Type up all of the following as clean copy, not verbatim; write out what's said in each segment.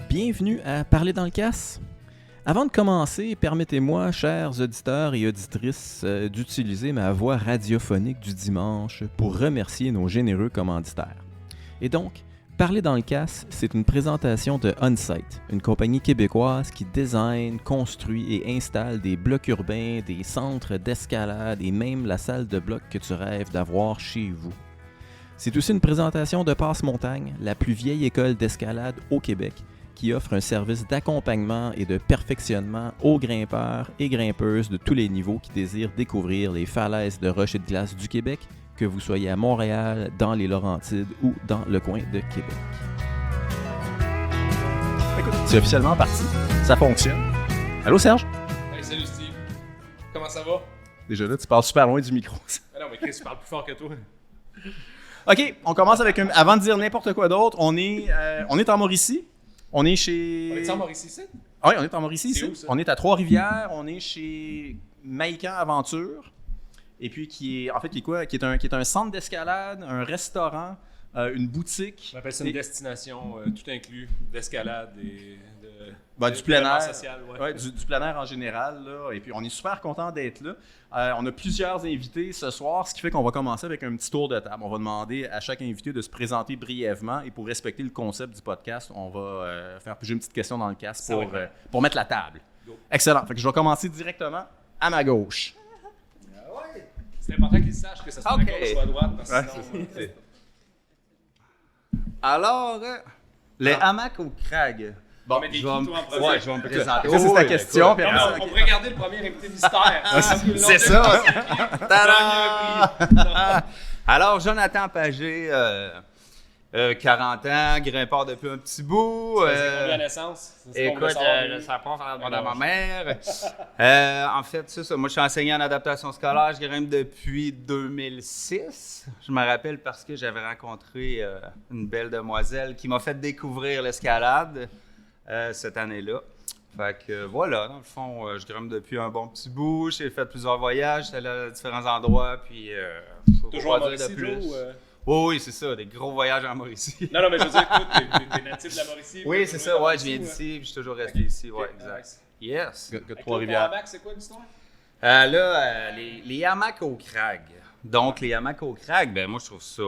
Bienvenue à Parler dans le casse. Avant de commencer, permettez-moi, chers auditeurs et auditrices, d'utiliser ma voix radiophonique du dimanche pour remercier nos généreux commanditaires. Et donc, Parler dans le casse, c'est une présentation de OnSite, une compagnie québécoise qui design, construit et installe des blocs urbains, des centres d'escalade et même la salle de bloc que tu rêves d'avoir chez vous. C'est aussi une présentation de Passe-Montagne, la plus vieille école d'escalade au Québec, qui offre un service d'accompagnement et de perfectionnement aux grimpeurs et grimpeuses de tous les niveaux qui désirent découvrir les falaises de roches et de glace du Québec, que vous soyez à Montréal, dans les Laurentides ou dans le coin de Québec. Écoute, c'est officiellement parti. Ça fonctionne. Allô, Serge? Hey, salut Steve. Comment ça va? Déjà là, tu parles super loin du micro. Ah non, mais Chris, tu parles plus fort que toi. OK, on commence avec un... Avant de dire n'importe quoi d'autre, on est en Mauricie. On est chez... On est en Mauricie ici? Oui, on est en Mauricie ici. C'est où, ça? On est à Trois-Rivières. On est chez Maïcan Aventure. Et puis, qui est un centre d'escalade, un restaurant, une boutique. On appelle ça une destination tout inclus d'escalade et du plein air. Social, ouais. Ouais, du plein air en général. Là. Et puis, on est super content d'être là. On a plusieurs invités ce soir, ce qui fait qu'on va commencer avec un petit tour de table. On va demander à chaque invité de se présenter brièvement. Et pour respecter le concept du podcast, on va faire piger une petite question dans le casque pour mettre la table. Go. Excellent. Fait que je vais commencer directement à ma gauche. C'est important qu'ils sachent que ça soit à gauche ou à droite, parce que sinon... Alors, les hamacs au crag. Bon, mais t'es qui, toi, en premier? Ouais, je vais me présenter. Ça, c'est ta question. Puis Non, après mais on pourrait garder le premier invité mystère. C'est ça! Tadam! Alors, Jonathan Pagé, 40 ans, grimpeur depuis un petit bout. C'est la naissance? Écoute, je ne sais pas faire demander à ma mère. En fait, c'est ça. Moi, je suis enseignant en adaptation scolaire. Je grimpe depuis 2006. Je me rappelle parce que j'avais rencontré une belle demoiselle qui m'a fait découvrir l'escalade cette année-là. Fait que voilà, dans le fond, je grimpe depuis un bon petit bout. J'ai fait plusieurs voyages, j'étais allé à différents endroits. Puis, toujours en Mauricie, Joe? Oui, c'est ça, des gros voyages en Mauricie. Non, mais je veux dire, écoute, t'es natif de la Mauricie. Oui, c'est ça, ouais, je viens d'ici, puis je suis toujours resté ici, ouais, exact. Nice. Yes. que Avec Trois-Rivières. ton hamac, c'est quoi l'histoire? Les hamacs au crag. Donc, les hamacs au crag, ben moi, je trouve ça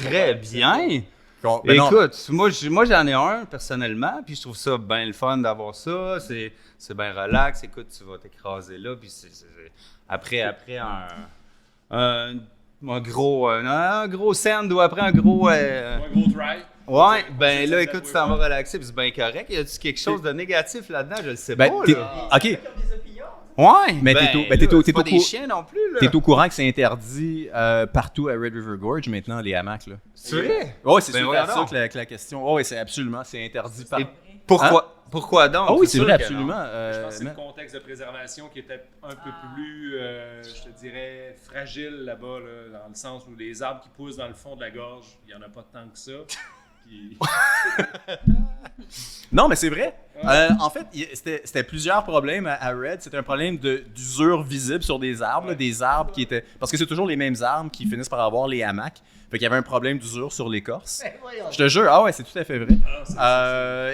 très bien. Bon, ben non. Écoute, moi j'en ai un personnellement, puis je trouve ça bien le fun d'avoir ça. C'est bien relax. Écoute, tu vas t'écraser là, puis après un gros sand ou après un gros. Un gros try. Ouais, ben là, écoute, tu t'en vas relaxer, puis c'est bien correct. Y a-tu quelque chose de négatif là-dedans? Je le sais pas. Là. OK. Ouais, Mais t'es pas des chiens non plus, là. T'es au courant que c'est interdit partout à Red River Gorge maintenant, les hamacs, là? C'est vrai? Oui, c'est Ben super voyons ça que la question... Oui, c'est absolument, c'est interdit par... Et pourquoi donc? Ah oui, c'est sûr vrai, que absolument. Je pense que c'est le contexte de préservation qui était un peu plus, je te dirais, fragile là-bas, là, dans le sens où les arbres qui poussent dans le fond de la gorge, il n'y en a pas tant que ça. Puis... Non, mais c'est vrai. En fait, c'était plusieurs problèmes à Red. C'était un problème d'usure visible sur des arbres, là, des arbres qui étaient... Parce que c'est toujours les mêmes arbres qui finissent par avoir les hamacs. Fait qu'il y avait un problème d'usure sur l'écorce. Je te jure, c'est tout à fait vrai.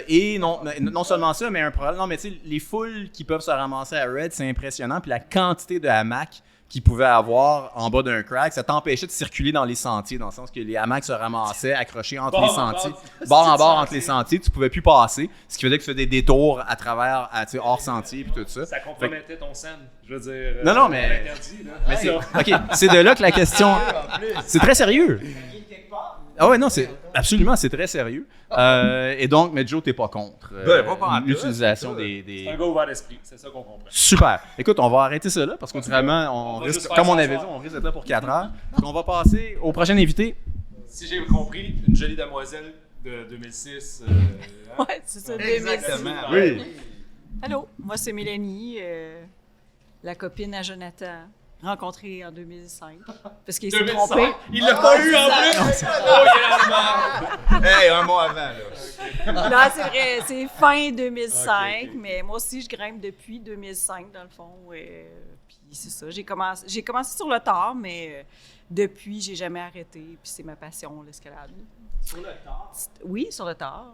Et non seulement ça, mais un problème... Non, mais tu sais, les foules qui peuvent se ramasser à Red, c'est impressionnant. Puis la quantité de hamacs qu'ils pouvaient avoir en bas d'un crack, ça t'empêchait de circuler dans les sentiers, dans le sens que les hamacs se ramassaient accrochés entre les sentiers. Bord en bord entre les sentiers, tu pouvais plus passer, ce qui faisait que tu faisais des détours à travers, hors sentier et tout ça. Ça compromettait ton scène, je veux dire. Non, mais... Interdit, là. Mais c'est de là que la question... C'est très sérieux. Ah ouais, non, c'est très sérieux. Et donc, mais Joe, t'es pas contre l'utilisation des... C'est un gars ouvert d'esprit, c'est ça qu'on comprend. Super. Écoute, on va arrêter ça là, parce qu'autrement, comme on avait dit, on risque d'être là pour 4 heures. Donc, on va passer au prochain invité. Si j'ai compris, une jolie demoiselle de 2006. Ouais, c'est ça, 2006. Exactement. Oui. Allô, moi c'est Mélanie, la copine à Jonathan, rencontrée en 2005. Parce qu'il s'est 2005? trompé. Il l'a pas eu en plus! Oh, il est en Hey, un mois avant, là. Non, c'est vrai, c'est fin 2005, mais moi aussi je grimpe depuis 2005 dans le fond. Puis c'est ça, j'ai commencé sur le tard, mais depuis, j'ai jamais arrêté. Puis c'est ma passion, l'escalade. Sur le tard. Oui, sur le tard.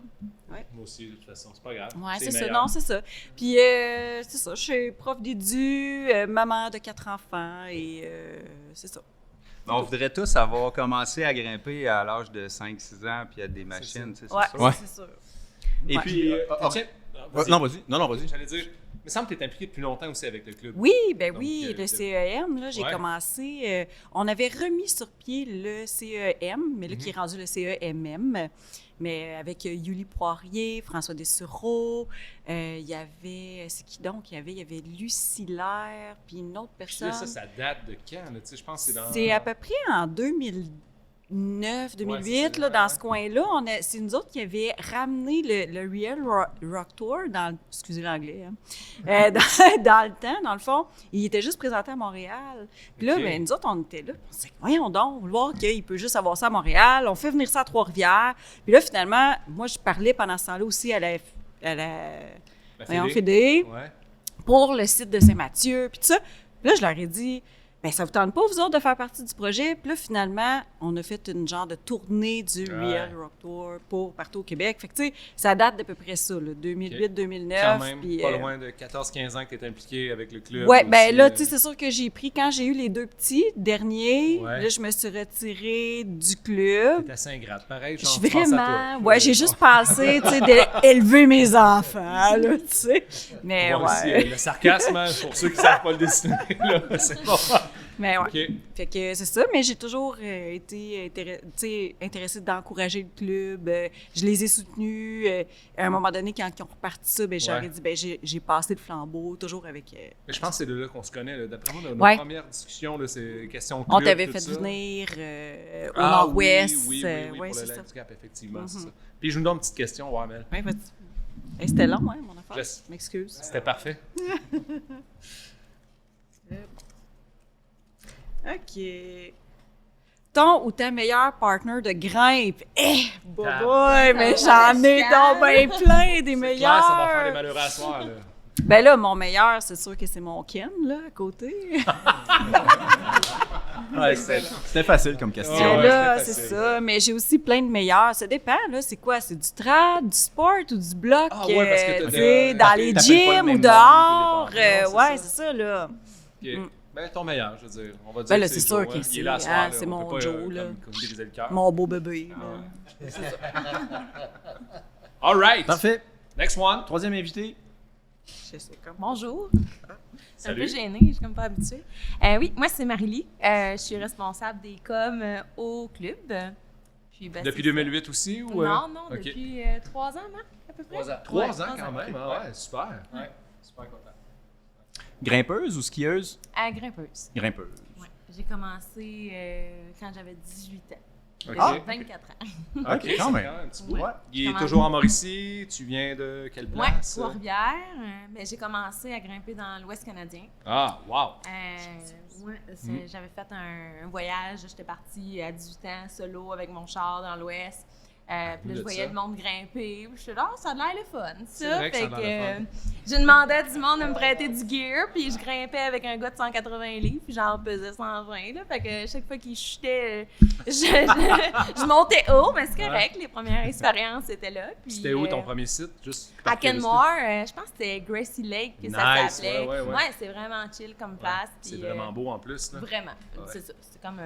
Moi aussi, de toute façon, c'est pas grave. Oui, c'est ça. meilleur. Non, c'est ça. Puis c'est ça, je suis prof d'édu, maman de 4 enfants et c'est ça. On voudrait tous avoir commencé à grimper à l'âge de 5-6 ans, puis il y a des machines, tu sais, Ouais, c'est sûr. Ouais. c'est sûr. Et Ouais. puis, Tiens, non, vas-y. Non, vas-y. J'allais dire, il me semble que tu es impliqué depuis longtemps aussi avec le club. Oui, ben Donc, oui, le CEM, là, j'ai ouais. commencé. On avait remis sur pied le CEM, mais là, qui est rendu le CEMM, mais avec Yuli Poirier, François Dessureau, il y avait. C'est qui donc? Il y avait Lucie Lair, puis une autre Puis personne. là, ça date de quand? Là? Tu sais, je pense que c'est dans... C'est à peu près en 2009, 2008, c'est ça, là, dans ouais. ce coin-là. C'est nous autres qui avions ramené le Real Rock Tour, excusez l'anglais, hein, dans le temps, dans le fond. Il était juste présenté à Montréal. Puis là, Ok. ben, nous autres, on était là. On s'est dit, voyons donc, voir qu'il peut juste avoir ça à Montréal. On fait venir ça à Trois-Rivières. Puis là, finalement, moi, je parlais pendant ce temps-là aussi à la La Fédé Ouais. pour le site de Saint-Mathieu, puis tout ça. Puis là, je leur ai dit, ben ça vous tente pas, vous autres, de faire partie du projet? Puis là, finalement, on a fait une genre de tournée du Real Rock Tour partout au Québec. Fait que, tu sais, ça date d'à peu près ça, là, 2008-2009. Quand même, puis, pas loin de 14-15 ans que tu es impliqué avec le club. Ouais, ben aussi, là, tu sais, c'est sûr que j'ai pris, quand j'ai eu les 2 petits derniers, Ouais. là, je me suis retirée du club. T'es assez ingrate. Pareil, Je genre, suis je pense à vraiment. toi. Ouais, j'ai juste pensé, tu sais, d'élever mes enfants, là, tu sais. Mais Bon, ici, ouais. le sarcasme, hein, pour ceux qui ne savent pas le dessiner, là, c'est pas Mais ouais. OK. Fait que c'est ça, mais j'ai toujours été intéressée d'encourager le club. Je les ai soutenus. À un moment donné, quand ils ont reparti ça, ben, j'aurais dit, ben, j'ai passé le flambeau, toujours avec... Mais je pense que c'est de là qu'on se connaît. Là. D'après moi, notre Ouais. première discussion, là, c'est question club. On t'avait tout fait ça. venir au Ah, nord-ouest. Oui, ouais, pour le c'est lac ça. du Cap, effectivement, c'est ça. Puis je vous donne une petite question, ouais, Mel. Ouais, vas-y. Hey, c'était long, hein, mon affaire. Je- M'excuse. C'était parfait. OK. Ton ou ta meilleure partner de grimpe? Boy, mais j'en ai donc bien plein des C'est meilleurs. clair, ça va faire des malheureux à soir, là. Ben là, mon meilleur, c'est sûr que c'est mon Ken, là, à côté. Ouais, c'était facile comme question. Mais ouais, là, c'était c'est facile. ça. Mais j'ai aussi plein de meilleurs. Ça dépend, là. C'est quoi? C'est du trad, du sport ou du bloc? Ah ouais, parce que t'as tu des- sais, dans les t'appelles pas le gyms même ou monde, dehors. tout dépend. Non, Ouais, c'est c'est ça, là. OK. Ben, ton meilleur, je veux dire. On va dire Ben là, que c'est Joe, sûr hein. que Il c'est- est là à hein, soir, là. c'est On mon peut pas, Joe, là. comme briser le cœur. Mon beau bébé. Ah là. ouais. All right. Parfait. Next one. Troisième invité. Je sais comme. Bonjour. Je suis un Salut. peu gênée, je suis comme pas habituée. Oui, moi, c'est Marie-Lie. Je suis responsable des coms au club. Puis, ben, Depuis c'est 2008 aussi? Ou, ça. Non, OK. depuis 3 ans, non, à peu près. 3 Ouais, ans 3 quand même. Ah ouais, super. Ouais, super content. Grimpeuse ou skieuse? Grimpeuse. Grimpeuse. Ouais. J'ai commencé quand j'avais 18 ans. OK. J'ai 24 ans. Ok, c'est quand même. un petit bout. Ouais. Il est Comment- toujours en Mauricie. Tu viens de quelle Ouais, place? Trois-Rivières. Mais j'ai commencé à grimper dans l'Ouest canadien. Ah, wow. J'avais fait un voyage. J'étais partie à 18 ans solo avec mon char dans l'Ouest. Puis là, je voyais ça. le monde grimper. Puis je suis là, ça a l'air le fun, C'est ça. vrai que ça Fait a l'air le j'ai demandé à du monde de me prêter du gear. Puis je grimpais avec un gars de 180 livres. Puis j'en pesais 120. Là, fait que chaque fois qu'il chutait, je montais haut. Mais c'est correct. Les premières expériences étaient là. Puis, C'était où ton premier site? Juste par à Kenmore, je pense que c'était Gracie Lake que ça Nice, s'appelait. ouais. C'est vraiment chill comme place. C'est puis, vraiment beau en plus. Là. Vraiment. Ouais. C'est ça. C'est comme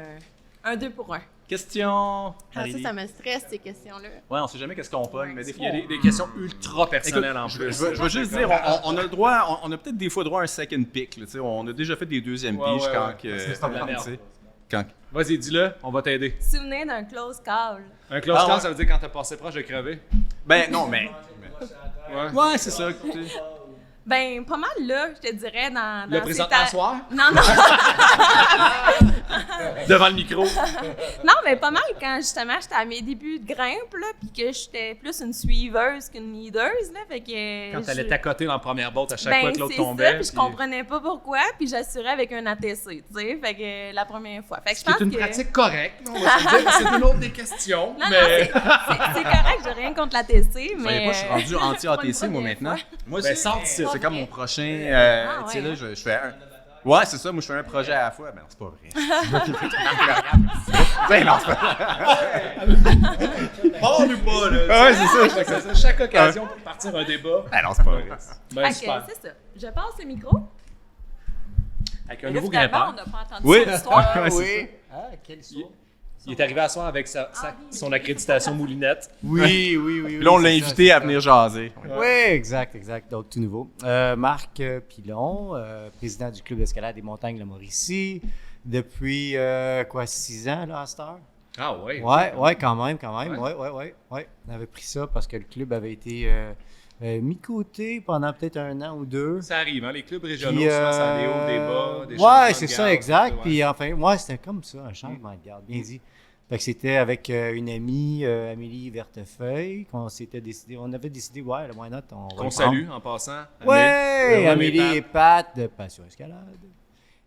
un 2 pour 1. Question. Ah, ça, Marie-Lie. ça me stresse, ces questions-là. Ouais, on sait jamais qu'est-ce qu'on pogne, mais des Il fois. y a des questions ultra personnelles Écoute, en je plus. veux juste dire, on a le droit, on a peut-être des fois droit à un second pick. Là, tu sais, on a déjà fait des deuxièmes Ouais, piges ouais, quand. ouais. que- Parce que c'est de la merde. tu sais, quand. Vas-y, dis-le, on va t'aider. Souvenez d'un close call. Un close Ah, call, ouais. ça veut dire quand t'as passé proche de crever. Ben non, mais. Ouais. Ouais, c'est ça. écoutez. Ben, pas mal là, je te dirais, dans Le ces présentement à soir, Non, non. devant le micro. Non, mais pas mal quand justement j'étais à mes débuts de grimpe, là, puis que j'étais plus une suiveuse qu'une leadeuse, là, fait que... Quand t'allais t'accoter dans la première botte à chaque Ben, fois que l'autre c'est tombait. ça, puis je comprenais pas pourquoi, puis j'assurais avec un ATC, tu sais, fait que la première fois. Fait que je C'est pense une que... pratique correcte, on va se dire. C'est une autre des questions. Non, mais... c'est correct, j'ai rien contre l'ATC, Vous mais... savez pas, je suis rendu anti-ATC, pas une moi, première maintenant. fois. Moi Ben, aussi, sors d'ici. c'est comme mon prochain. Ah, tu sais, ouais, là, hein. je fais un. Ouais, c'est ça. Moi, je fais un projet à la fois. Ben non, c'est pas vrai. Ben non, c'est pas vrai. Bon ou pas, là? Ouais, c'est ça. Fait que c'est chaque occasion pour partir un débat. Ben non, c'est pas vrai. Ben, Ok, super. c'est ça. Je passe le micro. Avec un Mais là, nouveau finalement, grimpeur. on n'a pas entendu Oui. cette histoire. Ouais, c'est oui. Ah, quelle histoire. Il est arrivé à soir avec son accréditation moulinette. Oui. Puis là, on l'a invité à venir jaser. Oui, exact. Donc, tout nouveau. Marc Pilon, président du Club d'escalade des montagnes La Mauricie, depuis, 6 ans, là, à cette heure? Ah ouais. Ouais, quand même. Ouais. Ouais. On avait pris ça parce que le club avait été mis de côté pendant peut-être 1 an ou 2. Ça arrive, hein? Les clubs régionaux, Puis, souvent, ça a des hauts, des bas, des changements ouais, de c'est garde, ça, exact. ouais. Puis enfin, c'était comme ça, un changement de garde, bien dit. Fait que c'était avec une amie, Amélie Vertefeuille, qu'on s'était décidé, on avait décidé, ouais, why not, on va Qu'on le salue en passant. prendre. Ouais, Amélie Amélie et Pat de Passion Escalade.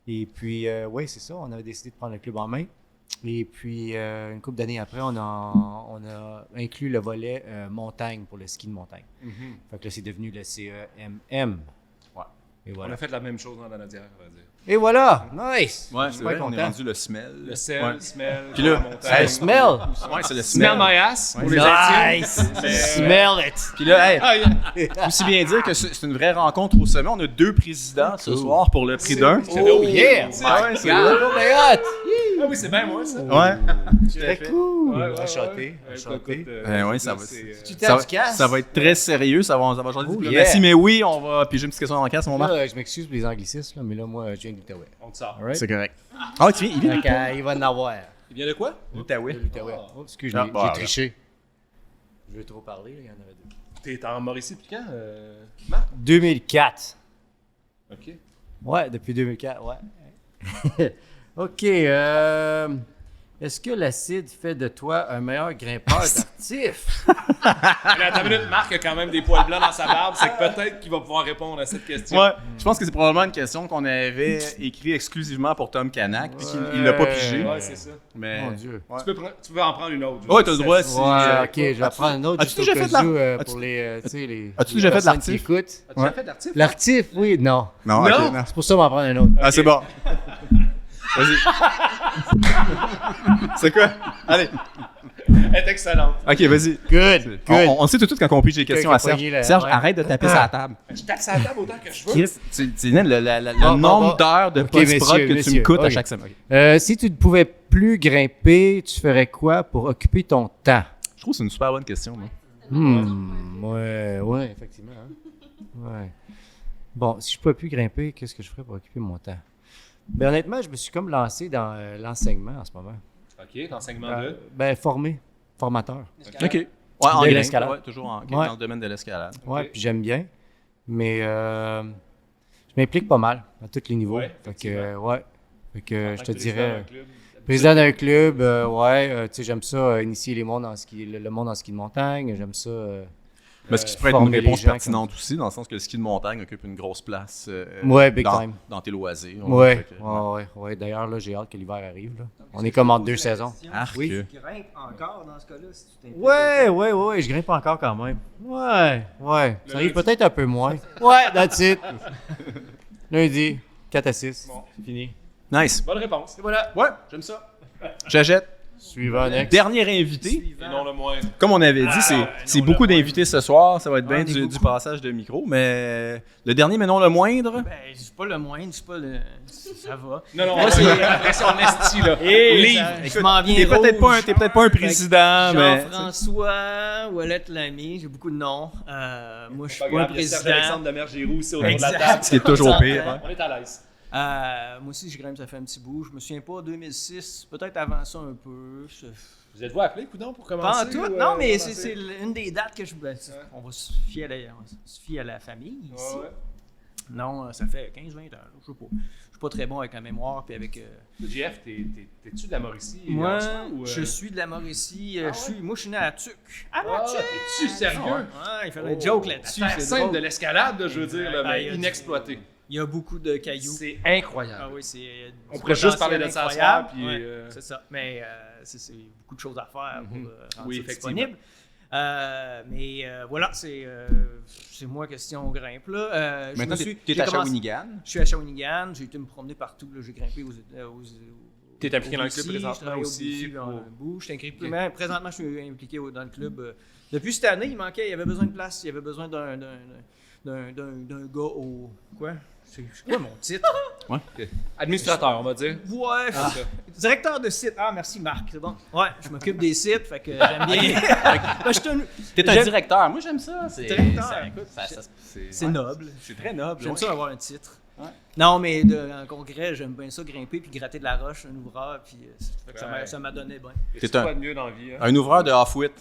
Et puis, ouais, c'est ça, on avait décidé de prendre le club en main. Et puis, une couple d'années après, on a inclus le volet montagne pour le ski de montagne. Mhm. Fait que là, c'est devenu le CEMM. Ouais. Et On voilà. a fait la même chose dans la Nadière, on va dire. Et voilà, nice! Ouais, Je suis c'est pas vrai, on est content. rendu le smell. Le sel, Ouais. le smell, Puis là, la montagne. Hey, smell! Ouais, c'est le Smell smell. my ass pour les intimes. Nice! Mais, Smell it! Puis là, hey, Ah, yeah. aussi bien dire que c'est une vraie rencontre au sommet. On a 2 présidents ce soir pour le prix d'un. Oh yeah! Ouais, c'est Ah, vrai. mais hot! Ah oui, c'est bien moi, ça. Ouais. Très cool! Ouais, ouais, Enchanté, ouais. enchanté. Écoute, Ouais, ça va. Tu Ça, t'as du casse? ça va être très sérieux, ça va changer de Oh, diplomatie, yeah. mais oui, on va piger une petite question dans le casse, mon Marc. Là, je m'excuse pour les anglicismes, là, mais là, moi, je viens de l'Outaouais. On te sort. Alright? C'est correct. Ah, tu viens, il vient Fait qu'il va en avoir. Il vient de quoi? De d'Outaouais. l'Outaouais. Oh, excuse, Ah, j'ai bah, triché. Je veux trop parler, là, il y en avait 2. T'es en Mauricie depuis quand, Marc? 2004. OK. Ouais, depuis 2004, ouais. OK, est-ce que l'acide fait de toi un meilleur grimpeur d'artif? Mais attends une minute, Marc a quand même des poils blancs dans sa barbe, c'est que peut-être qu'il va pouvoir répondre à cette question. Ouais, je pense que c'est probablement une question qu'on avait écrite exclusivement pour Tom Canac, puis qu'il l'a pas pigé. Ouais, c'est ça. Mais... Mon Dieu. Ouais. Tu peux en prendre une autre. Ouais, t'as le droit si. Ouais, ok, je vais prendre un autre as-tu juste au déjà cas fait de où, as-tu- pour les, tu sais, les as-tu les déjà fait de personnes qui l'artif? écoutent. As-tu déjà fait de l'artif? L'artif, oui, non. Non, Non. ok, non. C'est pour ça qu'on va en prendre un autre. Ah, c'est bon. Vas-y. C'est quoi? Allez. Elle est excellente. Ok, vas-y. Good, good. On sait tout de suite quand on pige les questions à Quelqu'un Serge. qui a pogné, là, Serge, ouais. arrête de taper sur la table. Je tape sa table autant que je veux. Chris, tu sais, le Bon, nombre bon. d'heures de Ok, post-prod que tu messieurs, me coûtes à ok. chaque semaine. Si tu ne pouvais plus grimper, tu ferais quoi pour occuper ton temps? Je trouve que c'est une super bonne question. Moi. Ouais, effectivement. Hein. Ouais. Bon, si je ne pouvais plus grimper, qu'est-ce que je ferais pour occuper mon temps? Ben, honnêtement, je me suis comme lancé dans l'enseignement en ce moment. OK, l'enseignement de... Formateur. Ok. Ouais, en De grain. l'escalade. Ouais, toujours Ouais. dans le domaine de l'escalade. Ouais, Ok. puis j'aime bien. Mais je m'implique pas mal à tous les niveaux. Ouais, Fait que, effectivement. ouais. Fait que je te Président dirais. d'un club. Président d'un club, tu sais, j'aime ça, initier le monde en ski de montagne. J'aime ça. Mais ce qui pourrait être une former les réponse gens pertinente aussi, dans le sens que le ski de montagne occupe une grosse place Ouais, big dans, time. dans tes loisirs. Ouais, Fait que- ouais. D'ailleurs, là, j'ai hâte que l'hiver arrive. Là. On est comme en 2 saisons. Arc. Oui. Tu grimpes encore dans ce cas-là si tu t'impliques. Ouais, je grimpe encore quand même. Ouais. Ça arrive peut-être un peu moins. Ouais, that's it. Lundi, 4 à 6. Bon. C'est fini. Nice. Bonne réponse. Voilà. Ouais, j'aime ça. J'achète. Suivant, next. Dernier invité. Et non le moins. Comme on avait dit, c'est beaucoup le moindre. d'invités ce soir. Ça va être bien on est du passage de micro. Mais le dernier, mais non le moindre. Ben, c'est pas le moindre, c'est pas le. Ça va. Non, moi, c'est l'impression esti, là. Livre. Je m'en viens. T'es peut-être rouge. pas un président, mais. Jean-François, Ouellette Lamy, j'ai beaucoup de noms. Moi, je suis Pas pas un grave, il y a Serge président. Alexandre de Mergiroux aussi autour de la Exact. table. Ce qui est toujours Exact. pire. hein. On est à l'aise. Moi aussi, je grimpe, ça fait un petit bout. Je me souviens pas, 2006, peut-être avant ça un peu. Vous êtes-vous appelé, coudon, pour commencer? Pas en tout, ou, non, mais commencer? c'est une des dates que je. On va se fier à la famille ici. Ouais, ouais. Non, ça fait 15-20 ans, là, je sais pas. Je suis pas très bon avec la mémoire puis avec. JF, t'es-tu de la Mauricie? Moi, en soi, ou, je suis de la Mauricie. Ah Moi, je suis né à Tuc. Ah, t'es-tu sérieux? Ouais, il fallait une joke là-dessus. La c'est scène drôle. de l'escalade, là, je veux dire, là, Ah, mais il y a inexploitée. Il y a beaucoup de cailloux. C'est Ah incroyable. oui, c'est. On du pourrait juste parler de potentiel ça ce soir, incroyable. puis, Ouais, c'est ça. Mais c'est beaucoup de choses à faire pour rendre Oui, ça effectivement. disponible. Voilà, c'est moi question grimpe. Là. Maintenant, t'es à Shawinigan. Je suis à Shawinigan, j'ai été me promener partout. Là, j'ai grimpé aux T'es impliqué dans le club je présentement travaille aussi. dans un bout. Je suis impliqué. Mais présentement, je suis impliqué dans le club. Depuis cette année, il y avait besoin de place. Il y avait besoin d'un gars au... Quoi? C'est quoi mon titre? Administrateur, on va dire. Ouais, directeur de site. Ah, merci Marc, c'est bon. Ouais, je m'occupe des sites, fait que j'aime bien. T'es un directeur. Moi, j'aime ça. Directeur. C'est noble. C'est très noble. J'aime ouais. ça avoir un titre. Ouais. Non, mais en congrès, j'aime bien ça, grimper puis gratter de la roche, un ouvreur, puis ça m'a donné bien. C'est quoi de mieux dans la vie? Hein? Un ouvreur de off-wit.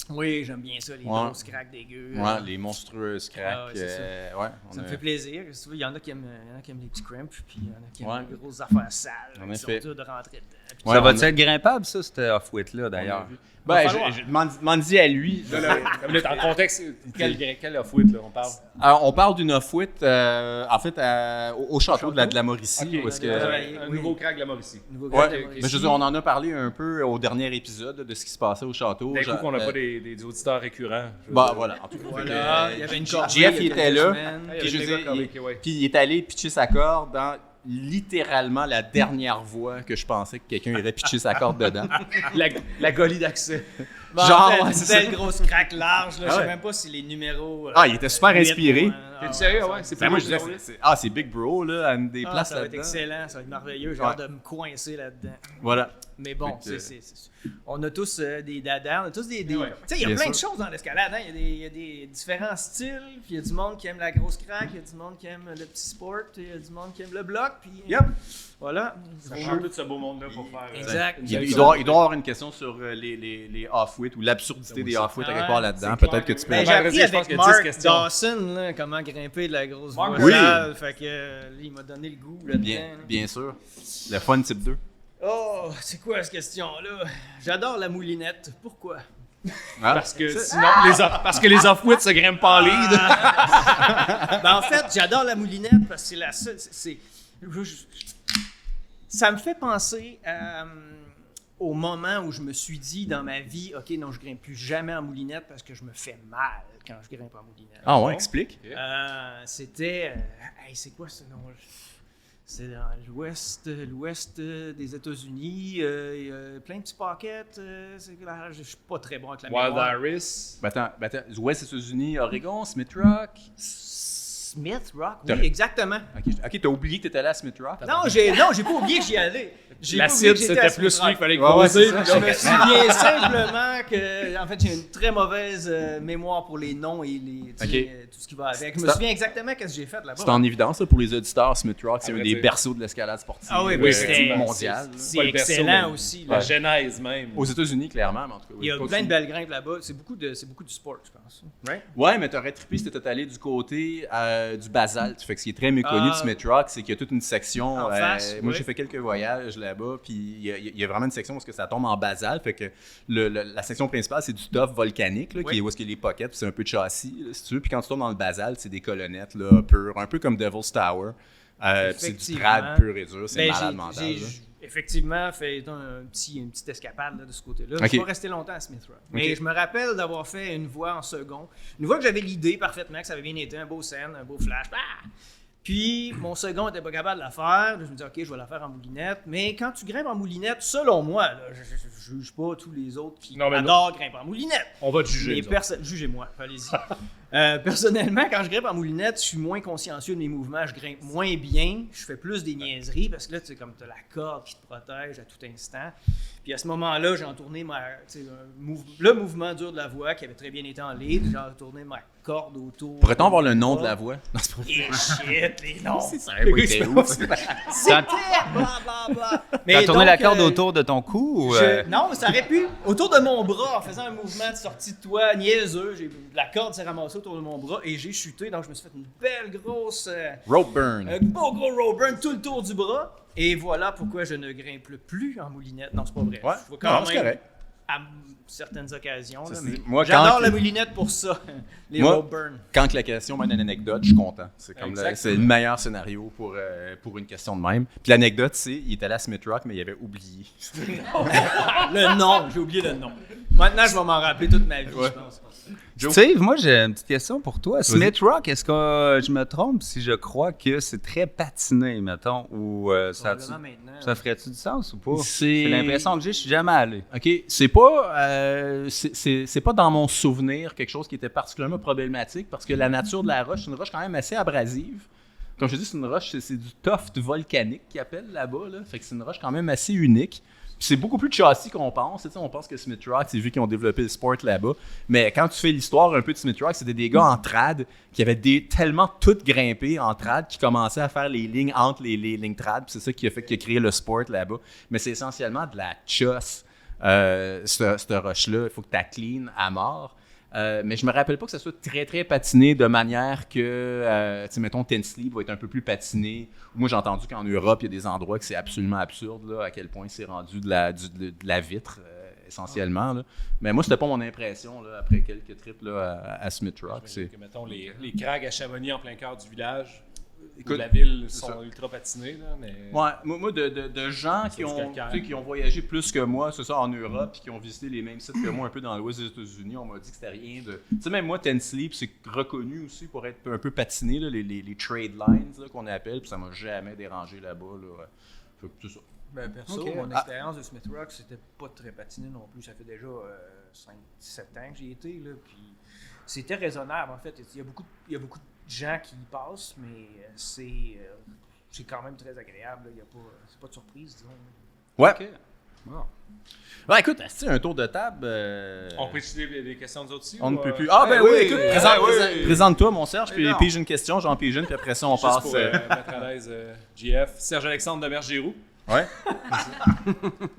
Oui, j'aime bien ça, les grosses cracks dégueu. Ouais, les monstrueuses cracks. Ah ouais, c'est ça. Ouais, Ça me fait plaisir. Il y en a qui aiment les petits cramps, puis il y en a qui aiment Ouais. les grosses affaires sales. En Ils sont effet. durs de rentrer dedans. Puis Ouais, Ça on va-tu a- être grimpable, ça, cette off-wit-là, d'ailleurs? Ben, Va falloir. je m'en dis à lui. Là, en contexte, quel off-wit là, on parle? Alors, on parle d'une off-wit, en fait, au château de la Mauricie. Où est-ce que... Un nouveau crack de la Mauricie. Nouveau Ouais, grade, mais je veux dire, on en a parlé un peu au dernier épisode de ce qui se passait au château. D'un coup Genre, qu'on n'a pas des auditeurs récurrents. Bah voilà, en tout cas. Voilà, il y avait une corde. JF, il était là. Il Puis, je veux dire, ouais. puis il est allé pitcher sa corde dans littéralement la dernière voie que je pensais que quelqu'un irait pitcher sa corde dedans. La golie d'accès. Genre, Genre, ouais, c'est c'est une belle grosse craque large. Là, Ah je sais ouais. même pas si les numéros. Ah, il était super inspiré. T'es sérieux, ouais? C'est Ben, plus moi, beau je que disais, ça. c'est Big Bro, là, à une des places ça va être là-dedans. excellent, ça va être merveilleux. J'ai Ouais. hâte de me coincer là-dedans. Voilà. Mais bon, Fait que- on a tous des dadas, on a tous des. Ouais. Tu sais, il y a Bien plein de sûr. choses dans l'escalade. Hein? Il y a des différents styles. Puis il y a du monde qui aime la grosse craque, il y a du monde qui aime le petit sport, il y a du monde qui aime le bloc. Puis voilà. Ça prend tout ce beau monde-là pour faire. Exact. Il doit y avoir une question sur les off-wit ou l'absurdité des off-wit à quelque part là-dedans. c'est Peut-être que clair. tu peux. Ben, j'ai Ouais, appris je pense avec qu'il y a 10 Mark questions. Dawson là, comment grimper de la grosse Mark voie Oui. sale. Fait que il m'a donné le goût là-dedans. Bien sûr. Le fun type 2. Oh, c'est quoi cette question-là? J'adore la moulinette. Pourquoi? Parce que sinon, parce que les off-wits se grimpent pas en lead. Ben, en fait, j'adore la moulinette parce que c'est la seule. Ça me fait penser au moment où je me suis dit dans ma vie, OK, non, je grimpe plus jamais en moulinette parce que je me fais mal quand je grimpe en moulinette. Ah ouais, explique. C'était. Hey, c'est quoi ce nom? C'est dans l'ouest des États-Unis. Il y a plein de petits pockets. Je suis pas très bon avec la Wild mémoire. Iris. Attends, Ouest États-Unis, Oregon, Smith Rock. Smith Rock, T'as- oui, exactement. Ok, t'as oublié que t'étais allé à Smith Rock? Non, j'ai pas oublié que j'y allais. J'ai La pas oublié cible, que j'étais c'était à plus Smith lui Rock. qu'il fallait Ouais, ouais, creuser. c'est ça. Je me souviens simplement que, en fait, j'ai une très mauvaise mémoire pour les noms et tout ce qui va avec. Je me C'est- souviens exactement ce que j'ai fait là-bas. C'est en évidence là, pour les auditeurs, Smith Rock, c'est À un vrai des dire. berceaux de l'escalade sportive Ah oui, Oui, c'était effectivement. mondiale. C'est Pas le berceau, excellent mais aussi. La là. genèse même. Aux États-Unis, clairement, mais en tout cas. Il y a oui, plein de belles grimpes là-bas. C'est beaucoup du sport, je pense. Right? Ouais, mais t'aurais trippé si t'étais allé du côté du basalte. Fait que ce qui est très méconnu de Smith Rock, c'est qu'il y a toute une section. En face, moi, oui. j'ai fait quelques voyages là-bas, puis il y a vraiment une section où est-ce que ça tombe en basalte. Fait que la section principale, c'est du tuff volcanique, là, Oui. qui est où est-ce qu'il y a les pockets, puis c'est un peu de châssis, là, si tu veux. Puis quand tu tombes dans le basalte, c'est des colonnettes là, pures, un peu comme Devil's Tower. Puis c'est du Effectivement. trad pur et dur, c'est Ben, malade j'ai mental. là. effectivement fait une petite escapade là, de ce côté-là. Je Ok. suis pas resté longtemps à Smith Rock. Mais je me rappelle d'avoir fait une voie en second. Une voie que j'avais l'idée parfaitement, que ça avait bien été, un beau scène, un beau flash. Ah! Puis mon second était pas capable de la faire. Je me dis, OK, je vais la faire en moulinette. Mais quand tu grimpes en moulinette, selon moi, là, je juge pas tous les autres qui Non, mais adorent grimper en moulinette. On va te juger. Mais nous autres. jugez-moi, allez-y. Personnellement, quand je grimpe en moulinette, je suis moins consciencieux de mes mouvements, je grimpe moins bien, je fais plus des niaiseries parce que là, tu sais, comme tu as la corde qui te protège à tout instant. Puis à ce moment-là, j'ai entourné le mouvement dur de la voie qui avait très bien été en lead, j'ai entourné ma corde autour. Pourrait-on avoir le nom de la voie? Non, c'est pas vrai. Et shit, les noms! Ça aurait pas été ouf. C'était blablabla. T'as tourné la corde autour autour de ton cou ou. Non, mais ça aurait pu. Autour de mon bras, en faisant un mouvement de sortie de toit niaiseux, la corde s'est ramassée autour de mon bras et j'ai chuté. Donc, je me suis fait une belle grosse. Rope burn. Un beau gros roll burn tout le tour du bras. Et voilà pourquoi je ne grimpe plus en moulinette. Non, c'est pas vrai. Ouais. Je vais Non, c'est correct. à certaines occasions. Là, Ça, mais moi, j'adore quand- la moulinette pour ça. Les Moi- road burn. Quand la question mène à une anecdote, je suis content. C'est comme Exactement. c'est le meilleur scénario pour une question de même. Puis l'anecdote, c'est il était allé à Smith Rock, mais il avait oublié. Le nom, j'ai oublié le nom. Maintenant, je vais m'en rappeler toute ma vie, Ouais. je pense. Steve, moi j'ai une petite question pour toi. Vas-y. Smith Rock, est-ce que je me trompe si je crois que c'est très patiné, mettons, ou Probablement maintenant. ça ferait-tu du sens ou pas? C'est- C'est l'impression que j'ai, je suis jamais allé. OK, c'est pas dans mon souvenir quelque chose qui était particulièrement problématique parce que la nature de la roche, c'est une roche quand même assez abrasive. Comme je te dis, c'est une roche, c'est du tuft volcanique qu'ils appellent là-bas. Là. Fait que c'est une roche quand même assez unique. Puis c'est beaucoup plus châssis qu'on pense. Tu sais, on pense que Smith Rock, c'est vu qu'ils ont développé le sport là-bas. Mais quand tu fais l'histoire un peu de Smith Rock, c'était des gars en trad qui avaient tellement tout grimpé en trad qui commençaient à faire les lignes entre les lignes trad. Puis c'est ça qui a créé le sport là-bas. Mais c'est essentiellement de la chosse, cette roche-là. Il faut que tu la clean à mort. Mais je me rappelle pas que ça soit très, très patiné de manière que, tu sais, mettons, Tensley va être un peu plus patiné. Moi, j'ai entendu qu'en Europe, il y a des endroits que c'est absolument absurde, là, à quel point c'est rendu de la vitre, essentiellement. Là. Mais moi, c'était pas mon impression, là, après quelques trips là, à Smith Rock. J'imagine que, mettons, les crags à Chamonix en plein cœur du village, Écoute, où la ville c'est sont ça. ultra patinés, là, mais... Ouais, moi de gens C'est qui du ont, calcaire. tu sais, qui ont voyagé plus que moi, c'est ça, en Europe, puis qui ont visité les mêmes sites que moi un peu dans l'ouest des États-Unis, on m'a dit que c'était rien de... Tu sais, même moi, Tensley, puis c'est reconnu aussi pour être un peu patiné, là, les trade lines là, qu'on appelle, puis ça m'a jamais dérangé là-bas. Là. Fait que c'est ça. Ben, perso, Ok. mon expérience de Smith Rock, c'était pas très patiné non plus. Ça fait déjà 5-7 ans que j'y étais, là, puis c'était raisonnable, en fait. Il y a beaucoup de gens qui y passent, mais c'est quand même très agréable. C'est pas de surprise, disons. Ouais. Ok. Bon. Ouais, écoute, c'est un tour de table. On peut utiliser des questions de autres aussi? On ne ou, peut plus. Ah, ben oui, oui, écoute, oui, présente-toi, mon Serge, puis Non. pige une question, j'en pige une, puis après ça, on Juste passe. pour mettre à l'aise JF. Serge-Alexandre de Bergérou. Ouais.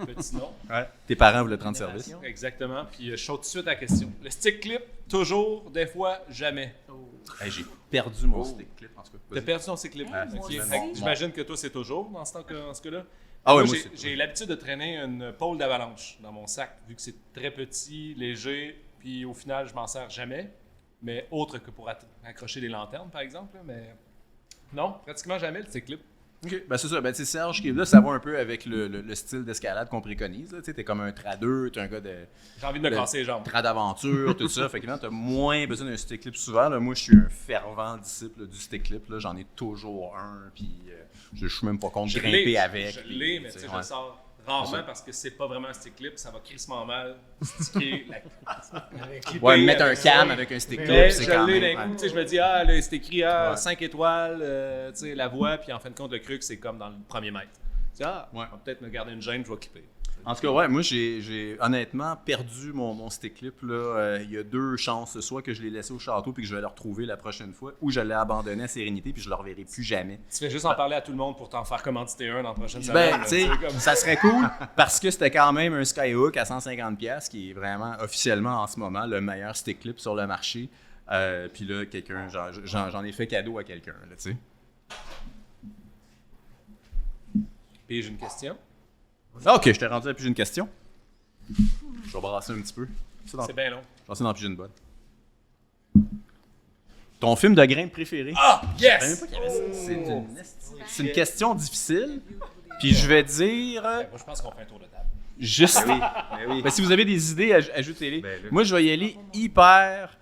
Petit nom. Ouais. Tes parents voulaient te rendre service. Exactement. Puis je saute tout de suite à la question. Le stick clip, toujours, des fois, jamais. Hey, j'ai perdu mon stick clip, en tout cas. T'as Vas-y. perdu ton stick clip? Ah, Ok. c'est Fait que bon. j'imagine que toi, c'est toujours dans ce cas-là. Ah ouais, Moi, moi, j'ai l'habitude de traîner une pôle d'avalanche dans mon sac, vu que c'est très petit, léger, puis au final, je m'en sers jamais. Mais autre que pour accrocher des lanternes, par exemple. Là, mais non, pratiquement jamais le stick clip. OK. Ben, c'est ça. Ben, tu sais, Serge qui est là, ça va un peu avec le style d'escalade qu'on préconise. Tu sais, t'es comme un tradeur, t'es un gars de J'ai envie de me casser les jambes. trad d'aventure, tout ça. Fait que là, t'as moins besoin d'un stick clip souvent. Là. Moi, je suis un fervent disciple là, du stick clip. Là. J'en ai toujours un, puis je suis même pas contre Je grimper l'ai, avec. Je puis, l'ai, mais tu tu sais, sais, je ouais. le sors rarement parce que c'est pas vraiment un stick clip, ça va crissement mal sticker Ouais, mettre un avec cam ça. avec un stick Mais clip, c'est je quand l'ai même... d'un coup, ouais. tu sais, je me dis, ah, là, c'est écrit Ouais. 5 étoiles, tu sais, la voix, puis en fin de compte, le truc, c'est comme dans le premier mètre. Tu dis, ah, Ouais. on va peut-être me garder une gêne, je vais clipper. En tout cas, ouais, moi, j'ai honnêtement perdu mon stick clip. Là. Il y a deux chances. Soit que je l'ai laissé au château puis que je vais le retrouver la prochaine fois, ou je l'ai abandonné à Sérénité puis je le reverrai plus jamais. Tu fais juste en parler à tout le monde pour t'en faire commanditer un dans la prochaine Ben, semaine. tu sais, comme ça serait cool parce que c'était quand même un Skyhook à 150$, qui est vraiment officiellement en ce moment le meilleur stick clip sur le marché. Puis là, quelqu'un, j'en ai fait cadeau à quelqu'un, là, tu sais. Puis j'ai une question. Ah, ok, je t'ai rendu à plus une question. Je vais brasser un petit peu. Je C'est bien long. vais brasser dans plus une bonne. Ton film de grimpe préféré? Ah, Je savais même yes! pas qu'il y avait ça. C'est une question difficile. Puis je vais dire Ben, moi, je pense qu'on fait un tour de table. juste. Ben, si vous avez des idées, ajoutez-les. Moi, je vais y aller hyper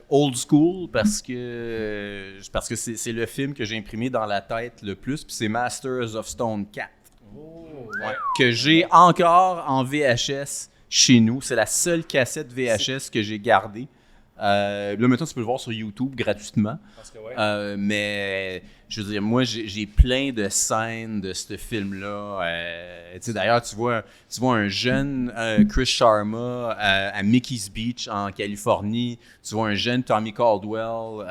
old school parce que c'est le film que j'ai imprimé dans la tête le plus. Puis c'est Masters of Stone 4. Ouais. Que j'ai encore en VHS chez nous. C'est la seule cassette VHS que j'ai gardée. Là, maintenant, tu peux le voir sur YouTube gratuitement. Parce que, ouais. Mais je veux dire, moi, j'ai plein de scènes de ce film-là. Tu sais, d'ailleurs, tu vois un jeune Chris Sharma à Mickey's Beach en Californie. Tu vois un jeune Tommy Caldwell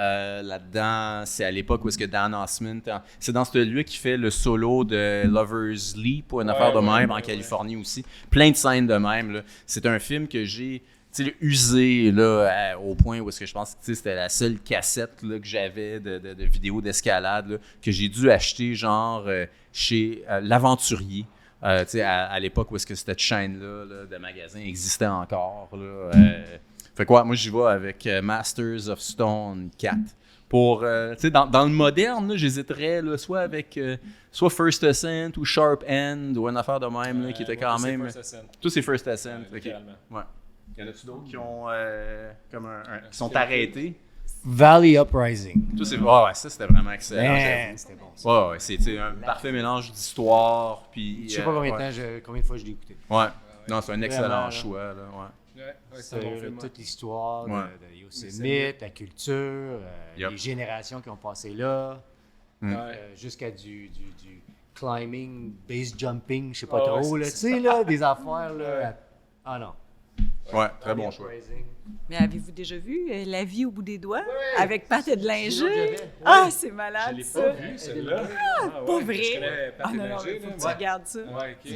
là-dedans. C'est à l'époque où est-ce que Dan Osmond... C'est dans celui-là qui fait le solo de Lover's Leap ou une affaire de même en Californie aussi. Plein de scènes de même. Là. C'est un film que j'ai... Tu sais, usé là, au point où est-ce que je pense que c'était la seule cassette là, que j'avais de vidéos d'escalade là, que j'ai dû acheter genre chez l'Aventurier Tu sais, à l'époque où est-ce que cette chaîne-là là, de magasins existait encore. Là, fait quoi, moi, j'y vais avec Masters of Stone 4. Pour, tu sais, dans le moderne, là, j'hésiterais là, soit avec soit First Ascent ou Sharp End ou une affaire de même là, qui était quand même. Tous ces First Ascent. Ouais. Y en a-tu d'autres qui ont comme qui sont arrêtés? Valley Uprising. Tous ces... ouais, ça c'était vraiment excellent. Man, c'était bon. Ça. Ouais, c'était un parfait mélange d'histoire. Puis, Je sais pas combien de fois je l'ai écouté. Ouais. Non, c'est un excellent Vraiment, choix. Là, ouais. C'est toute l'histoire Ouais. de Yosemite, la culture, les générations qui ont passé là, jusqu'à du climbing, base jumping, je sais pas trop, là, tu sais, là, des affaires, là. Ah non. Ouais, très bon choix. Mais avez-vous déjà vu La vie au bout des doigts avec Pat et de Linger? Ah, c'est malade, Je l'ai ça. pas vu, celle-là. Pas Je vrai? connais Pat Ah et non, non, Linger, il faut que tu là. regardes ça. Ouais, ok.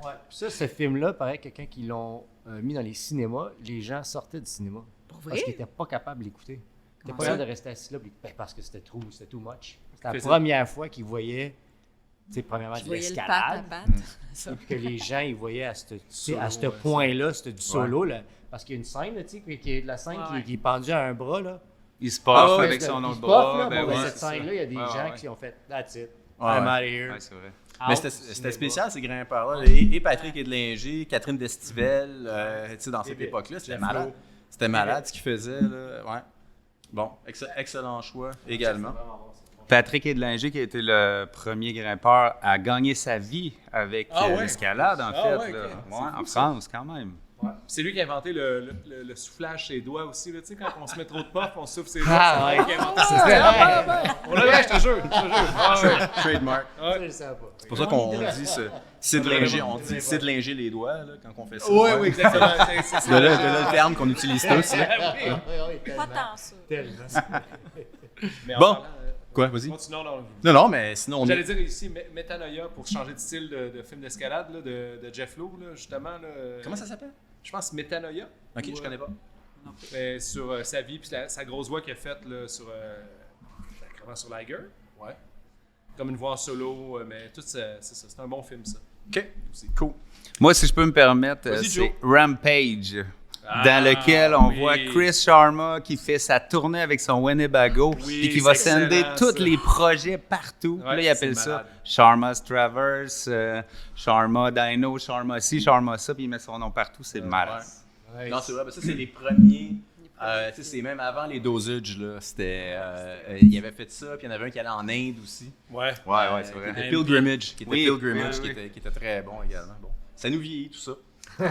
Ouais. Puis ça, ce film-là, pareil, quelqu'un qui l'ont mis dans les cinémas, les gens sortaient du cinéma. Pour Parce vrai? qu'ils n'étaient pas capables de l'écouter. Ils n'étaient Comment pas ça? capables de rester assis là parce que c'était too much. C'était la Faisait- première fois qu'ils voyaient, tu sais, premièrement, Je de voyais le Pat l'escalade. à Pat. Et puis que les gens, ils voyaient à ce Solo, point-là, c'était du solo, là, parce qu'il y a une scène, là, tu sais, qui est de la scène Ouais. qui est pendue à un bras, là. Il se passe Ah ouais, avec Il son se autre puff, bras. là, Ben bon, ben, ouais, cette c'est ça. scène-là, il y a des Ouais, gens ouais. qui ont fait « That's it, Ouais, I'm ouais. out of here Ouais, c'est vrai. ». Mais c'était spécial, ces grimpeurs-là. Et Patrick Edlinger, Catherine Destivelle, tu sais, dans cette époque-là, c'était malade. C'était malade ce qu'ils faisaient. Là. Ouais. Bon, excellent choix également. Patrick Edlinger, qui a été le premier grimpeur à gagner sa vie avec l'escalade, en fait. ouais, là. ok. C'est Ouais, fou, en ça. France, quand même. C'est lui qui a inventé le soufflage ses doigts aussi. Là. Tu sais, quand on se met trop de puff, on souffle ses doigts. Ah, c'est ouais. lui qui a inventé ça. C'est On l'a vu, je te jure. Ah, ouais. Trademark. Je le savais pas. C'est pour ça qu'on dit Sidlinger, on dit Sidlinger les doigts là, quand on fait ça. Oui, oui, exactement. C'est De là le terme qu'on utilise tous. là. Pas tant ça. Mais en Bon. parlant, Quoi, vas-y? continuons dans le... Non, mais sinon on J'allais est. dire ici, Metanoia, pour changer de style de film d'escalade là, de Jeff Lowe, là, justement. Là, Comment ça s'appelle? Je pense Metanoia. Ok, je connais pas. Mais sur sa vie, puis sa grosse voix qu'il a faite là, sur Liger. Ouais. Comme une voix en solo, mais tout ça, c'est ça. C'est un bon film, ça. Ok, c'est cool. Moi, si je peux me permettre, Vas-y, Joe. c'est Rampage, Ah, dans lequel on oui. voit Chris Sharma qui fait sa tournée avec son Winnebago Oui, et qui va c'est sender excellent, tous ça. les projets partout. Ouais, Là, il appelle c'est ça malade. Sharma's Traverse, Sharma Dino, Sharma ci, Sharma ça, puis il met son nom partout. C'est malade. Non, c'est vrai, mais ça, c'est les premiers. Tu sais, c'est même avant les dosages, là. C'était. Il avait fait ça, puis il y en avait un qui allait en Inde aussi. Ouais. Ouais, c'est vrai. Qui était Pilgrimage. Qui était Oui, Pilgrimage, oui, oui. Qui était très bon également. Bon. Ça nous vieillit, tout ça. Oui.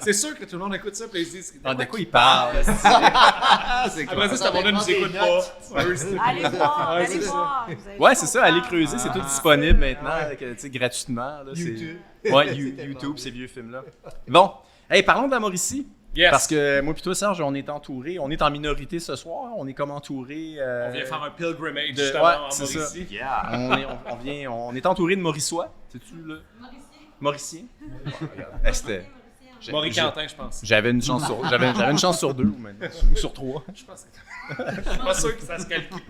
C'est sûr que tout le monde écoute ça, puis ils se disent De quoi il parle? Après ça, c'est à mon ne nous écoute pas. Allez voir, Ouais, allez c'est ça. voir. Vous allez Ouais, c'est ça, allez comprendre. creuser, c'est tout disponible maintenant, tu sais, gratuitement. Là, YouTube. Ouais, YouTube, ces vieux films-là. Bon, hey, parlons de la Mauricie. Yes. Parce que moi et toi, Serge, on est entourés, on est en minorité ce soir, on est comme entourés. On vient faire un pilgrimage, de- justement, ouais, en c'est ça. Mauricie. on est entouré de Mauriçois. C'est-tu le. Mauricien. C'était. Mauricantin, je pense. J'avais une chance sur, j'avais une chance sur 2 ou sur 3 Je pense que... Je suis pas sûr que ça se calcule.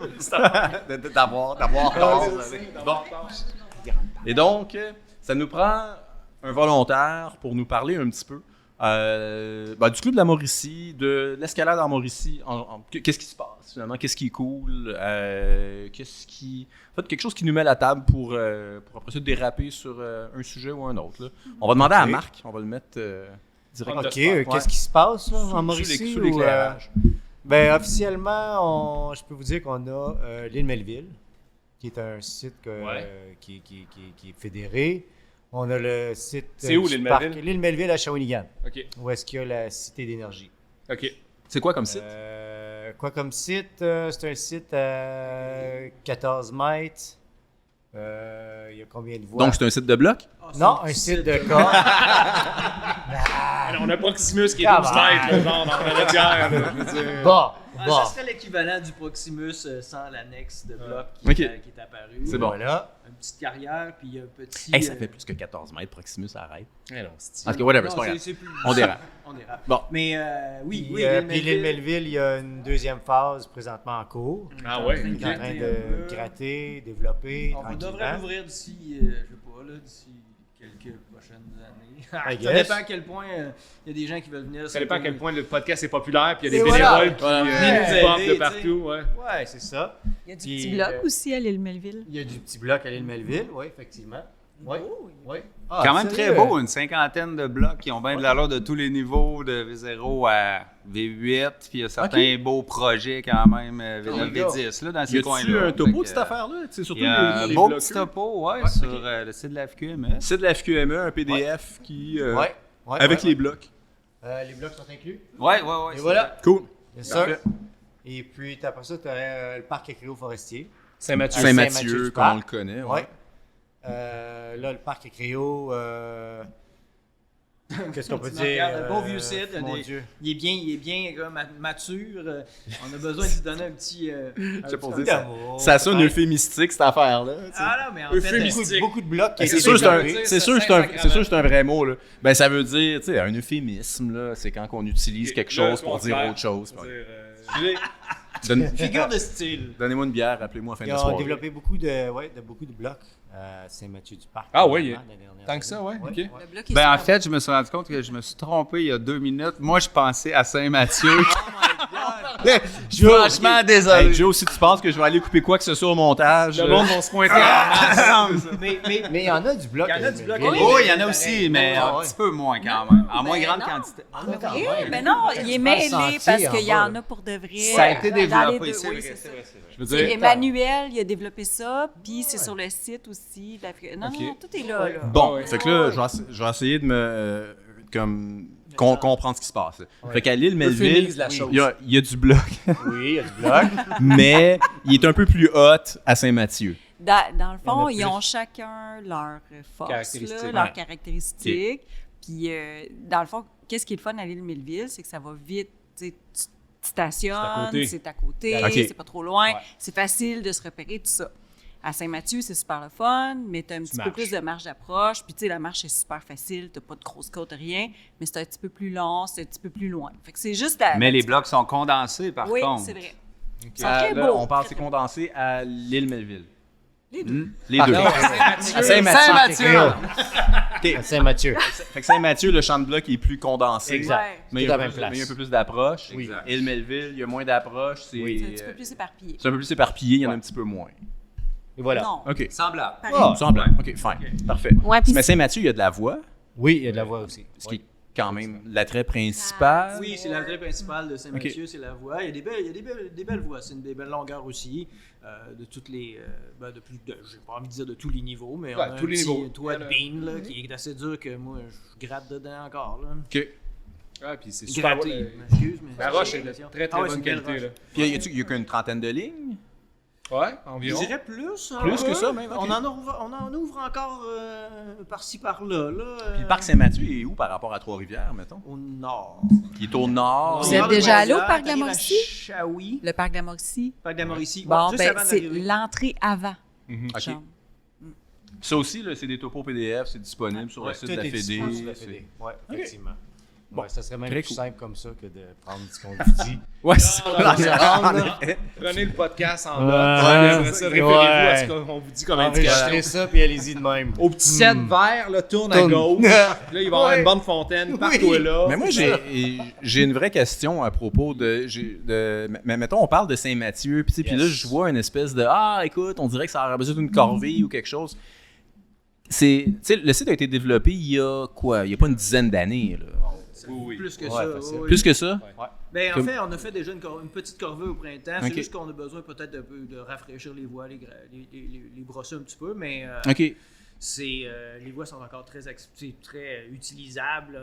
d'avoir tort. Bon. Et donc, ça nous prend un volontaire pour nous parler un petit peu du club de la Mauricie, de l'escalade en Mauricie. Qu'est-ce qui se passe finalement? Qu'est-ce qui est cool? En fait, quelque chose qui nous met à la table pour après ça déraper sur un sujet ou un autre. Là. On va demander à Marc, on va le mettre direct. On the OK, spot, qu'est-ce qui se passe là, en Mauricie? Sous ou, l'éclairage. Ben, officiellement, je peux vous dire qu'on a l'île Melville, qui est un site qui est fédéré. On a le site. C'est où, du l'île parc- Melville? L'île Melville à Shawinigan, OK. où est-ce qu'il y a la Cité d'énergie. OK. C'est quoi comme site? Quoi comme site? C'est un site à 14 mètres. Il y a combien de voies? Donc, c'est un site de bloc? Non, un site de corps. On a Proximus qui est 12 Come mètres, là, genre, dans la bière. là, je veux dire. Bon, Ça serait l'équivalent du Proximus sans l'annexe de bloc Ok. qui est apparu. C'est bon. Voilà. Une petite carrière, puis un petit... Hey, ça fait plus que 14 mètres, Proximus, arrête. Eh non, c'est- En tout cas, whatever, Non, c'est pas grave. c'est plus- On dérape. On dérape. Bon. Mais oui, Puis, oui, puis l'île Melville, il y a une deuxième phase présentement en cours. Ah ouais? On est en train de gratter, développer On devrait tranquillement. l'ouvrir d'ici, je sais pas, là, d'ici quelques prochaines années. I Ça guess. dépend à quel point il y a des gens qui veulent venir. Ça dépend à quel point le podcast est populaire, puis il y a Et des voilà. bénévoles qui Ouais. pompent aider, de partout. Ouais. Ouais, c'est ça. Il y a du Puis, petit bloc aussi à l'île Melville. Il y a du petit bloc à l'île Melville, oui, effectivement. Oui, oui. Ah, Quand même très sérieux? beau, une cinquantaine de blocs qui ont bien de l'allure de tous les niveaux, de V0 à V8, puis il y a certains beaux projets quand même, V9, V10, là, dans Y ces a-tu coins-là. un topo Fait de que, cette affaire-là? Tu sais, surtout Il y a un les beau blocs. petit topo, ouais, sur le site de la FQME. C'est de la FQME, un PDF qui... Ouais, ouais, avec ouais, les blocs. Les blocs sont inclus. Ouais. Et c'est voilà. ça. Cool. Bien sûr. Et puis, après ça, tu aurais le parc écréo-forestier. Saint-Mathieu. Saint-Mathieu Saint-Mathieu, du comme on parc. le connaît. Ouais. Là, le parc écréo. Qu'est-ce qu'on peut Tu me dire? regardes, le bon vieux site, Mon des- Dieu. il est bien comme, mature. On a besoin de lui donner un petit. J'ai pas petit dit coup ça. d'amour. Ça sonne euphémistique, cette affaire-là. tu sais. Ah non, mais en fait, Euphémistique. Beaucoup de blocs qui C'est sûr, c'est un, dire, c'est ça sûr, c'est sert un, à c'est sûr, c'est un vrai mot. Là. Ben, ça veut dire, tu sais, un euphémisme, là, c'est quand on utilise quelque chose pour dire autre chose. figure de style. Donnez-moi une bière, appelez-moi en fin de Ils ont soirée. développé beaucoup de blocs à Saint-Mathieu-du-Parc. Ah oui, notamment, dans les dernières tant que ça, ouais, années. ok. Le bloc est Ben, en super fait, je me suis rendu compte que je me suis trompé il y a 2 minutes. Moi, je pensais à Saint-Mathieu. Franchement, désolé. Hey, Joe, si tu penses que je vais aller couper quoi que ce soit au montage, Le là, monde va se pointer en masse. Mais il y en a du bloc. Il y en a du bloc. Oh, il y en a aussi, mais un ouais. petit peu moins quand même. En moins Ben grande non. quantité. Oui, mais non, il est mêlé parce qu'il y en a pour de vrai. Ça a été Dans les développé, deux, c'est oui, vrai, c'est c'est ça. vrai, c'est vrai. Je veux C'est dire, Emmanuel, il a développé ça, puis c'est sur le site aussi. Non, Ok. non, tout est là. là. bon, Ouais. fait que là, je vais essayer de me comprendre ce qui se passe. Fait qu'à l'île Melville, euphémise la chose. il y a du bloc, Oui, il y a du bloc. mais il est un peu plus hot à Saint-Mathieu. Dans le fond, Il y ils en a ont chacun leurs forces, Caractéristiques. là, leurs Ouais. caractéristiques. Puis, dans le fond, qu'est-ce qui est le fun à l'île Melville, c'est que ça va vite. Tu sais, tu stationnes, côté. c'est à côté, Ok. c'est pas trop loin, Ouais. c'est facile de se repérer, tout ça. À Saint-Mathieu, c'est super le fun, mais tu as un petit peu marches. plus de marge d'approche. Puis, tu sais, la marche est super facile, tu pas de grosse côte, rien, mais c'est un petit peu plus long, c'est un petit peu plus loin. Fait que c'est juste la. Mais les blocs sont condensés, par Oui, contre. c'est vrai. Ils sont Ah, très là, beaux. on pense très, c'est très condensé à l'île Melville. Les deux. Les deux. Pardon, À Saint-Mathieu. À Saint-Mathieu. Fait que Saint-Mathieu, le champ de bloc est plus condensé. Exact. Ouais. Mais il y Tout a à un la peu même plus- mais il y a un place. peu plus d'approche. Oui. Île Melville, il y a moins d'approche. C'est C'est un petit peu plus éparpillé. c'est un peu plus éparpillé, il y en a un petit peu moins. Et voilà. Non. OK. Semblable. Pareil. Ah, semblable. OK, fine. Parfait. Ouais, puis Mais Saint-Mathieu, il y a de la voie, Oui, il y a de la voie aussi. ce qui est quand même l'attrait principal. Oui, c'est l'entrée principale de Saint-Mathieu, c'est la voie. Il y a des belles voies, c'est des belles longueurs aussi, de toutes les, j'ai pas envie de dire de tous les niveaux, mais on Ouais, a tous un les petit niveaux. toit de bean là, qui est assez dur que moi je gratte dedans encore là. OK. Ah, puis c'est super. Gratter, excuse, mais La roche est de très Ah ouais, c'est bonne une belle qualité. roche. Là. Puis il y a qu'une trentaine de lignes. Ouais, Je environ. dirais plus. un Plus que peu. ça, même, ok. On en ouvre encore par-ci par-là. Puis le parc Saint-Mathieu est où par rapport à Trois-Rivières, mettons? Au nord. Il est au nord. Vous êtes déjà allé au parc de la T'arrives à Mauricie? Chaoui. Le parc de la Mauricie. Parc de la Mauricie. Bon, Juste ben, avant c'est d'arriver. l'entrée avant. OK. genre. Ça aussi, là, c'est des topos PDF, c'est disponible sur le Ouais, site tout de la est Fédé. disponible sur la c'est- Fédé. Oui, effectivement. Bon, Ouais, ça serait même très plus cool. simple comme ça que de prendre ce qu'on vous dit. Ouais, c'est Prenez le podcast en Ouais, note. Après ça, référez-vous à ce ouais. qu'on vous dit comme indication. Enregistrez ça puis allez-y de même. Au petit 7 vert, là, tourne à Tourne. gauche. Là, il va y avoir une bonne fontaine. Pars-toi là. Mais moi, j'ai une vraie question à propos mais mettons, on parle de Saint-Mathieu, puis tu sais, puis là, je vois une espèce de écoute, on dirait que ça aurait besoin d'une corvée ou quelque chose. Tu sais, le site a été développé il y a quoi? Il y a pas une dizaine d'années, là. Oui. Plus que Ouais, ça. facile. oui. Plus que ça? Ben, en Comme- fait, on a fait déjà une petite corvée au printemps. C'est Ok. juste qu'on a besoin peut-être de rafraîchir les voies, les brosser un petit peu, mais OK. les voies sont encore très utilisables.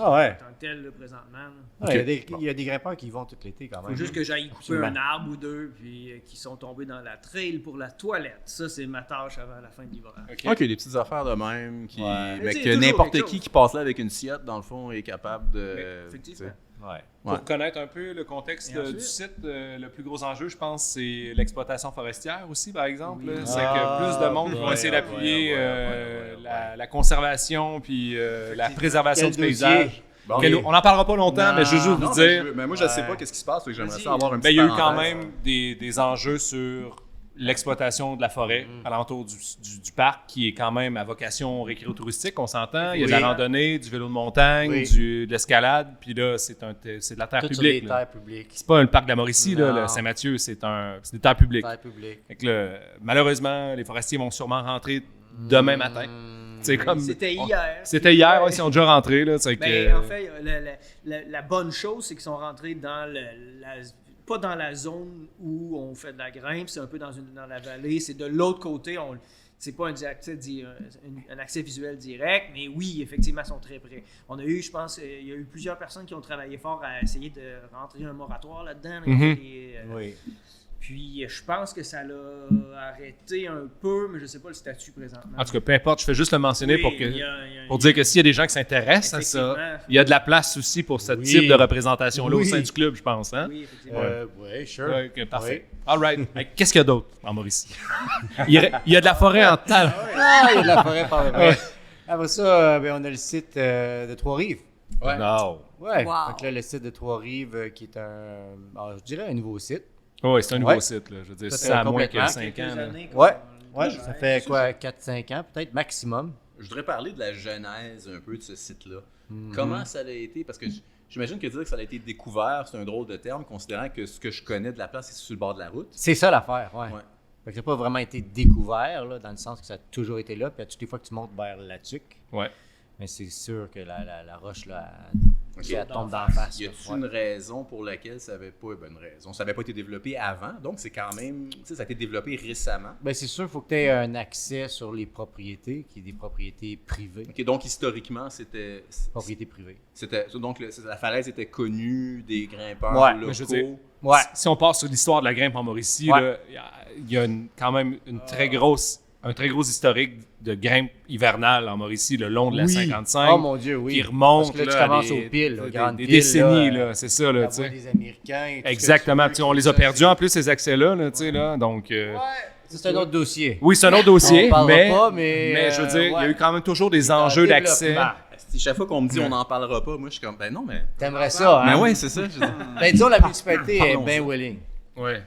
Ah ouais. En tant que tel, là, présentement. là. Ouais, il y a des grimpeurs qui y vont tout l'été quand Faut même. juste que j'aille couper Absolument. un arbre ou deux, puis qui sont tombés dans la trail pour la toilette. Ça, c'est ma tâche avant la fin de l'hiver. OK, des petites affaires de même, Ouais. mais Tu sais, que toujours n'importe quelque qui chose. qui passe là avec une sciette, dans le fond, est capable de... Effectivement. Ouais. Pour Ouais. connaître un peu le contexte Et ensuite? du site, le plus gros enjeu, je pense, c'est l'exploitation forestière aussi, par exemple. là. C'est Ah, que plus de monde vont ouais, essayer ouais, d'appuyer ouais, la conservation puis la préservation Quel du paysage. Bon, Quel- mais- On n'en parlera pas longtemps, mais je veux juste Non, vous mais dire, mais moi, je sais pas qu'est-ce qui se passe, fait que j'aimerais Vas-y. ça avoir un petit ben, il y a eu quand parenthèse. même des enjeux sur l'exploitation de la forêt alentour du parc, qui est quand même à vocation récréo-touristique, on s'entend. Il y a de la randonnée, du vélo de montagne, de l'escalade, puis là, c'est de la terre Tout publique. sur des terres publiques. C'est pas le parc de la Mauricie, là, Non. le Saint-Mathieu, c'est des terres publiques. Terres publiques. Fait que là, malheureusement, les forestiers vont sûrement rentrer demain matin. C'est comme... C'était hier. C'était hier, ouais, ils sont déjà rentrés. Là, En fait, la bonne chose, c'est qu'ils sont rentrés dans pas dans la zone où on fait de la grimpe, c'est un peu dans la vallée, c'est de l'autre côté. C'est pas un accès visuel direct, mais oui, effectivement, ils sont très près. On a eu, je pense, il y a eu plusieurs personnes qui ont travaillé fort à essayer de rentrer un moratoire là-dedans. Oui. Puis, je pense que ça l'a arrêté un peu, mais je ne sais pas le statut présentement. En tout cas, peu importe, je fais juste le mentionner Oui, pour dire que s'il y a des gens qui s'intéressent à ça, Effectivement. il y a de la place aussi pour ce Oui. type de représentation-là au Oui. sein du club, je pense. Hein? Oui, effectivement. Oui, sure. Ouais, ok, parfait. All right. Qu'est-ce qu'il y a d'autre en Mauricie? il y a de la forêt en tal. Ah, il y a de la forêt par là. Après ça, on a le site de Trois-Rives. Ouais. Non. Ouais. Wow. Donc là, le site de Trois-Rives qui est je dirais un nouveau site. Oui, c'est un nouveau Ouais. site. Là. Je veux dire, Ça, ça a moins que complètement. 5 ans. là. Ouais, ça fait quoi, 4-5 ans peut-être, maximum. Je voudrais parler de la genèse un peu de ce site-là. Mhm. Comment ça a été, parce que j'imagine que dire que ça a été découvert, c'est un drôle de terme, considérant que ce que je connais de la place, c'est sur le bord de la route. C'est ça l'affaire, ouais. Ouais. Fait que ça n'a pas vraiment été découvert, là, dans le sens que ça a toujours été là, puis à toutes les fois que tu montes vers la tuque, Ouais. mais c'est sûr que la roche, là, Ok. elle tombe d'en face. Y là. a-t-il une raison pour laquelle ça n'avait pas une raison? Ça n'avait pas été développé avant, donc c'est quand même, tu sais, ça a été développé récemment. Ben, c'est sûr, il faut que tu aies un accès sur les propriétés, qui est des propriétés privées. Ok, donc historiquement, c'était donc la falaise était connue des grimpeurs Ouais, locaux. mais je veux dire, Ouais. Si on part sur l'histoire de la grimpe en Mauricie, Ouais. là, il y a quand même un très gros historique de grimpe hivernale en Mauricie le long de la Oui. 55. Oh mon Dieu, oui. Qui remonte Parce que là, tu là, à commences des, aux piles, là, des- grandes des piles, décennies, là, là, c'est ça. Là, La tu sais. voie des Américains. et tout ce que Exactement. tu Tu sais, veux, on les a ça, perdus en plus, ces accès-là. Là, tu sais, là, donc, c'est un autre dossier. oui, c'est un autre dossier, On parlera mais, pas, mais, je veux dire, il y a ouais. eu quand même toujours des enjeux d'accès. Chaque fois qu'on me dit on n'en parlera pas, moi je suis comme ben non, mais. T'aimerais ça, hein? Ben ouais, c'est ça. je veux dire. Ben, disons, la municipalité est Parlons-y. bien willing. Ouais.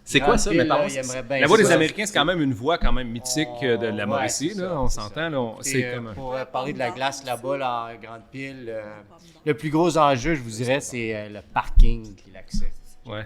C'est quoi ça? Mais Grande par Ville, là, contre, il aimerait bien La voie des ça. Américains, c'est quand même une voie quand même mythique de la Ouais, Mauricie. c'est Là, ça, on c'est s'entend. Là, Et, c'est comme... pour parler de la glace là-bas, là, en Grande Pile, le plus gros enjeu, je vous dirais, c'est le parking et l'accès. Ouais.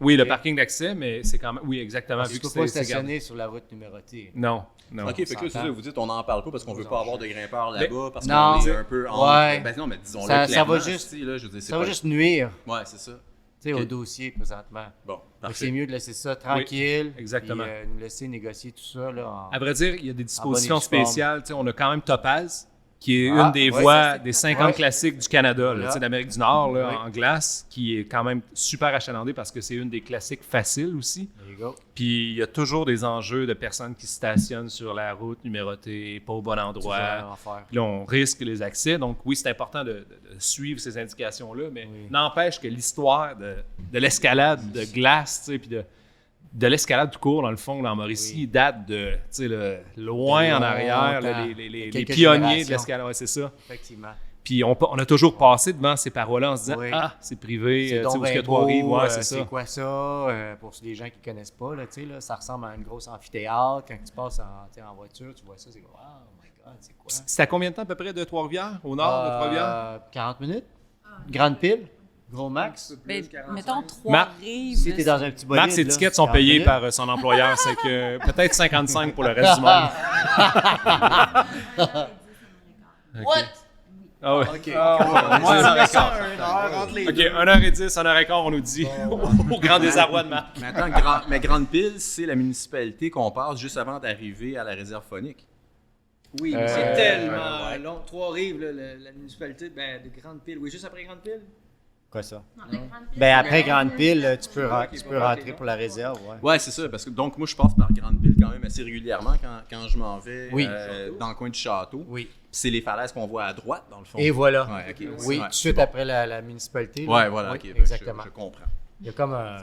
Oui, le parking d'accès, mais c'est quand même... Oui, exactement. Parce Vu que tu que peux pas c'est gardé. stationner sur la route numérotée. Non, non. ok, fait que là, c'est ça, vous dites on n'en parle pas parce qu'on veut pas avoir de grimpeurs là-bas, parce non. qu'on est un peu en. Ouais. Ben non, mais disons-le Ça clairement. va juste- tu sais, là, je veux dire, c'est Ça va pas- juste nuire, Ouais, c'est ça. tu sais, Ok. au dossier présentement. Bon, Fait que parfait. c'est mieux de laisser ça tranquille. exactement. Puis, nous laisser négocier tout ça, là. À vrai dire, il y a des dispositions bonne et due forme. spéciales. Tu sais, on a quand même Topaz, qui est Ah, une des ouais, voies ça, des c'est 50 Ouais. classiques du Canada, là, Voilà. tu sais, d'Amérique du Nord, là, Oui. en glace, qui est quand même super achalandée parce que c'est une des classiques faciles aussi. There you go. Puis il y a toujours des enjeux de personnes qui stationnent sur la route numérotée, pas au bon Toujours endroit. la même affaire. Puis là, on risque les accès. Donc, oui, c'est important de suivre ces indications-là, mais Oui. n'empêche que l'histoire de l'escalade de glace, tu sais, puis de l'escalade tout court, dans le fond, dans Mauricie, Oui. date de, tu sais, loin en arrière, là, longtemps. les Quelques pionniers de générations. l'escalade, ouais, c'est ça. Effectivement. Puis on a toujours passé devant ces parois-là en se disant Oui. « Ah, c'est privé, C'est tu sais, donc où est-ce que bien Trois-Rives? beau, Ouais, c'est ça. C'est quoi ça? Pour les gens qui ne connaissent pas, là, tu sais, là, ça ressemble à une grosse amphithéâtre. Quand tu passes en voiture, tu vois ça, c'est comme « Oh my God, c'est quoi? » C'est à combien de temps à peu près de Trois-Rivières, au nord de Trois-Rivières? 40 minutes. Grande pile. Gros max. Ben, mettons Ma- Trois-Rives. Si là, t'es dans un petit bolide, Marc, ses là, tickets sont 40 payés minutes. par son employeur, c'est que peut-être 55 pour le reste du monde. What? Ah ouais. OK. OK, 1h10, 1h15, on nous dit, au grand désarroi de Marc. Mais attends, mais Grande Pile, c'est la municipalité qu'on passe juste avant d'arriver à la réserve phonique. Oui, mais c'est tellement ouais. long. Trois-Rives, là, la municipalité de Grande Pile. Oui, juste après Grande Pile? Quoi ça? Non, la grande ville. Ben après Grande Pile, tu peux rentrer pour la réserve, ouais. Ouais, c'est ça, parce que donc moi je passe par Grande Pile quand même assez régulièrement quand je m'en vais Oui. dans le coin du château. Oui. Puis c'est les falaises qu'on voit à droite dans le fond. Et voilà. Ouais, ok. Oui, Ouais, tout de suite après la municipalité. là. Ouais, voilà, Oui, ok, exactement. je comprends. Il y a comme un...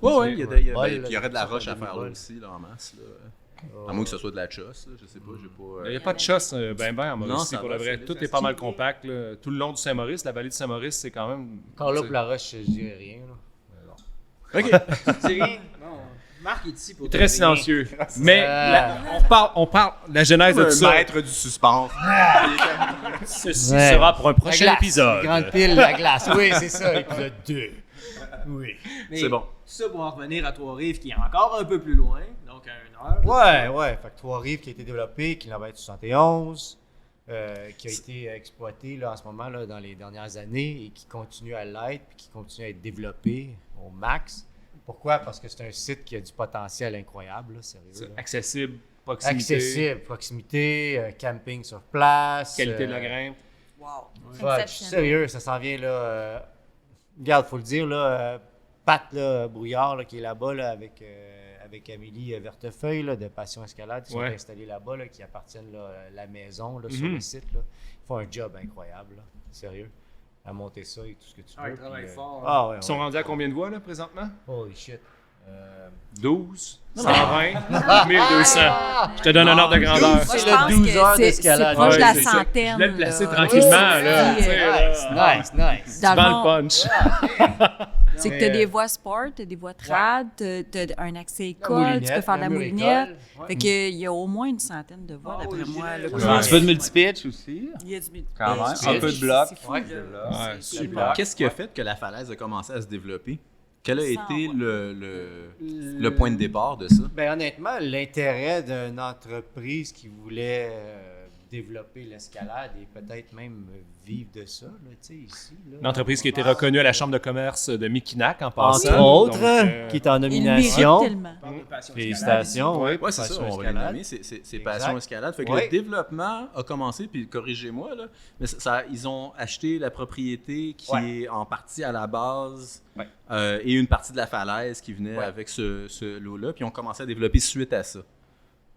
Ouais, il y a des- il y a- Bol, ben, puis il y aurait de la ça, roche à des faire là bols. aussi, là, en masse. Là. À moins que ce soit de la chosse, là, je sais pas, j'ai pas. Il n'y a pas de chasse ben en Non, Mauricie, ça pour va, le vrai. c'est Tout des est pas mal compact. Là. Tout le long du Saint-Maurice, la vallée du Saint-Maurice, c'est quand même... Encore là, tu sais, pour la roche, je dirais rien. Là. Ok. C'est rien? Non. Marc est ici pour Très silencieux. Mais on parle de la genèse de tout ça. Maître du suspense. Ceci Ouais. sera pour un La prochain glace, épisode. une grande pile, la glace. Oui, c'est ça, épisode 2. Oui. Mais C'est bon. Tout ça pour en revenir à Trois-Rives, qui est encore un peu plus loin, donc à 1 heure. Ouais. Fait que Trois-Rives qui a été développé, kilomètre 71, qui a été exploité là, en ce moment là, dans les dernières années et qui continue à l'être puis qui continue à être développé au max. Pourquoi? Parce que c'est un site qui a du potentiel incroyable, là, sérieux. Là. Accessible, proximité, Accessible, proximité, camping sur place. qualité de la grimpe. Wow. Ouais, Exceptionnel. sérieux, ça s'en vient là. Regarde, faut le dire là, Pat là, Brouillard là, qui est là-bas là, avec Amélie Vertefeuille là, de Passion Escalade qui sont Ouais. installés là-bas, là, qui appartiennent là, à la maison là, sur Mhm. le site. Là. Ils font un job incroyable, là, sérieux, à monter ça et tout ce que tu veux. Ils travaillent puis, fort. Ah ouais, Ils sont ouais. rendus à combien de voix, là, présentement? Holy shit. 12, 120, 1200. Je te donne un ordre de grandeur. C'est Je le pense 12 que heures c'est d'escalade. proche de la Ouais, c'est ça. centaine. Je voulais le placer là. tranquillement, Oui, là. puis, tu sais, là. Nice. dans Tu le vends le fond, punch. c'est que tu as des voies sport, tu as des voies trad, tu as un accès La école, tu peux faire de la mur moulinette. école. Ouais. Fait qu'il y a au moins une centaine de voies, d'après moi. là. Un petit peu de multipitch aussi. Il y a du Quand même. c'est- Un peu de bloc. c'est fou, Ouais. là. Ouais, C'est super. fou. Qu'est-ce qui a fait que la falaise a commencé à se développer? Quel a Ça, été ouais. le point de départ de ça? Ben, honnêtement, l'intérêt d'une entreprise qui voulait développer l'escalade et peut-être même vivre de ça, là, tu sais, ici. Là. Une entreprise qui a été reconnue à la Chambre de commerce de Mikinak en passant. Entre autres, Donc, qui est en Il le mérite nomination. tellement. Félicitations. Oui, c'est ça, Passion on va les Escalade. nommer. C'est Exact. Passion Escalade. Fait que Ouais. le développement a commencé, puis corrigez-moi, là, mais ils ont acheté la propriété qui Ouais. est en partie à la base Ouais. et une partie de la falaise qui venait Ouais. avec ce lot-là, puis ils ont commencé à développer suite à ça.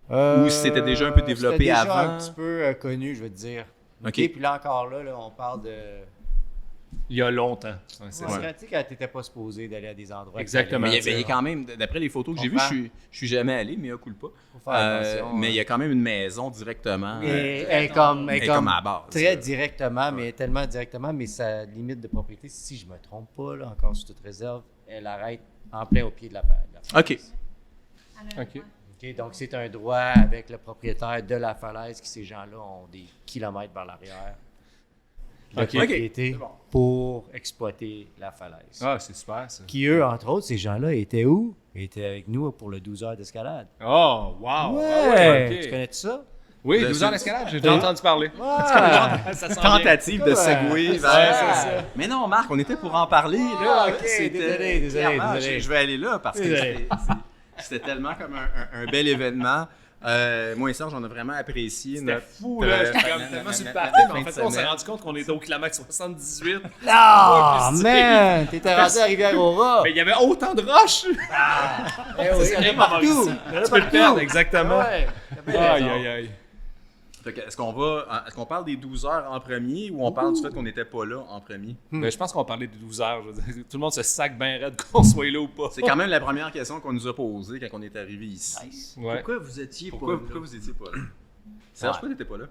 Euh, Ou c'était déjà un peu développé c'était déjà avant. un petit peu connu, je veux te dire. OK. Puis là encore, là, on parle de... il y a longtemps. Ouais, c'est Tu ça. sais, quand t'étais pas supposé d'aller à des endroits... Exactement. Mais il y a quand même, d'après les photos que j'ai vues, je suis jamais allé, mais cool pas. Faut faire attention, Mais il y a quand même une maison directement. Et elle est comme, elle est comme à la base. très directement, mais tellement directement, mais sa limite de propriété, si je me trompe pas, là, encore sous toute réserve, elle arrête en plein au pied de la falaise. OK. OK. OK, donc c'est un droit avec le propriétaire de la falaise qui, ces gens-là, ont des kilomètres vers l'arrière. La OK. propriété pour exploiter la falaise. Ah, c'est super, ça. Qui, eux, entre autres, ces gens-là, étaient où? Ils étaient avec nous pour le 12 heures d'escalade. Oh, wow! Ouais! OK. Tu connais ça? Oui, Le- 12 heures d'escalade, j'ai déjà entendu parler. Ouais! Ça sent bien. Tentative de segway Ouais, vers- c'est ça. Mais non, Marc, on était pour en parler. Là. ok, C'était- désolé. Clairement, je vais aller là parce que Désolé. c'était tellement comme un bel événement. Moi et Serge, on a vraiment apprécié C'était notre... fou, là. J'étais comme notre- tellement sur le notre- party, mais en notre fait, on s'est semaine. rendu compte qu'on était au kilomètre 78. Ah, Ouais, man! T'étais rendu à Rivière-au-Rat! Mais il y avait autant de roches! Eh oui, il y en a vraiment partout! réussi. Il y en a Tu peux le partout. perdre, exactement. Ouais, t'as bien Aïe, raison. aïe, aïe. Fait que est-ce qu'on parle des 12 heures en premier ou on parle du fait qu'on n'était pas là en premier? Mais je pense qu'on parlait des 12 heures. Je veux dire. Tout le monde se sac bien raide qu'on soit là ou pas. C'est quand même la première question qu'on nous a posée quand on est arrivé ici. Nice. Ouais. Pourquoi vous étiez Pourquoi pas là? vous étiez pas là? Serge, pourquoi t'étais pas là?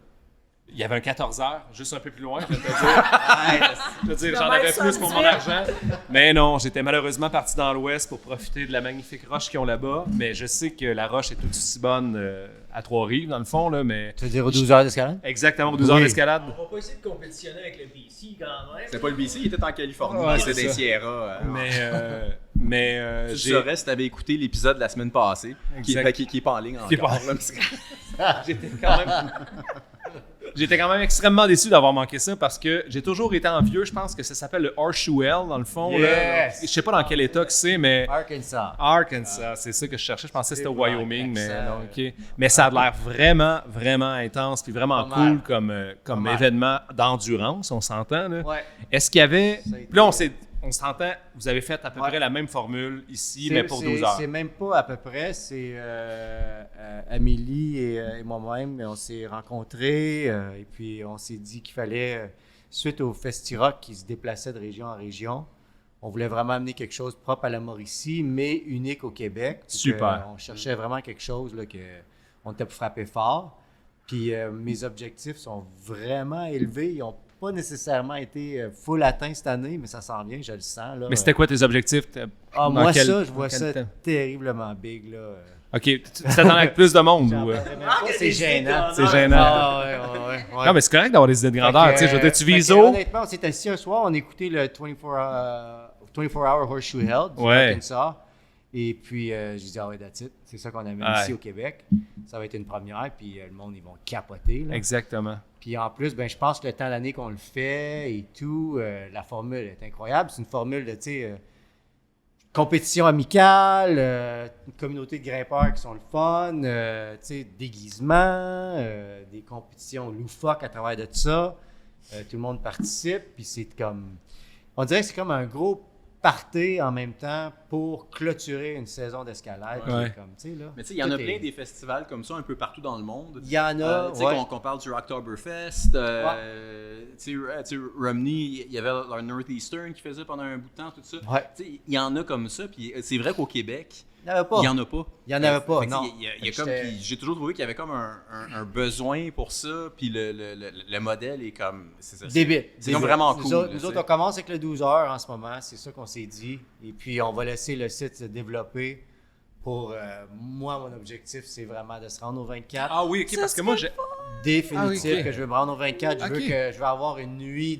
Il y avait un 14 heures, juste un peu plus loin, je vais te dire. Je veux dire, j'en avais plus pour mon argent. Mais non, j'étais malheureusement parti dans l'ouest pour profiter de la magnifique roche qu'ils ont là-bas. Mais je sais que la roche est tout aussi bonne à Trois-Rives, dans le fond, là, mais Tu veux dire aux 12 heures d'escalade? exactement aux 12 heures Oui. d'escalade. On va pas essayer de compétitionner avec le BC quand même. C'était pas le BC, il était en Californie, Ouais, il c'est était dans les ça. Sierra. Mais Tu j'ai... saurais si t'avais écouté l'épisode de la semaine passée, qui Exact. est pas en ligne Qui est pas encore. en là, parce que- J'étais quand même extrêmement déçu d'avoir manqué ça parce que j'ai toujours été envieux. Je pense que ça s'appelle le Horseshoe Hell, dans le fond. Là. Yes! Je sais pas dans quel état que c'est, mais Arkansas. Arkansas, c'est ça que je cherchais. Je pensais que c'était au C'est Wyoming, mais Arkansas. non, OK. Mais ça a l'air vraiment, vraiment intense puis vraiment Pas cool mal. comme mal. événement d'endurance, on s'entend. Là. Ouais. Est-ce qu'il y avait... Ça a été- Puis là, on s'entend, vous avez fait à peu près la même formule ici, mais pour 12 heures. C'est même pas à peu près. C'est Amélie et moi-même, on s'est rencontrés et puis on s'est dit qu'il fallait, suite au Festi-Rock qui se déplaçait de région en région, on voulait vraiment amener quelque chose propre à la Mauricie, mais unique au Québec. Donc, Super. on cherchait vraiment quelque chose là, que on était pour frapper fort. Puis mes objectifs sont vraiment élevés. pas nécessairement été full atteint cette année, mais ça s'en vient, je le sens. Là. Mais c'était quoi tes objectifs? Moi, quel- ça, je vois quel ça temps? terriblement big. Là. OK. Tu t'attendais avec plus de monde? J'en Ou... parlerai même pas, c'est gênant. C'est gênant. Ah, ouais. Non, mais c'est correct d'avoir des idées de grandeur. Tu sais, je veux dire, tu vises haut. Honnêtement, on s'est assis un soir, on écoutait le 24-hour Horseshoe Held du Ouais. Arkansas. Et puis, j'ai dit, ah ouais, that's it. C'est ça qu'on amène Ouais. ici au Québec. Ça va être une première, puis le monde, ils vont capoter. Là. Exactement. Puis en plus, ben, je pense que le temps d'année qu'on le fait et tout, la formule est incroyable. C'est une formule de, tu sais, compétition amicale, une communauté de grimpeurs qui sont le fun, tu sais, déguisement, des compétitions loufoques à travers de tout ça. Tout le monde participe, puis c'est comme... On dirait que c'est comme un gros party en même temps pour clôturer une saison d'escalade. qui est Ouais. comme, tu sais, là, Mais tu sais, il y en a tout plein est- des festivals comme ça un peu partout dans le monde. Il y en a, Tu sais, ouais. qu'on parle du Oktoberfest. Tu sais, Romney, il y avait leur Northeastern qui faisait pendant un bout de temps, tout ça. Ouais. Tu sais, il y en a comme ça. Puis c'est vrai qu'au Québec, Il n'y en avait pas. il n'y en a pas. Il y en avait pas, Fait que, non. il y a comme, J'étais- puis j'ai toujours trouvé qu'il y avait comme un besoin pour ça. Puis le modèle est comme. C'est ça. Débile. C'est comme vraiment Nous cool. autres, là, nous tu autres, sais. on commence avec le 12 heures en ce moment. C'est ça qu'on s'est dit. Et puis, on va laisser le site se développer. Pour moi, mon objectif, c'est vraiment de se rendre au 24. Ah oui, OK, parce que moi, j'ai... Définitif, Ah oui, ok. que je veux me rendre au 24. Ok. Je veux avoir une nuit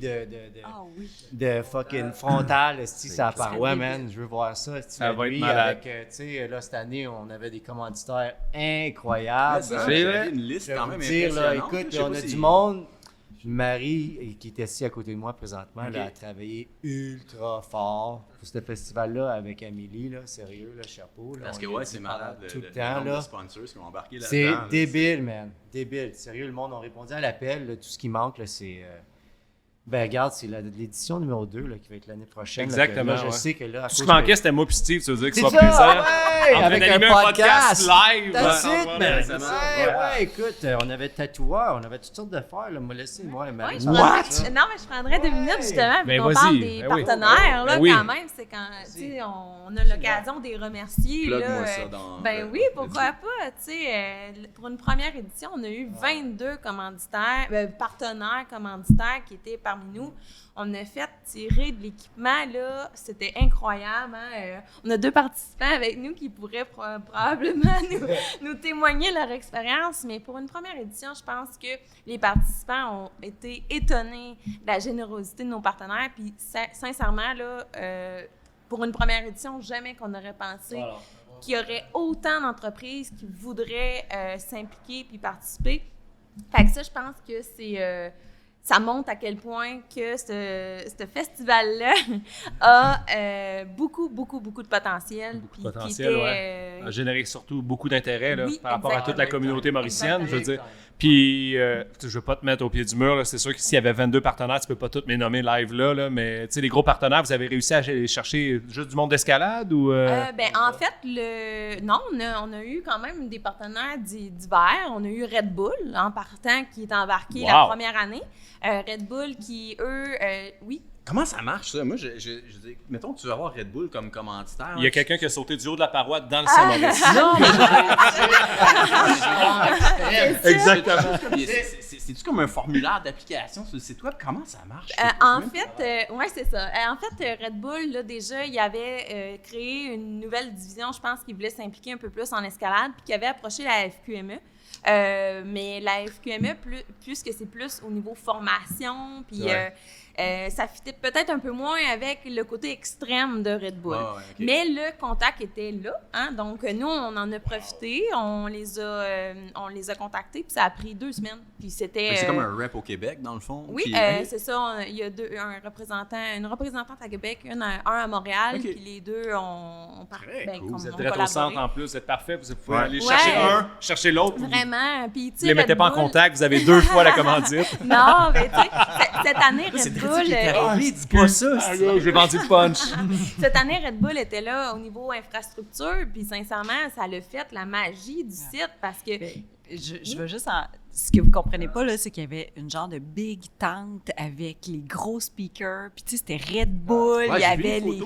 Ah oui. de fucking frontal, esti, ça serait part. Ouais, débile. man, je veux voir ça. esti, Ça la va être nuit malade. avec, tu sais, là, cette année, on avait des commanditaires incroyables. C'est C'est vrai. vrai. Une liste Je vais quand vous même dire, là, impressionnante. écoute, Je sais on pas a si- du monde. Marie, qui est assise à côté de moi présentement, Ok. là, a travaillé ultra fort pour ce festival-là avec Amélie, là, sérieux, là, chapeau. Là, Parce on que lui a ouais, dit c'est pendant malade. tout le le temps, nombre là. de sponsors qui ont embarqué là-dedans. C'est là, débile, man. Débile. Sérieux, le monde a répondu à l'appel. Là, tout ce qui manque, là, c'est... Ben, regarde, c'est l'édition numéro 2 là, qui va être l'année prochaine. là, que Exactement, là, je ouais. sais que là, à Tout ce cause qui manquait, que- c'était moi puis Steve, tu veux dire que C'est soit ça, présent. ouais, En train avec d'animer un podcast live. That's Ouais, it, ouais, man. exactement. Ouais, écoute, on avait tatoueur, on avait toutes sortes d'affaires. Là, moi, laissez, moi, Marie. Ouais, je prendrais- non, mais je prendrais 2 minutes justement, Ben, puis on vas-y. parle des Ben oui. partenaires, là, Ben oui. quand même, c'est quand, tu sais, on a l'occasion de les remercier, là. Plug-moi ça dans Ben le- oui, pourquoi pas, tu sais, pour une première édition, on a eu 22 commanditaires, partenaires commanditaires qui étaient parmi nous. On a fait tirer de l'équipement, là, c'était incroyable, hein? On a 2 participants avec nous qui pourraient probablement nous témoigner leur expérience, mais pour une première édition, je pense que les participants ont été étonnés de la générosité de nos partenaires, puis sincèrement, là, pour une première édition, jamais qu'on aurait pensé qu'il y aurait autant d'entreprises qui voudraient s'impliquer puis participer. Fait que ça, je pense que c'est... ça montre à quel point que ce festival-là a beaucoup de potentiel. Beaucoup de puis potentiel, qui était, ouais. A généré surtout beaucoup d'intérêt là, Oui, par rapport à toute la communauté mauricienne, Exactement. je veux dire. Puis, je veux pas te mettre au pied du mur, là. C'est sûr que s'il y avait 22 partenaires, tu peux pas tous les nommer live là, mais tu sais, les gros partenaires, vous avez réussi à aller chercher juste du monde d'escalade ou... Ben, en fait, non, on a eu quand même des partenaires divers. On a eu Red Bull en partant qui est embarqué la Wow. première année. Red Bull qui, eux, oui. Comment ça marche, ça? Moi, je dis, mettons que tu veux avoir Red Bull comme commanditaire. Il y a quelqu'un qui a sauté du haut de la paroi dans le Saint-Maurice. Non, mais Exactement. C'est-tu comme un formulaire d'application sur le site web? Comment ça marche? En fait, ouais, c'est ça. En fait, Red Bull, là, déjà, il avait créé une nouvelle division, je pense qu'il voulait s'impliquer un peu plus en escalade, puis qu'il avait approché la FQME. Mais la FQME, plus que c'est plus au niveau formation, puis ça fitait peut-être un peu moins avec le côté extrême de Red Bull. Ah ouais, ok. Mais le contact était là, hein? Donc nous, on en a profité, on les a contactés, puis ça a pris 2 semaines. Puis c'était... C'est comme un rep au Québec, dans le fond? Oui, qui- c'est ça. Il y a une représentante à Québec, un à Montréal, Ok. puis les deux ont Très cool. Vous êtes ont direct au centre collaboré. en plus, vous êtes parfait, vous pouvez Ouais. aller Ouais. chercher un, chercher l'autre. Vous Vraiment. Puis, tu ne sais, les mettez Red pas en Bull- contact, vous avez 2 fois la commandite. Non, mais tu sais, cette année, Red Bull... dis pas ça. Ah, là, j'ai vendu le punch. Cette année, Red Bull était là au niveau infrastructure, puis sincèrement, ça a fait la magie du site parce que... Je veux juste ce que vous comprenez pas, là, c'est qu'il y avait une genre de big tente avec les gros speakers. Puis, tu sais, c'était Red Bull. Il y avait les...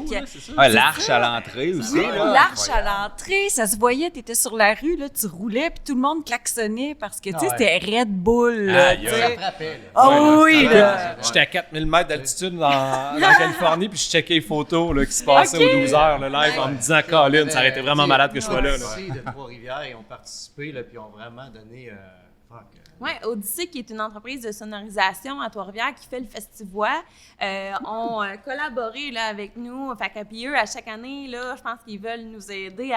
L'arche à l'entrée aussi. Oui, là. l'arche à l'entrée, ça se voyait, tu étais sur la rue, là, tu roulais, puis tout le monde klaxonnait parce que, tu sais, c'était Red Bull. Là, tu sais. Oh oui, là! J'étais à 4000 mètres d'altitude dans Californie, puis je checkais les photos là, qui se passaient aux 12 heures, le live, en me disant, Colin, ça aurait été vraiment malade que je sois là. Odyssey de Trois-Rivières, ils ont participé, là, puis ils ont vraiment donné... Oui, Odyssey, qui est une entreprise de sonorisation à Trois-Rivières qui fait le Festivois, ont collaboré là, avec nous. Fait que, puis eux, à chaque année, là, je pense qu'ils veulent nous aider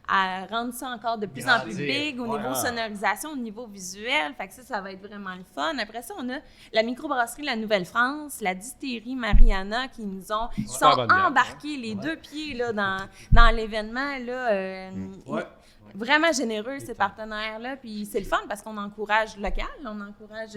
à rendre ça encore de plus en plus big au niveau sonorisation, au niveau visuel. Fait que ça va être vraiment le fun. Après ça, on a la microbrasserie La Nouvelle-France, la distillerie Mariana qui nous ont sont embarqués les deux pieds là, dans l'événement. Là, vraiment généreux, ces partenaires-là. Puis c'est le fun parce qu'on encourage local, on encourage...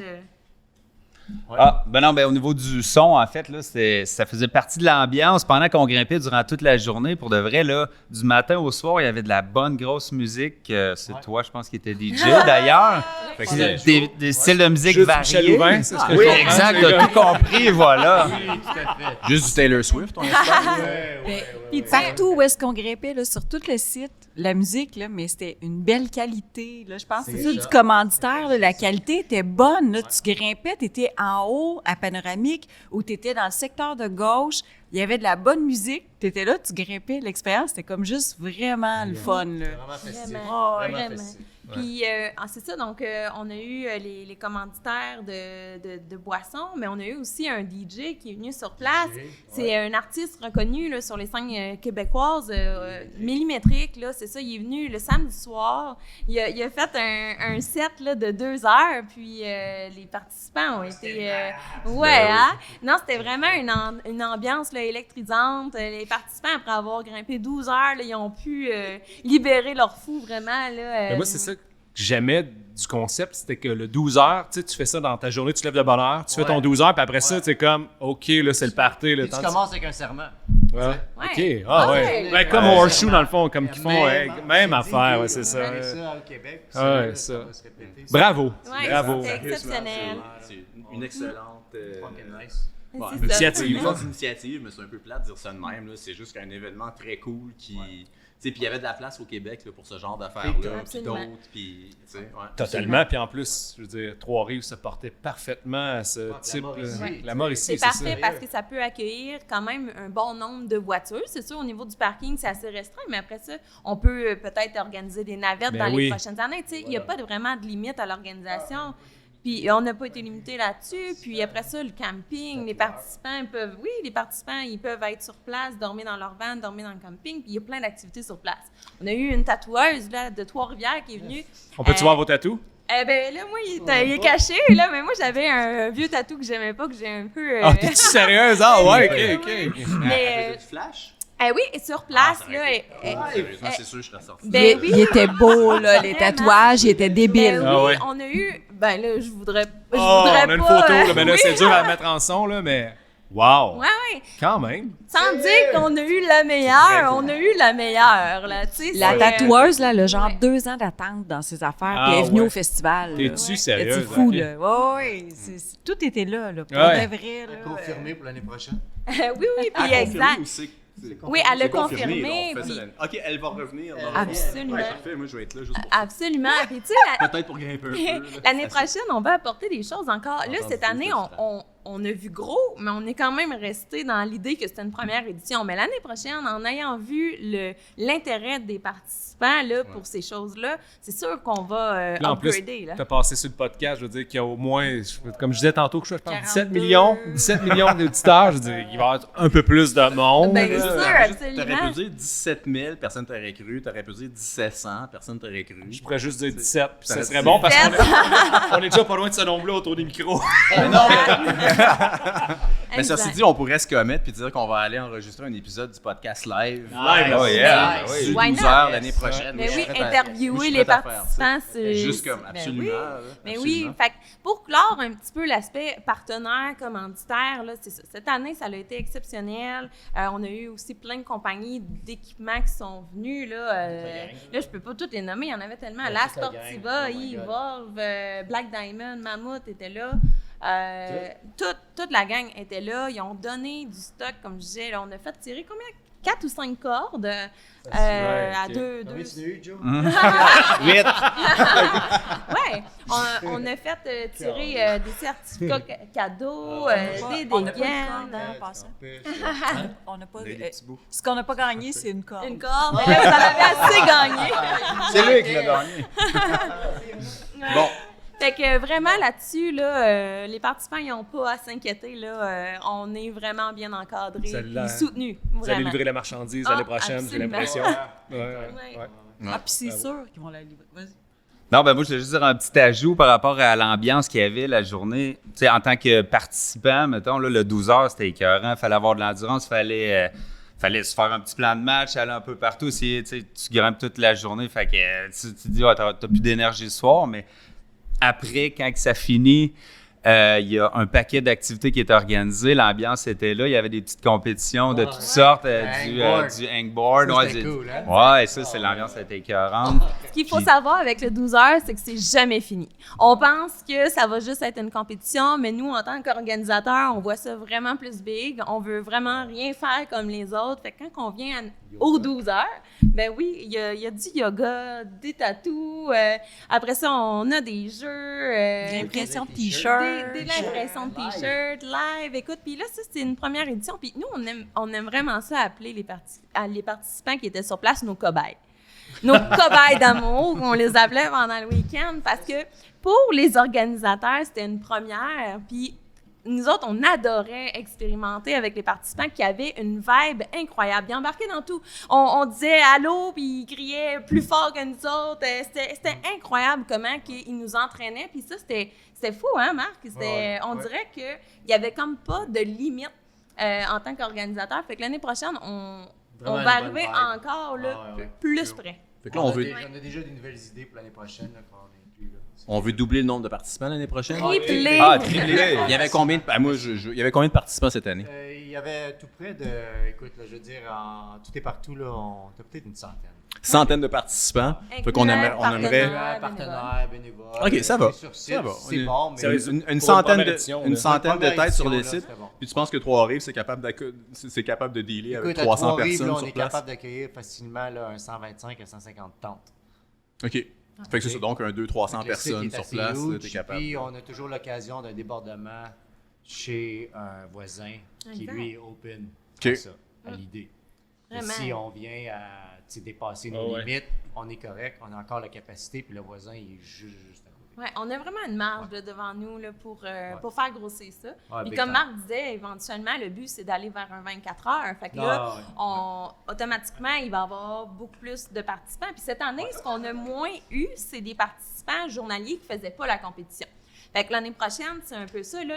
Au niveau du son, en fait, là, ça faisait partie de l'ambiance pendant qu'on grimpait durant toute la journée. Pour de vrai, là, du matin au soir, il y avait de la bonne grosse musique. C'est toi, je pense, qui était DJ, d'ailleurs. Des styles de musique variés. Louvain, c'est ce que Oui, je comprends. exact, t'as tout compris, voilà. Juste du Taylor Swift, on espère. Puis partout où est-ce qu'on grimpait, là, sur tout le site, la musique, là, mais c'était une belle qualité. Là, je pense que c'est ça du commanditaire. Là, la qualité était bonne. Là, tu grimpais, tu étais en haut à Panoramique ou tu étais dans le secteur de gauche. Il y avait de la bonne musique. Tu étais là, tu grimpais. L'expérience, c'était comme juste vraiment le fun. Là. Vraiment festif. Vraiment. Puis, c'est ça, donc on a eu les commanditaires de boissons, mais on a eu aussi un DJ qui est venu sur place. C'est un artiste reconnu là, sur les scènes québécoises, Millimétrique, là, c'est ça, il est venu le samedi soir. Il a fait un set là, de 2 heures, puis les participants ont été... Non, c'était vraiment une ambiance là, électrisante. Les participants, après avoir grimpé 12 heures, là, ils ont pu libérer leur fou, vraiment. Là, Moi, c'est ça que j'aimais du concept, c'était que le 12 heures, tu sais, tu fais ça dans ta journée, tu te lèves de bonne heure, tu fais ton 12 heures, puis après ça, tu es comme, OK, là, c'est le party. Là, Tu commences avec un serment. OK, Ben, comme au Horseshoe, dans le fond, comme qu'ils font, même affaire, c'est ça. Ça au Québec. Ça. va se répéter. Bravo, ouais, bravo. c'était exceptionnel. C'est une excellente C'est ça. initiative, mais c'est un peu plate de dire ça de même. Là. C'est juste qu'un événement très cool qui... Puis il y avait de la place au Québec là, pour ce genre d'affaires-là, puis Absolument. d'autres, puis... Totalement, puis en plus, je veux dire, Trois-Rives se portait parfaitement à ce type... La Mauricie, C'est c'est ça. parfait parce que ça peut accueillir quand même un bon nombre de voitures. C'est sûr, au niveau du parking, c'est assez restreint, mais après ça, on peut peut-être organiser des navettes dans les prochaines années. Il n'y a pas vraiment de limite à l'organisation. Puis on n'a pas été limité là-dessus. Puis après ça, le camping, les participants ils peuvent être sur place, dormir dans leur van, dormir dans le camping. Puis il y a plein d'activités sur place. On a eu une tatoueuse là, de Trois-Rivières qui est venue. On peut-tu voir vos tatous? Ben là, moi, il est caché, là, mais moi, j'avais un vieux tatou que j'aimais pas, que j'ai un peu... Ah, t'es-tu sérieuse? Ah ouais, OK. Mais, du flash? oui, et sur place, là... Sérieusement, c'est sûr, je serais sorti. Ben oui. Il était beau, là, les tatouages, il était débile. Ben oui, Ah ouais. on a eu... Ben là, je voudrais On pas... a une photo, là, mais là, oui, c'est dur à mettre en son, là, mais... Wow! Ouais. Quand même! Sans dire qu'on a eu la meilleure, on a eu la meilleure, là, tu sais. La tatoueuse, là, le genre 2 ans d'attente dans ses affaires, puis elle est venue au festival. T'es-tu là. sérieuse? C'est fou, Ok. là. Oui, tout était là, pour Ouais. de vrai. Là. Confirmé pour l'année prochaine. Oui, puis exact. Oui, elle l'a C'est confirmé. là, on fait ça puis- OK, elle va revenir. Absolument. Ouais, parfait, moi, je vais être là juste pour ça. Absolument. Puis tu sais, Peut-être pour grimper un peu. là. l'année prochaine, on va apporter des choses encore. Là, cette année, on a vu gros, mais on est quand même resté dans l'idée que c'était une première édition. Mais l'année prochaine, en ayant vu l'intérêt des participants là, pour ces choses-là, c'est sûr qu'on va Là, en plus, upgrader. Là. t'as passé sur le podcast, je veux dire qu'il y a au moins, comme je disais tantôt, que je pense 17 42. millions d'auditeurs. Je veux dire, il va y avoir un peu plus de monde. Ben, là. sûr, T'aurais absolument. pu dire 17 000, personne t'aurait cru. T'aurais pu dire 1700, personne t'aurait cru. Je pourrais juste dire 17, puis ça Ça serait reste bon parce 17. qu'on est déjà pas loin de ce nombre-là autour des micros. Mais non, mais Mais ceci dit, on pourrait se commettre puis dire qu'on va aller enregistrer un épisode du podcast live. Live, oh yeah, Sur oui. Why 12 not? heures l'année prochaine. Mais je oui, suis prêt à- interviewer je suis les prêt à faire ça. participants, c'est... Juste comme, Ben absolument. oui. là, Mais absolument. oui, fait que pour clore un petit peu l'aspect partenaire, commanditaire, là, c'est ça. Cette année, ça a été exceptionnel. On a eu aussi plein de compagnies d'équipements qui sont venues. Là, là je peux pas toutes les nommer, il y en avait tellement. La toute la gang. Sportiva, Oh my God. Evolve, Black Diamond, Mammouth était là. Toute la gang était là. Ils ont donné du stock, comme je disais. Là, on a fait tirer combien? 4 ou 5 cordes à ok. deux. Combien tu as eu, Joe? 8. Ouais, on a fait tirer des certificats cadeaux, des On n'a pas de gaines. corde, hein, en passant. On n'a pas. Des petits bouts. Ce qu'on n'a pas gagné, c'est une corde. Une corde, mais là, vous en avez assez gagné. C'est lui qui l'a gagné. Bon, Fait que vraiment là-dessus, là, les participants, ils n'ont pas à s'inquiéter. Là, on est vraiment bien encadrés Celle-là, et soutenus. Vous allez Vraiment. livrer la marchandise Ah, l'année prochaine, j'ai absolument. l'impression. Ouais. Ah, puis c'est sûr qu'ils vont la livrer. Vas-y. Non, ben moi, je voulais juste dire un petit ajout par rapport à l'ambiance qu'il y avait la journée. Tu sais, en tant que participant, mettons, là, le 12 heures, c'était écœurant. Il fallait avoir de l'endurance, fallait se faire un petit plan de match, aller un peu partout. Tu sais, tu grimpes toute la journée. Fait que tu te dis, t'as plus d'énergie le soir, mais après, quand que ça finit, il y a un paquet d'activités qui est organisé. L'ambiance était là. Il y avait des petites compétitions de toutes sortes. Du hangboard. Ça, Ouais, c'était cool, hein? ouais, ça, l'ambiance était écœurante. Ce qu'il faut Puis- savoir avec le 12 heures, c'est que c'est jamais fini. On pense que ça va juste être une compétition, mais nous, en tant qu'organisateurs, on voit ça vraiment plus big. On veut vraiment rien faire comme les autres. Fait que quand on vient aux 12 heures, ben oui, il y a du yoga, des tatous. Après ça, on a des jeux. L'impression de t-shirt. De l'impression de t-shirt, live, écoute. Puis là, ça, c'est une première édition. Puis nous, on aime vraiment ça appeler les participants qui étaient sur place nos cobayes. Nos cobayes d'amour, on les appelait pendant le week-end, parce que pour les organisateurs, c'était une première. Puis nous autres, on adorait expérimenter avec les participants qui avaient une vibe incroyable. Ils embarquaient dans tout. On disait « allô », puis ils criaient plus fort que nous autres. C'était incroyable comment ils nous entraînaient. Puis ça, c'était fou, hein, Marc? On dirait qu'il n'y avait comme pas de limite en tant qu'organisateur. Fait que l'année prochaine, on Vraiment va une bonne arriver vibe. encore là, Ah, ouais. plus près. fait que là, on veut déjà des nouvelles idées pour l'année prochaine là, qu'on inclut. Là. On veut doubler le nombre de participants l'année prochaine. Triplé. Ah, triplé! Il y avait combien de, moi, il y avait combien de participants cette année? Il y avait tout près de. Écoute, là, je veux dire, tout et partout, là, on a peut-être une centaine. Centaines de participants. Fait qu'on aimerait, on aimerait. Partenaires, bénévoles. Ok, ça va. Sur site, Ça va. c'est bon, mais. Sérieux, Une Pour centaine une de, édition, une là. centaine de têtes sur le Édition, là, site. c'est bon. Puis tu penses que Trois-Rives, c'est capable de dealer avec Écoute, à 300 Trois-Rives, personnes là, on sur est place? capable d'accueillir facilement là, un 125 à 150 tentes. OK. Fait que c'est ça, donc un 200-300 Le site personnes est sur assez place, huge, t'es capable. Puis on a toujours l'occasion d'un débordement chez un voisin qui, Exact. lui, est open OK. à ça, à l'idée. Et Vraiment. si on vient à dépasser nos Ah ouais. limites, on est correct, on a encore la capacité, puis le voisin, il est juste à côté. Ouais, on a vraiment une marge là, devant nous là, pour faire grossir ça. Ouais, Puis big comme time. Marc disait, éventuellement, le but, c'est d'aller vers un 24 heures. Fait que là, Ah, ouais. automatiquement, il va y avoir beaucoup plus de participants. Puis cette année, ce qu'on a moins eu, c'est des participants journaliers qui ne faisaient pas la compétition. Fait que l'année prochaine, c'est un peu ça, là.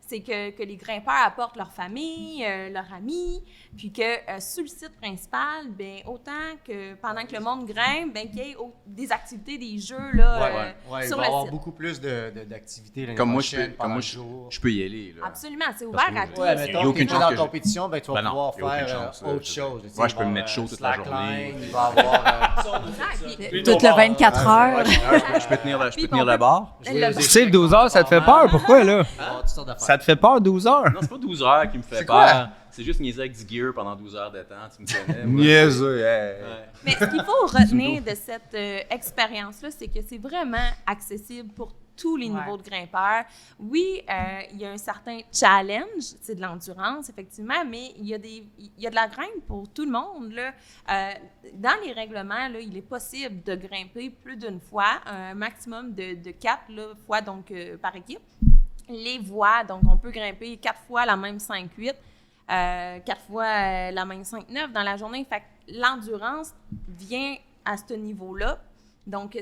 C'est que les grimpeurs apportent leur famille, leurs amis, puis que sur le site principal, ben autant que pendant que le monde grimpe, ben qu'il y ait des activités, des jeux là, Ouais, il sur va y avoir le site. beaucoup plus d'activités l'année Comme moi, prochaine, pendant le jour. je peux y aller. Là. Absolument, c'est Parce ouvert que à j'ai- tous. Ouais, y a mettons, aucune que chance dans que la je- compétition, ben, tu vas Ben non, pouvoir y a aucune faire chance, autre chose. Ouais, je peux me mettre chaud toute la journée. Slackline, il va avoir... Puis- Toute le 24 heures. Je peux tenir le bar? Tu sais, le 12 heures, ça te fait peur. Pourquoi, là? Ça te fait peur, 12 heures? Non, c'est pas 12 heures qui me fait C'est quoi? peur. C'est juste niaiser avec du gear pendant 12 heures de temps. Tu me connais. moi. Niaiseux, Ouais. Mais ce qu'il faut retenir de cette expérience-là, c'est que c'est vraiment accessible pour tous les niveaux de grimpeurs. Oui, il y a un certain challenge, c'est de l'endurance, effectivement, mais il y a de la grimpe pour tout le monde, là. Dans les règlements, là, il est possible de grimper plus d'une fois, un maximum de 4 fois donc, par équipe. Les voies, donc on peut grimper 4 fois la même 5-8, 4 fois la même 5-9 dans la journée. Fait que l'endurance vient à ce niveau-là. Donc,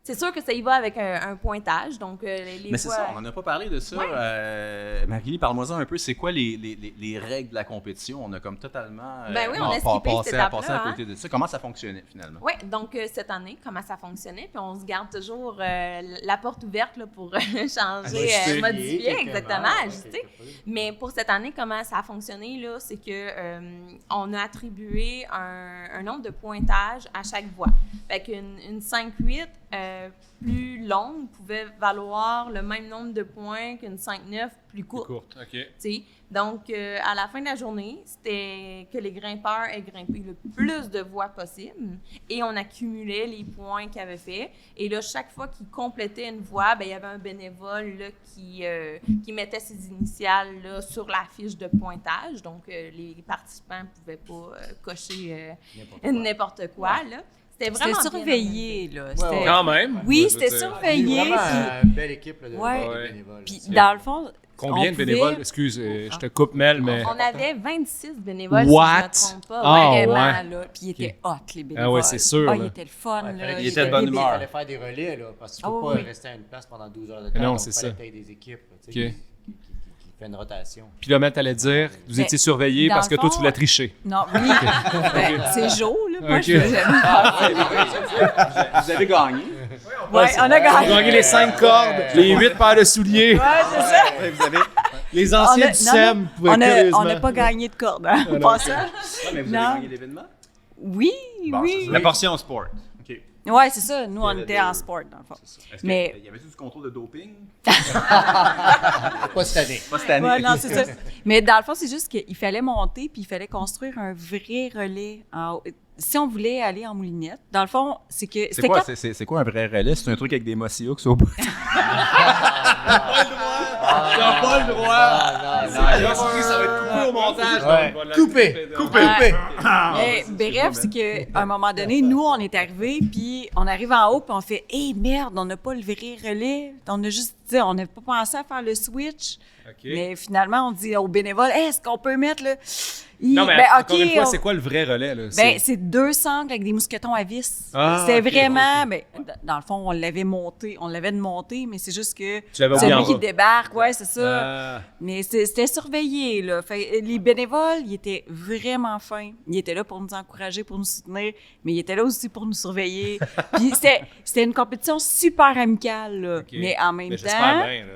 c'est sûr que ça y va avec un pointage. Donc, les Mais c'est fois, ça, on n'en a pas parlé de ça. Ouais. Marie, parle-moi-en un peu. C'est quoi les règles de la compétition? On a comme totalement Ben oui, on a skippé cette étape-là, passé à côté de ça. Comment ça fonctionnait finalement? Oui, donc cette année, comment ça fonctionnait, puis on se garde toujours la porte ouverte là, pour changer, modifier, exactement, ajuster. Mais pour cette année, comment ça a fonctionné, là, c'est que on a attribué un nombre de pointages à chaque voix. Fait qu'une 5-8 plus longue pouvait valoir le même nombre de points qu'une 5-9 plus courte. OK. T'sais. Donc, à la fin de la journée, c'était que les grimpeurs aient grimpé le plus de voies possible et on accumulait les points qu'ils avaient fait. Et là, chaque fois qu'ils complétaient une voie, ben, il y avait un bénévole là, qui mettait ses initiales là, sur la fiche de pointage. Donc, les participants ne pouvaient pas cocher n'importe quoi. Là. C'était vraiment C'était surveillé, là. Ouais. Quand même. Oui, Je veux c'était dire. surveillé. Vraiment Puis, une belle équipe là, de Ouais. bénévoles. puis dans le fond, Combien on de bénévoles? pouvait- Excuse, je te coupe, Mel, mais... On avait 26 bénévoles, What? si je ne me trompe pas. Ah, Ouais. Vraiment, ouais. là. Puis ils étaient hot, les bénévoles. Ah ouais, c'est sûr, Ah, là. ils étaient le fun, Ouais, là. il était de bonne débiles. humeur. Il fallait faire des relais, là, parce qu'il ne faut Ah pas oui. rester à une place pendant 12 heures de temps. Non, donc c'est il fallait ça. que tu aies des équipes tu sais, OK. qui fait une rotation. Puis là, Mel, t'allais dire, vous Mais étiez surveillés dans parce que le toi, fond- tu l'as triché. Non, oui. Ben, c'est Joe, là. Moi, Ok. je faisais Vous avez gagné. Ouais, on a On a gagné. gagné les 5 cordes, les 8 paires de souliers. Ouais, c'est ça. Vous avez... Les On anciens a- du non, SEM non, pouvaient on curieusement... n'a pas gagné de corde, hein, en non. passant. mais vous Non. avez gagné l'événement? Oui, Bon, oui. La portion sport. OK. Ouais, c'est ça. Nous, Il y on avait était deux. en sport, dans le fond. Est-ce Mais- qu'il y avait-tu du contrôle de doping? Pas cette année. Pas cette année. Ouais, non, c'est ça. Mais dans le fond, c'est juste qu'il fallait monter puis il fallait construire un vrai relais en haut. Si on voulait aller en moulinette, dans le fond, c'est que... C'est c'était quoi, quand- c'est quoi un vrai relais? C'est un truc avec des mossy hooks au bout. T'as pas le droit! Ça va être coupé au montage. Ouais. donc on va la Coupé. couper. Mais bref, c'est qu'à un moment donné, nous, on est arrivés, puis on arrive en haut, puis on fait « Hey, merde, on n'a pas le vrai relais. » On a juste dit, on n'a pas pensé à faire le switch. OK. Mais finalement, on dit aux bénévoles, hey, est-ce qu'on peut mettre le. Non, mais Ben, encore OK, une fois, on- c'est quoi le vrai relais? Là? Ben, c'est 2 sangles avec des mousquetons à vis. Ah, c'est OK, vraiment. Ben, dans le fond, on l'avait monté. On l'avait monté, mais c'est juste que. Tu l'avais oublié en celui qui bas. débarque, ouais, c'est ça. Ah. Mais c'était surveillé, là. Fait, les bénévoles, ils étaient vraiment fins. Ils étaient là pour nous encourager, pour nous soutenir, mais ils étaient là aussi pour nous surveiller. Puis c'était une compétition super amicale, là. OK. Mais en même Mais temps. j'espère bien, là.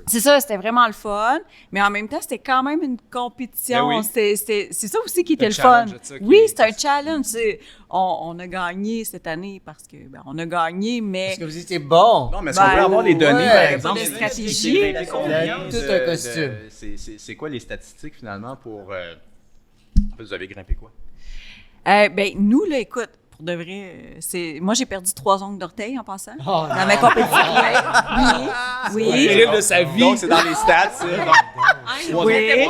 C'est ça, c'était vraiment le fun, mais en même temps, c'était quand même une compétition. Ben oui. C'est ça aussi qui était Un le fun. challenge, c'est ça qui Oui, est- c'est un challenge. On a gagné cette année parce que on a gagné, mais Parce que vous étiez bon. Non, mais est-ce qu'on Ben, peut avoir les données, ouais, par pas exemple? de C'est- stratégie. c'est- Il a combien tout de- un costume. C'est quoi les statistiques, finalement, pour... En fait, vous avez grimpé quoi? ben nous là, écoute, pour de vrai, moi j'ai perdu 3 ongles d'orteil en passant Oh, dans ma compétition. Oui, oui. Terrible de sa vie. Donc, c'est dans les stats, ça. Oui. Oui.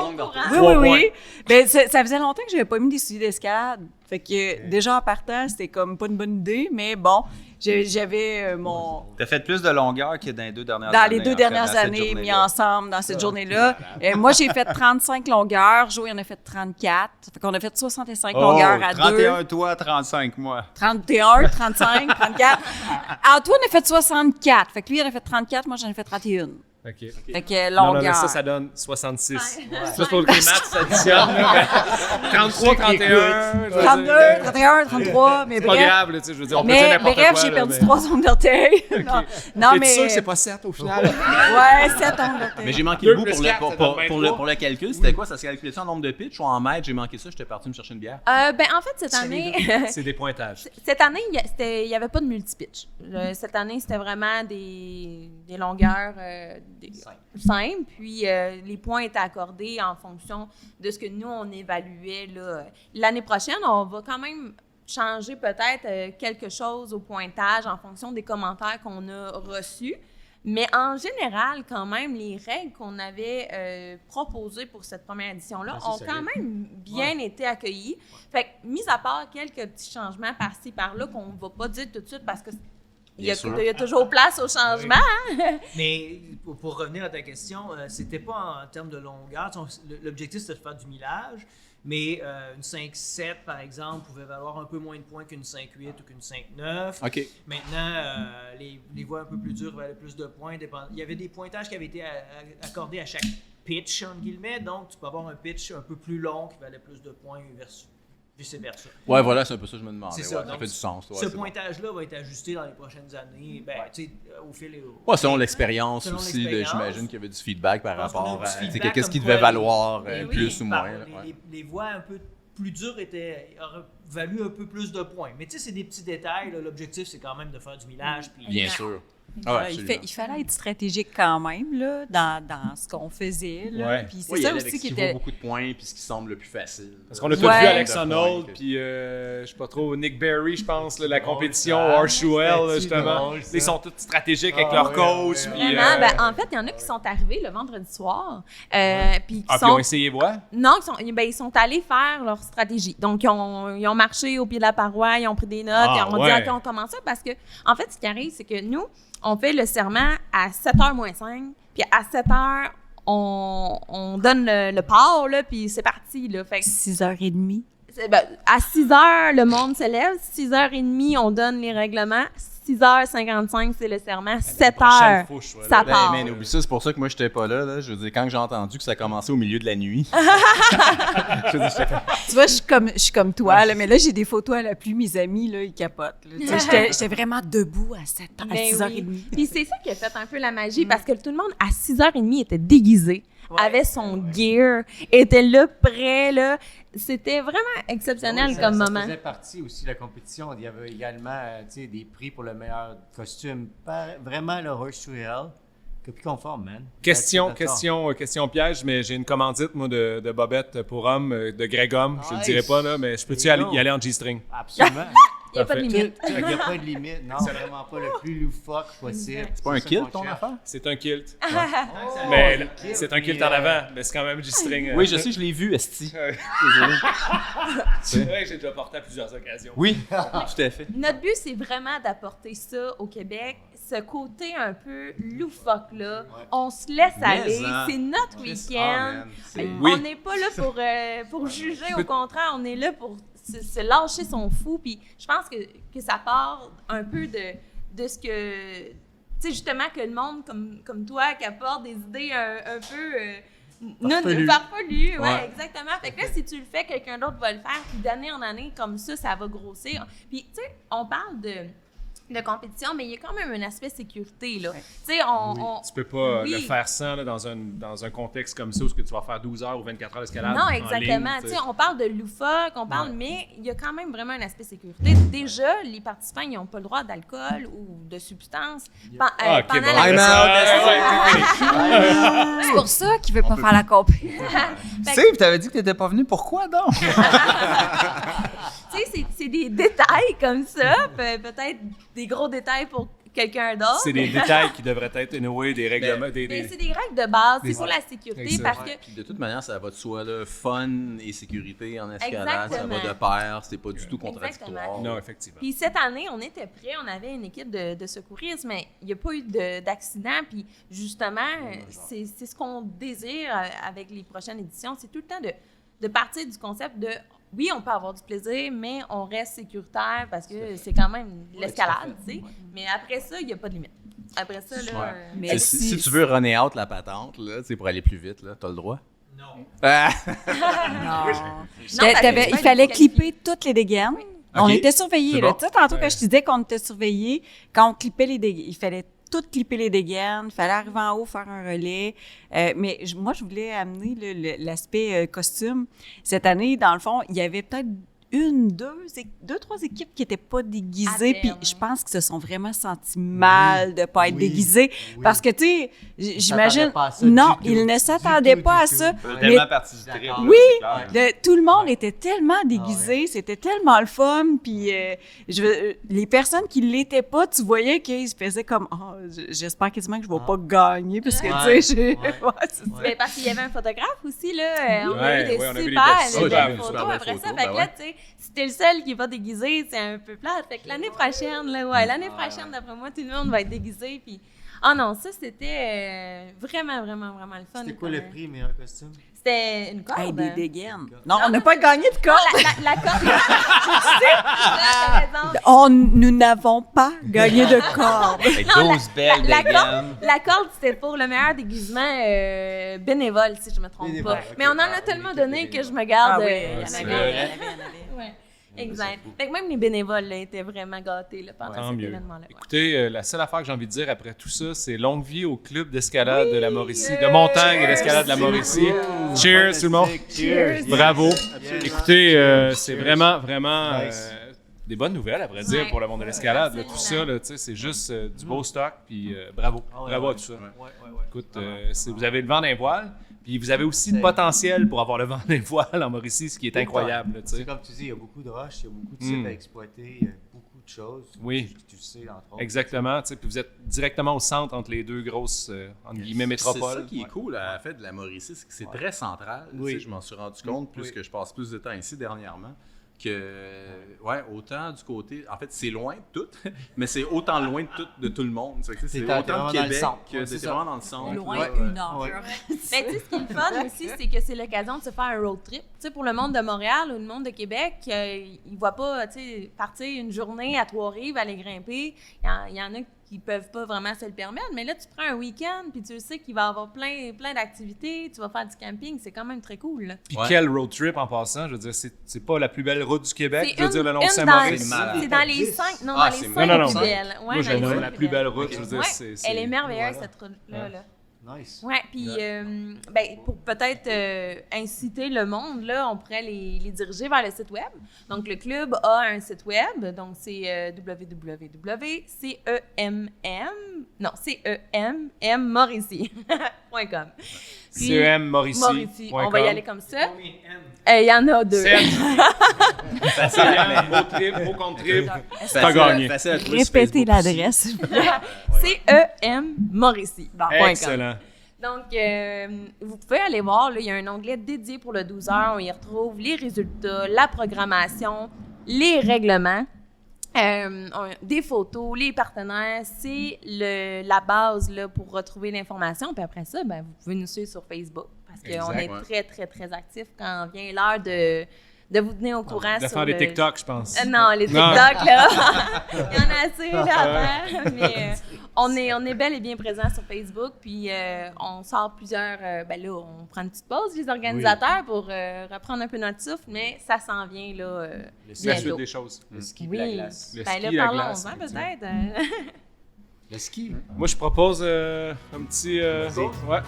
Oui, oui, oui. Ben, ça faisait longtemps que je n'avais pas mis des souliers d'escalade. Fait que déjà en partant, c'était comme pas une bonne idée, mais bon, j'avais mon. T'as fait plus de longueur que dans les 2 dernières années. Dans les 2 en fait, dernières dans cette années, mis journée-là. ensemble dans cette journée-là. Moi, j'ai fait 35 longueurs. Joe, il en a fait 34. Fait qu'on a fait 65 longueurs à 31 deux. toi, 35 moi. 31, 35, 34. Antoine a fait 64. Fait que lui, il en a fait 34. Moi, j'en ai fait 31. OK. Fait que Non, longueur. mais ça donne 66. Ouais. C'est juste pour que les maths s'additionnent. là, mais 33, 31. je veux 32, dire, 31, 33. Mais C'est pas bref. grave, là, tu sais, je veux dire, on peut dire Mais n'importe bref, quoi. j'ai là, perdu mais- 3 ongles d'orteil. Non, Es-tu mais. sûr que c'est pas 7 au final? Ouais, 7 ongles d'orteil. Mais j'ai manqué Deux le bout plus pour quatre, ça donne 23. le calcul. C'était quoi? Ça se calculait ça en nombre de pitch ou en mètres? J'ai manqué ça, j'étais parti me chercher une bière. Ben, en fait, cette année, C'est des pointages. cette année, il n'y avait pas de multipitch. Cette année, c'était vraiment des longueurs simples. Puis les points étaient accordés en fonction de ce que nous, on évaluait. Là. L'année prochaine, on va quand même changer peut-être quelque chose au pointage en fonction des commentaires qu'on a reçus. Mais en général, quand même, les règles qu'on avait proposées pour cette première édition-là Ah, ont quand même bien été accueillies. Fait que, mis à part quelques petits changements par-ci, par-là, qu'on ne va pas dire tout de suite parce que il y a sûr. toujours place au changement. Mais pour revenir à ta question, c'était pas en termes de longueur. L'objectif, c'était de faire du millage, mais une 5-7, par exemple, pouvait valoir un peu moins de points qu'une 5-8 ou qu'une 5-9. OK. Maintenant, les voies un peu plus dures valaient plus de points. Il y avait des pointages qui avaient été accordés à chaque pitch, entre guillemets. Donc, tu peux avoir un pitch un peu plus long qui valait plus de points versus vice-versa. Ouais, voilà, c'est un peu ça que je me demandais. C'est ça, Ouais, ça donc, fait du sens. Ouais, Ce c'est bon. pointage-là va être ajusté dans les prochaines années, tu sais, au fil et au... Ouais, selon l'expérience Selon aussi, l'expérience. j'imagine qu'il y avait du feedback par Je pense qu'on a rapport du à tu sais, feedback qu'est-ce qui comme devait quoi valoir les- plus ou par- moins. là, ouais. les voies un peu plus dures auraient valu un peu plus de points. Mais tu sais, c'est des petits détails. Là. L'objectif, c'est quand même de faire du millage. Puis Bien sûr. Ah ouais, Il fallait être stratégique quand même là, dans ce qu'on faisait. Là. Ouais. Puis c'est Oui, il y ça allait aussi avec qui ce qui était. vaut beaucoup de points puis ce qui semble le plus facile. Parce qu'on a tous Ouais. vu Alex De Honnold, points, puis je sais pas trop, Nick Berry, je pense, là, la compétition, ça. Horseshoe L, C'était justement. drôle, ça. Ils sont tous stratégiques avec Ah, leur ouais, coach. ouais, puis, Vraiment, ben, en fait, il y en a qui sont arrivés le vendredi soir. Puis qui puis sont. ils ont essayé voir. Non, ils sont allés faire leur stratégie. Donc, ils ont marché au pied de la paroi, ils ont pris des notes, Ah, ils ont ouais. dit, OK, on commence ça. Parce que, en fait, ce qui arrive, c'est que nous, on fait le serment à 7h moins 5, puis à 7h, on donne le port, là, puis c'est parti. Là. Fait que 6h30. à 6h, le monde se lève. 6h30, on donne les règlements. 6h55, c'est le serment. 7h, ça Ben, part. man, oublie ça, c'est pour ça que moi, j'étais pas là. Je veux dire, quand j'ai entendu que ça commençait au milieu de la nuit. Je veux dire, j'étais comme, Tu vois, je suis comme toi, là, mais là, j'ai des photos à la pluie. Mes amis, là, ils capotent. Là. Tu sais, J'étais vraiment debout à 6h30. Oui. Puis c'est ça qui a fait un peu la magie, parce que tout le monde, à 6h30, était déguisé, avait son gear, était là, prêt, là. C'était vraiment exceptionnel Ça- comme ça moment. faisait partie aussi de la compétition. Il y avait également tu sais, des prix pour le meilleur costume. Vraiment le Horseshoe Hell. Copie conforme, man. Question piège, mais j'ai une commandite, moi, de Bobette pour homme, de Greg Homme. Je le dirai pas, là, mais je peux-tu y aller en G-string? Absolument. Il n'y a pas de Parfait. limite. Il n'y a pas de limite. Non, vraiment pas le plus loufoque possible. c'est pas un ça kilt, qu'on ton cherche. affaire? C'est un kilt. Oh, Mais le kilt, c'est un kilt puis, en avant, mais c'est quand même G-string. Oui, je sais, je l'ai vu, Esti. C'est vrai que j'ai déjà porté à plusieurs occasions. Oui, tout à fait. Notre but, c'est vraiment d'apporter ça au Québec, ce côté un peu loufoque, là. On se laisse aller, hein. c'est notre week-end. Oui. On n'est pas là pour juger, au contraire, on est là pour se lâcher son fou. Puis je pense que ça part un peu de ce que... Tu sais, justement, que le monde comme toi, qui apporte des idées un peu... farfelues, ouais, exactement. Fait que là, si tu le fais, quelqu'un d'autre va le faire. Puis d'année en année, comme ça va grossir. Puis, tu sais, on parle de compétition, mais il y a quand même un aspect sécurité, là. Tu sais, Tu peux pas Oui. le faire sans là, dans un contexte comme ça où tu vas faire 12 heures ou 24 heures d'escalade. Non, en exactement. ligne, Tu sais, on parle de loufoque, mais il y a quand même vraiment un aspect sécurité. Déjà, les participants, ils n'ont pas le droit d'alcool ou de substances Ah, ok, pendant bon, la ben ça, C'est pour ça qu'il veut pas faire la compé. Steve, t'avais dit que t'étais pas venu. Pourquoi donc? Tu sais, c'est des détails comme ça, peut-être des gros détails pour quelqu'un d'autre. c'est des détails qui devraient être anyway, des règlements. Mais c'est des règles de base, c'est pour la sécurité, Exact. parce que Puis de toute manière, ça va de soi, là, fun et sécurité en escalade, Exactement. ça va de pair, c'est pas du tout contradictoire. Exactement. Non, effectivement. Puis cette année, on était prêts, on avait une équipe de secourisme, mais il n'y a pas eu d'accident. Puis justement, c'est ce qu'on désire avec les prochaines éditions, c'est tout le temps de partir du concept de oui, on peut avoir du plaisir, mais on reste sécuritaire parce que c'est quand même de l'escalade, tu sais. Mais après ça, il n'y a pas de limite. Après ça, là... Mais Si tu veux runner out la patente, là, tu sais, pour aller plus vite, là, t'as le droit? Non. Ah! Il fallait clipper toutes les dégaines. On Ok. était surveillés. C'est Là. bon. Tu sais, tantôt, quand je te disais qu'on était surveillés, quand on clippait les dégaines, il fallait tout clipper les dégaines, il fallait arriver en haut, faire un relais. Mais moi, je voulais amener l'aspect costume. Cette année, dans le fond, il y avait peut-être deux, trois équipes qui n'étaient pas déguisées, À puis terme. je pense qu'ils se sont vraiment sentis mal de ne pas être Oui. déguisés. Oui. Parce que, tu sais, j'imagine... s'attendaient pas à ça Non, du tout. ils ne s'attendaient Du pas à tout. ça. C'est Mais- tellement partie du trip. là, Oui, c'est clair. tout le monde était tellement déguisé, c'était tellement le fun, puis les personnes qui l'étaient pas, tu voyais qu'ils se faisaient comme j'espère quasiment que je vais pas gagner parce que Ouais. tu sais, Ouais. c'est ça. Mais parce qu'il y avait un photographe aussi, là. On a Ouais, eu des ouais, on a vu super des belles super photos belles après ça. photos, Fait que ben là, tu sais, si t'es le seul qui est pas déguisé, c'est un peu plate. Fait que l'année prochaine, l'année prochaine, d'après moi, tout le monde va être déguisé. Puis, non, ça, c'était vraiment, vraiment, vraiment le fun. C'était quoi le prix, meilleur costume? C'était une corde. Hey, des dégaines. Non, on n'a pas gagné de corde. La corde. T'as raison. Nous n'avons pas gagné de corde. Avec 12 belles dégaines. La corde, c'était pour le meilleur déguisement bénévole, si je me trompe Bénévole, pas. ok. Mais on en a tellement donné que je me garde. Ah oui, il y en c'est avait. vrai. Ouais, exact. Fait que même les bénévoles là, étaient vraiment gâtés là, pendant Tant cet mieux. événement-là. Ouais. Écoutez, la seule affaire que j'ai envie de dire après tout ça, c'est longue vie au club d'escalade de la Mauricie, de montagne et d'escalade de la Mauricie. Cheers tout le monde. Cheers! Bravo. Écoutez, c'est Cheers. vraiment, vraiment Nice. des bonnes nouvelles, à vrai dire, Ouais. pour le monde de l'escalade. là. Tout Absolument. ça, là, tu sais, c'est juste du beau stock, puis bravo. Bravo à tout ça. Écoute, vous avez le vent d'un voile, puis vous avez aussi le potentiel pour avoir le vent d'un voile en Mauricie, ce qui est incroyable. là, tu sais. C'est comme tu dis, il y a beaucoup de roches, il y a beaucoup de sites à exploiter, il y a beaucoup de choses. Oui. Tu sais, entre autres. Exactement, tu sais, puis vous êtes directement au centre entre les deux grosses, entre guillemets, métropoles. C'est ça qui est cool à la fête de la Mauricie, c'est que c'est très central. Oui. Tu sais, je m'en suis rendu compte plus que je passe plus de temps ici dernièrement. Autant du côté. En fait, c'est loin de tout, mais c'est autant loin de tout le monde. C'est T'es autant vraiment de dans le Québec centre. que Ouais, c'est c'est ça. vraiment dans le centre. Loin, Ouais. 1 heure. Ouais. Mais tu sais, ce qui est le fun aussi, c'est que c'est l'occasion de se faire un road trip. Tu sais, pour le monde de Montréal ou le monde de Québec, ils ne voient pas, tu sais, partir une journée à Trois-Rives, aller grimper. Il y en a qui peuvent pas vraiment se le permettre, mais là, tu prends un week-end, puis tu sais qu'il va y avoir plein d'activités, tu vas faire du camping, c'est quand même très cool, là. Puis Ouais. quel road trip en passant, je veux dire, c'est pas la plus belle route du Québec, C'est je veux dire, le long de une Saint-Maurice. dans- C'est dans les 5, non, Ah, dans les c'est- 5 non, non, plus non. belles. Ouais, Moi, je dans les la cinq la plus plus belle belles. route, je veux dire, Ouais, c'est... elle est merveilleuse, Voilà. cette route-là. Là. Nice. Ouais, puis pour peut-être inciter le monde, là, on pourrait les diriger vers le site web. Donc, le club a un site web, donc c'est cemmmauricie.com. Puis, Mauricie, on va y aller comme ça. Il y en a 2. Beau trip, beau contre trip. T'as gagné. Facile à trouver sur Répétez Facebook aussi. l'adresse. cemmmauricie.com. Excellent. Donc, vous pouvez aller voir, là, il y a un onglet dédié pour le 12 heures. On y retrouve les résultats, la programmation, les règlements, des photos, les partenaires. C'est la base là, pour retrouver l'information. Puis après ça, ben, vous pouvez nous suivre sur Facebook parce qu'on Exact, est ouais. très, très, très actifs quand vient l'heure de vous tenir au courant De sur faire des le- TikTok, je pense. non, les TikTok, Non. là, il y en a assez là, à faire. Mais on est bel et bien présent sur Facebook. Puis on sort plusieurs... ben là, on prend une petite pause, les organisateurs, pour reprendre un peu notre souffle. Mais ça s'en vient, là, La bientôt. suite des choses. Le ski Oui. de la glace. Le Ben ski là, et la glace, parlons-en effectivement. peut-être. Le ski. Moi, je propose un petit... ouais.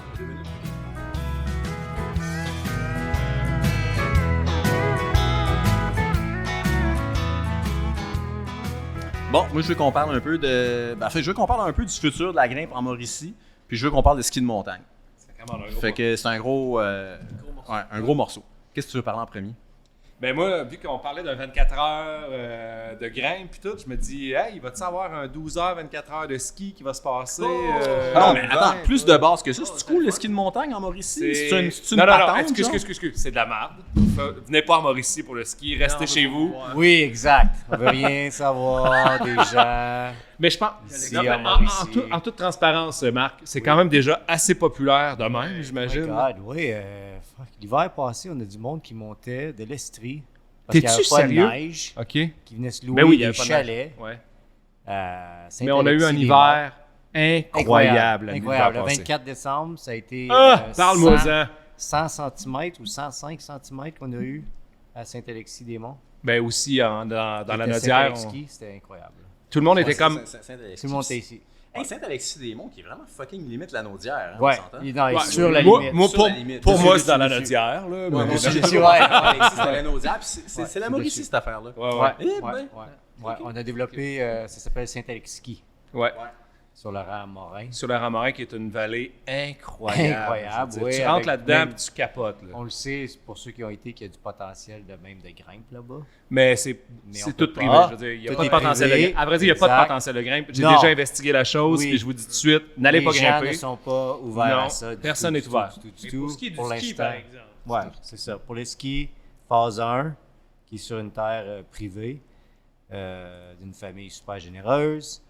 Bon, moi, je veux qu'on parle un peu de. Ben, en fait, je veux qu'on parle un peu du futur de la grimpe en Mauricie, puis je veux qu'on parle de ski de montagne. C'est vraiment un gros Fait que c'est un gros morceau. Qu'est-ce que tu veux parler en premier? Ben moi, vu qu'on parlait d'un 24 heures de grimpe puis tout, je me dis, hey, il va-tu avoir un 12 heures, 24 heures de ski qui va se passer? Ah non, mais l'hiver, attends, plus de base que ça. C'est cool le ski de montagne en Mauricie? C'est une non, patente, genre? excuse, c'est de la merde. Venez pas en Mauricie pour le ski, restez chez vous. Oui, exact. On veut rien savoir des gens. Mais je pense, Ici, non, mais en Mauricie. en toute transparence, Marc, c'est quand même déjà assez populaire de même, Oh my j'imagine. God, oui. Fuck. L'hiver passé, on a du monde qui montait de l'Estrie. Parce qu'il n'y T'es-tu avait pas sérieux? de neige, OK. qui venait se louer Mais oui, il y des avait pas de chalets. Ouais. à Mais on a eu un Saint-Alexis-des-Monts. hiver incroyable l'hiver Incroyable. Le passé. 24 décembre, ça a été Parle-moi-en. 100 cm ou 105 cm qu'on a eu à Saint-Alexis-des-Monts. Ben aussi, dans la C'était Nodière, Saint-Alexis, c'était incroyable. tout le monde était Ouais, comme... Tout le monde était ici. Hey, Saint-Alexis-des-Monts, qui est vraiment fucking limite la Naudière. Hein, Ouais, on s'entend? il est dans, Ouais, sur la moi, limite. moi, Sur la limite. pour moi, Dessus, c'est dans la dessus. Nodière, là. Ouais, mais- moi aussi, dessus, j'ai ouais. Saint-Alexis, c'était la Naudière, puis c'est la C'est Mauricie, dessus. cette affaire-là. Ouais, ouais. Ouais, Eh ouais, ben. ouais. Ouais, on a développé, ça s'appelle Saint-Alexis, Ouais. sur le rang Morin. Sur la Ramorin, qui est une vallée incroyable. Incroyable, Je veux oui, dire, tu rentres avec là-dedans même- puis tu capotes. Là. On le sait, c'est pour ceux qui ont été, qu'il y a du potentiel de même de grimpe là-bas. Mais c'est Mais c'est on peut tout pas. privé. Je veux dire, il n'y a Tout pas de est potentiel de privé. grimpe. À vrai dire, il n'y a pas de Exact. potentiel de grimpe. J'ai Non. déjà investigué la chose, Oui. puis je vous dis tout de suite, n'allez pas Les gens grimper. ne sont pas ouverts Non, à ça. du personne tout, n'est du ouvert. tout, du Mais tout, pour ce qui est du pour ski, l'instant. par exemple. Ouais, c'est ça. Pour le ski, phase 1, qui est sur une terre privée d'une famille super généreuse.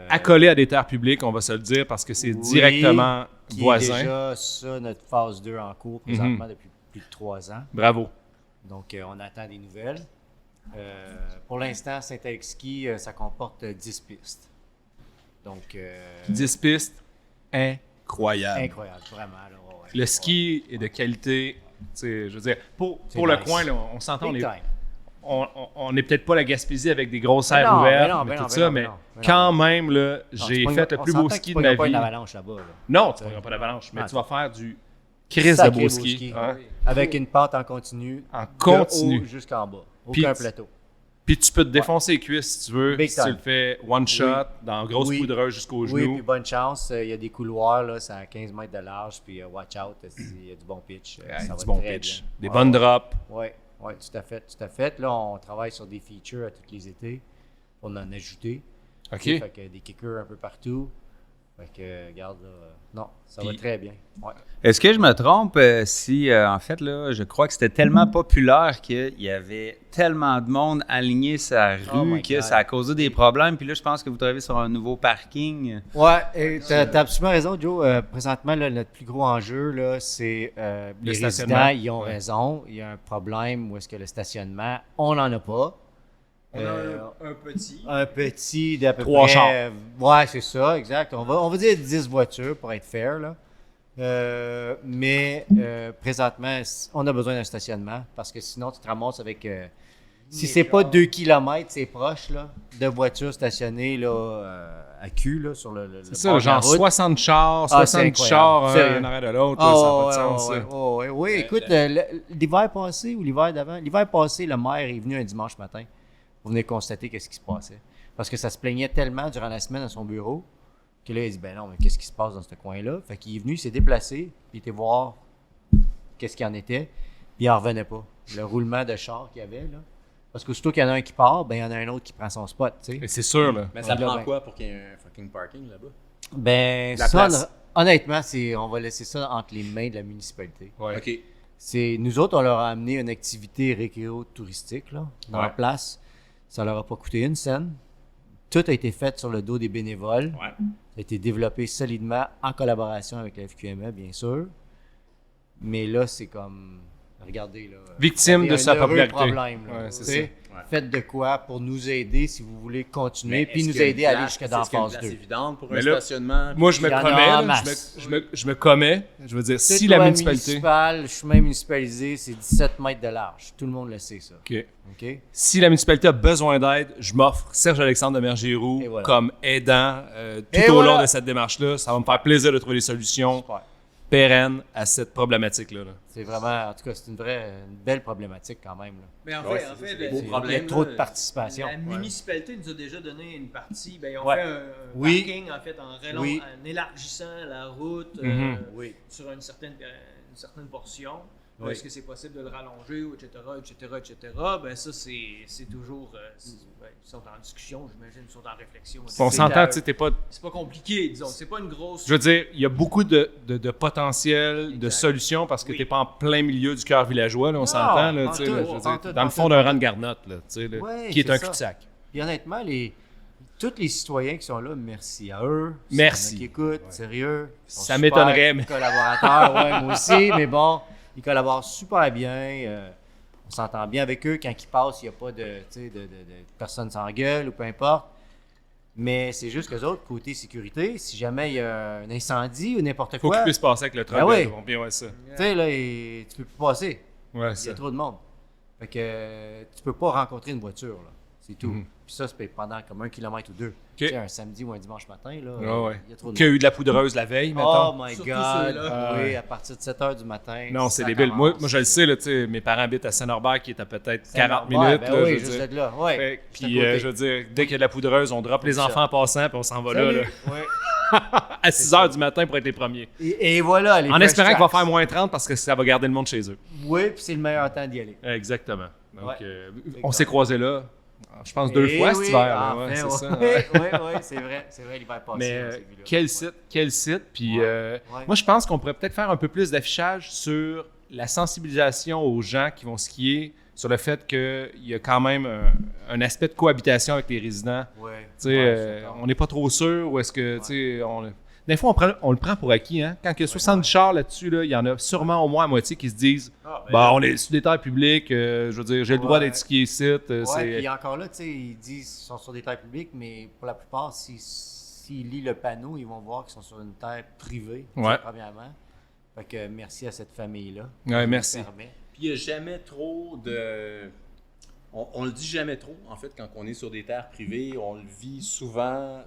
Accolé à des terres publiques, on va se le dire, parce que c'est directement qui voisin. est déjà ça, notre phase 2 en cours présentement depuis plus de 3 ans. Bravo. Donc, on attend des nouvelles. Pour l'instant, Saint-Alexis, ça comporte 10 pistes. Donc, 10 pistes, incroyable. incroyable, vraiment. Là, ouais. Le ski est de qualité, tu sais, je veux dire, pour C'est le nice. coin, là, on s'entend, Big time. on n'est peut-être pas la Gaspésie avec des grosses aires non, ouvertes, ben non, mais ben tout non, ça, ben non, mais ben non, ben quand non. même, là, Non, j'ai tu fait le on plus beau s'entend que ski tu de ma pognes pas vie. une avalanche là-bas. Là. Non, tu ne feras pas d'avalanche, mais Ouais. tu vas faire du crise de Sacré beau beau ski. ski. Hein? Avec une pente en continu. En de continu. haut jusqu'en bas. Puis Aucun tu- plateau. Puis tu peux te défoncer les cuisses si tu veux, Big si tu time. le fais one shot, dans grosse Oui. poudreuse jusqu'au Oui, genou. puis bonne chance. Il y a des couloirs, là, c'est à 15 mètres de large. Puis watch out, il y a du bon pitch. Ouais, Ça du va bon très pitch. bien. Des Ouais, bonnes ouais. drops. Oui, tout à fait, tout à fait. Là, on travaille sur des features à tous les étés pour en ajouter. OK. Fait que des kickers un peu partout. Fait que, regarde, là, non, ça va Puis- très bien. Ouais. Est-ce que je me trompe si, en fait, là, je crois que c'était tellement populaire qu'il y avait tellement de monde aligné sur la Oh rue my que God. ça a causé des problèmes. Puis là, je pense que vous travaillez sur un nouveau parking. Ouais, et t'as absolument raison, Joe. Présentement, là, notre plus gros enjeu, là, c'est les stationnement. résidents, ils ont raison. Il y a un problème où est-ce que le stationnement, on n'en a pas. On a un petit. Un petit d'à peu 3 près. chars. Ouais, c'est ça, exact. On va dire 10 voitures pour être fair, là. Mais présentement, on a besoin d'un stationnement parce que sinon, tu te ramasses avec. Si c'est pas 2 km, c'est proche, là, de voitures stationnées là, à cul, là, sur le C'est ça, bord de la genre route. 60 chars, Ah, c'est 70 chars, incroyable. un Sérieux. en arrière de l'autre, là, ça n'a pas de sens. ça. Oui, écoute, l'hiver passé ou l'hiver d'avant, l'hiver passé, le maire est venu un dimanche matin pour venir constater qu'est-ce qui se passait. Parce que ça se plaignait tellement durant la semaine à son bureau que là, il a dit, ben non, mais qu'est-ce qui se passe dans ce coin-là? Fait qu'il est venu, il s'est déplacé, puis il était voir qu'est-ce qu'il en était, puis il en revenait pas. Le roulement de char qu'il y avait, là. Parce qu'aussitôt qu'il y en a un qui part, ben il y en a un autre qui prend son spot, tu sais. Mais c'est sûr, là. Mais ça Là, prend ben- quoi pour qu'il y ait un fucking parking là-bas? Ben, La ça, place. honnêtement, on va laisser ça entre les mains de la municipalité. Ouais. OK. Nous autres, on leur a amené une activité récréo-touristique là, dans la place. Ça leur a pas coûté une scène. Tout a été fait sur le dos des bénévoles. Ouais. Ça a été développé solidement en collaboration avec la FQME, bien sûr. Mais là, c'est comme, regardez là. Victime il y a de un sa heureux popularité. problème, là. Ouais, c'est Tu sais, ça. Ouais. Faites de quoi pour nous aider si vous voulez continuer, puis est-ce nous qu'il y a une aider à aller place- jusqu'à dans est-ce qu'il y a une phase place 2. évidente pour Mais un là, stationnement? Moi, je me Il y en a commets, en là, masse. je me commets. Je veux dire, C'est si la loi municipalité... municipale, le chemin municipalisé, c'est 17 mètres de large. Tout le monde le sait, ça. OK. OK? Si la municipalité a besoin d'aide, je m'offre Serge-Alexandre de Mergiroux Et voilà. comme aidant tout Et au voilà. long de cette démarche-là. Ça va me faire plaisir de trouver des solutions Super. pérennes à cette problématique-là. là. C'est vraiment, en tout cas, c'est une belle problématique quand même. Là. Mais en Ouais, fait, c'est des le- beaux Il y a problèmes. trop de là. participation. la municipalité nous a déjà donné une partie. Ben, ils ont Ouais. fait un Oui. parking en fait en, Oui. en élargissant la route Mhm. Oui. sur une certaine portion. Oui. Est-ce que c'est possible de le rallonger, ou etc., etc. Ben ça, c'est toujours... ils sont en discussion, j'imagine, ils sont en réflexion. On C'est- s'entend, tu sais, t'es pas... C'est pas compliqué, disons. C'est pas une grosse... Je veux dire, il y a beaucoup de potentiel, de Exact. solutions parce que Oui. t'es pas en plein milieu du cœur villageois, là, on s'entend. Là, en tu sais, tout, là, je veux en dire, tout, dans en le fond tout. d'un rang de garnotte, là, tu sais, là, Ouais, qui est c'est un ça. cul-de-sac. Puis honnêtement, tous les citoyens qui sont là, merci à eux. Merci. Qui écoutent, sérieux. Ils sont Ça super m'étonnerait, mais- collaborateurs, ouais, moi aussi, mais bon, ils collaborent super bien. On s'entend bien avec eux. Quand ils passent, il n'y a pas de, tu sais, de personne s'engueule ou peu importe. Mais c'est juste qu'eux autres, côté sécurité, si jamais il y a un incendie ou n'importe Faut quoi, qu'il tu puisse passer avec le truck. Ben oui. là, bien, ouais, ça. sais, là, tu peux plus passer. Ouais, Il y ça. a trop de monde. Fait que tu peux pas rencontrer une voiture, là. C'est tout. Mhm. Puis ça, c'est pendant comme 1 kilomètre ou 2. Tu sais, un samedi ou un dimanche matin, là, Ouais, ouais. il y a trop de Qu'il y a monde. eu de la poudreuse la veille, Oh mettons. my Surtout God! ceux-là. Oui, à partir de 7 h du matin. Non, c'est ça débile. commence. Moi, je le sais, là, tu sais, mes parents habitent à Saint-Norbert, qui est à peut-être 40 Ouais, minutes. ben là, oui, je veux juste dire. de là. Ouais. Fait- juste à Puis, côté. je veux dire, dès qu'il y a de la poudreuse, on drop les ça. enfants en passant, puis on s'en va là, Salut. là, Ouais. à 6 h du matin pour être les premiers. Et voilà, les En fresh espérant qu'il va tracks. faire moins 30 parce que ça va garder le monde chez eux. Oui, puis c'est le meilleur temps d'y aller. Exactement. Donc, Ouais. on s'est croisés là, je pense 2 Eh fois oui, cet hiver. là. enfin, Ouais, c'est ouais. ça. Oui, c'est vrai, l'hiver passé. Mais on s'est vu là. quel Ouais. site, quel site. Puis Ouais. moi, je pense qu'on pourrait peut-être faire un peu plus d'affichage sur la sensibilisation aux gens qui vont skier sur le fait qu'il y a quand même un aspect de cohabitation avec les résidents. Ouais. Tu sais, on n'est pas trop sûr ou est-ce que, tu sais, des fois, on le prend pour acquis. Hein? Quand il y a 70 chars là-dessus, là, il y en a sûrement au moins la moitié qui se disent on est sur des terres publiques, je veux dire, j'ai le droit d'être skié ici. Puis encore là, tu sais, ils disent qu'ils sont sur des terres publiques, mais pour la plupart, s'ils lisent le panneau, ils vont voir qu'ils sont sur une terre privée, premièrement. Fait que merci à cette famille-là. Ouais, merci. Puis il n'y a jamais trop de... On le dit jamais trop, en fait, quand on est sur des terres privées, on le vit souvent...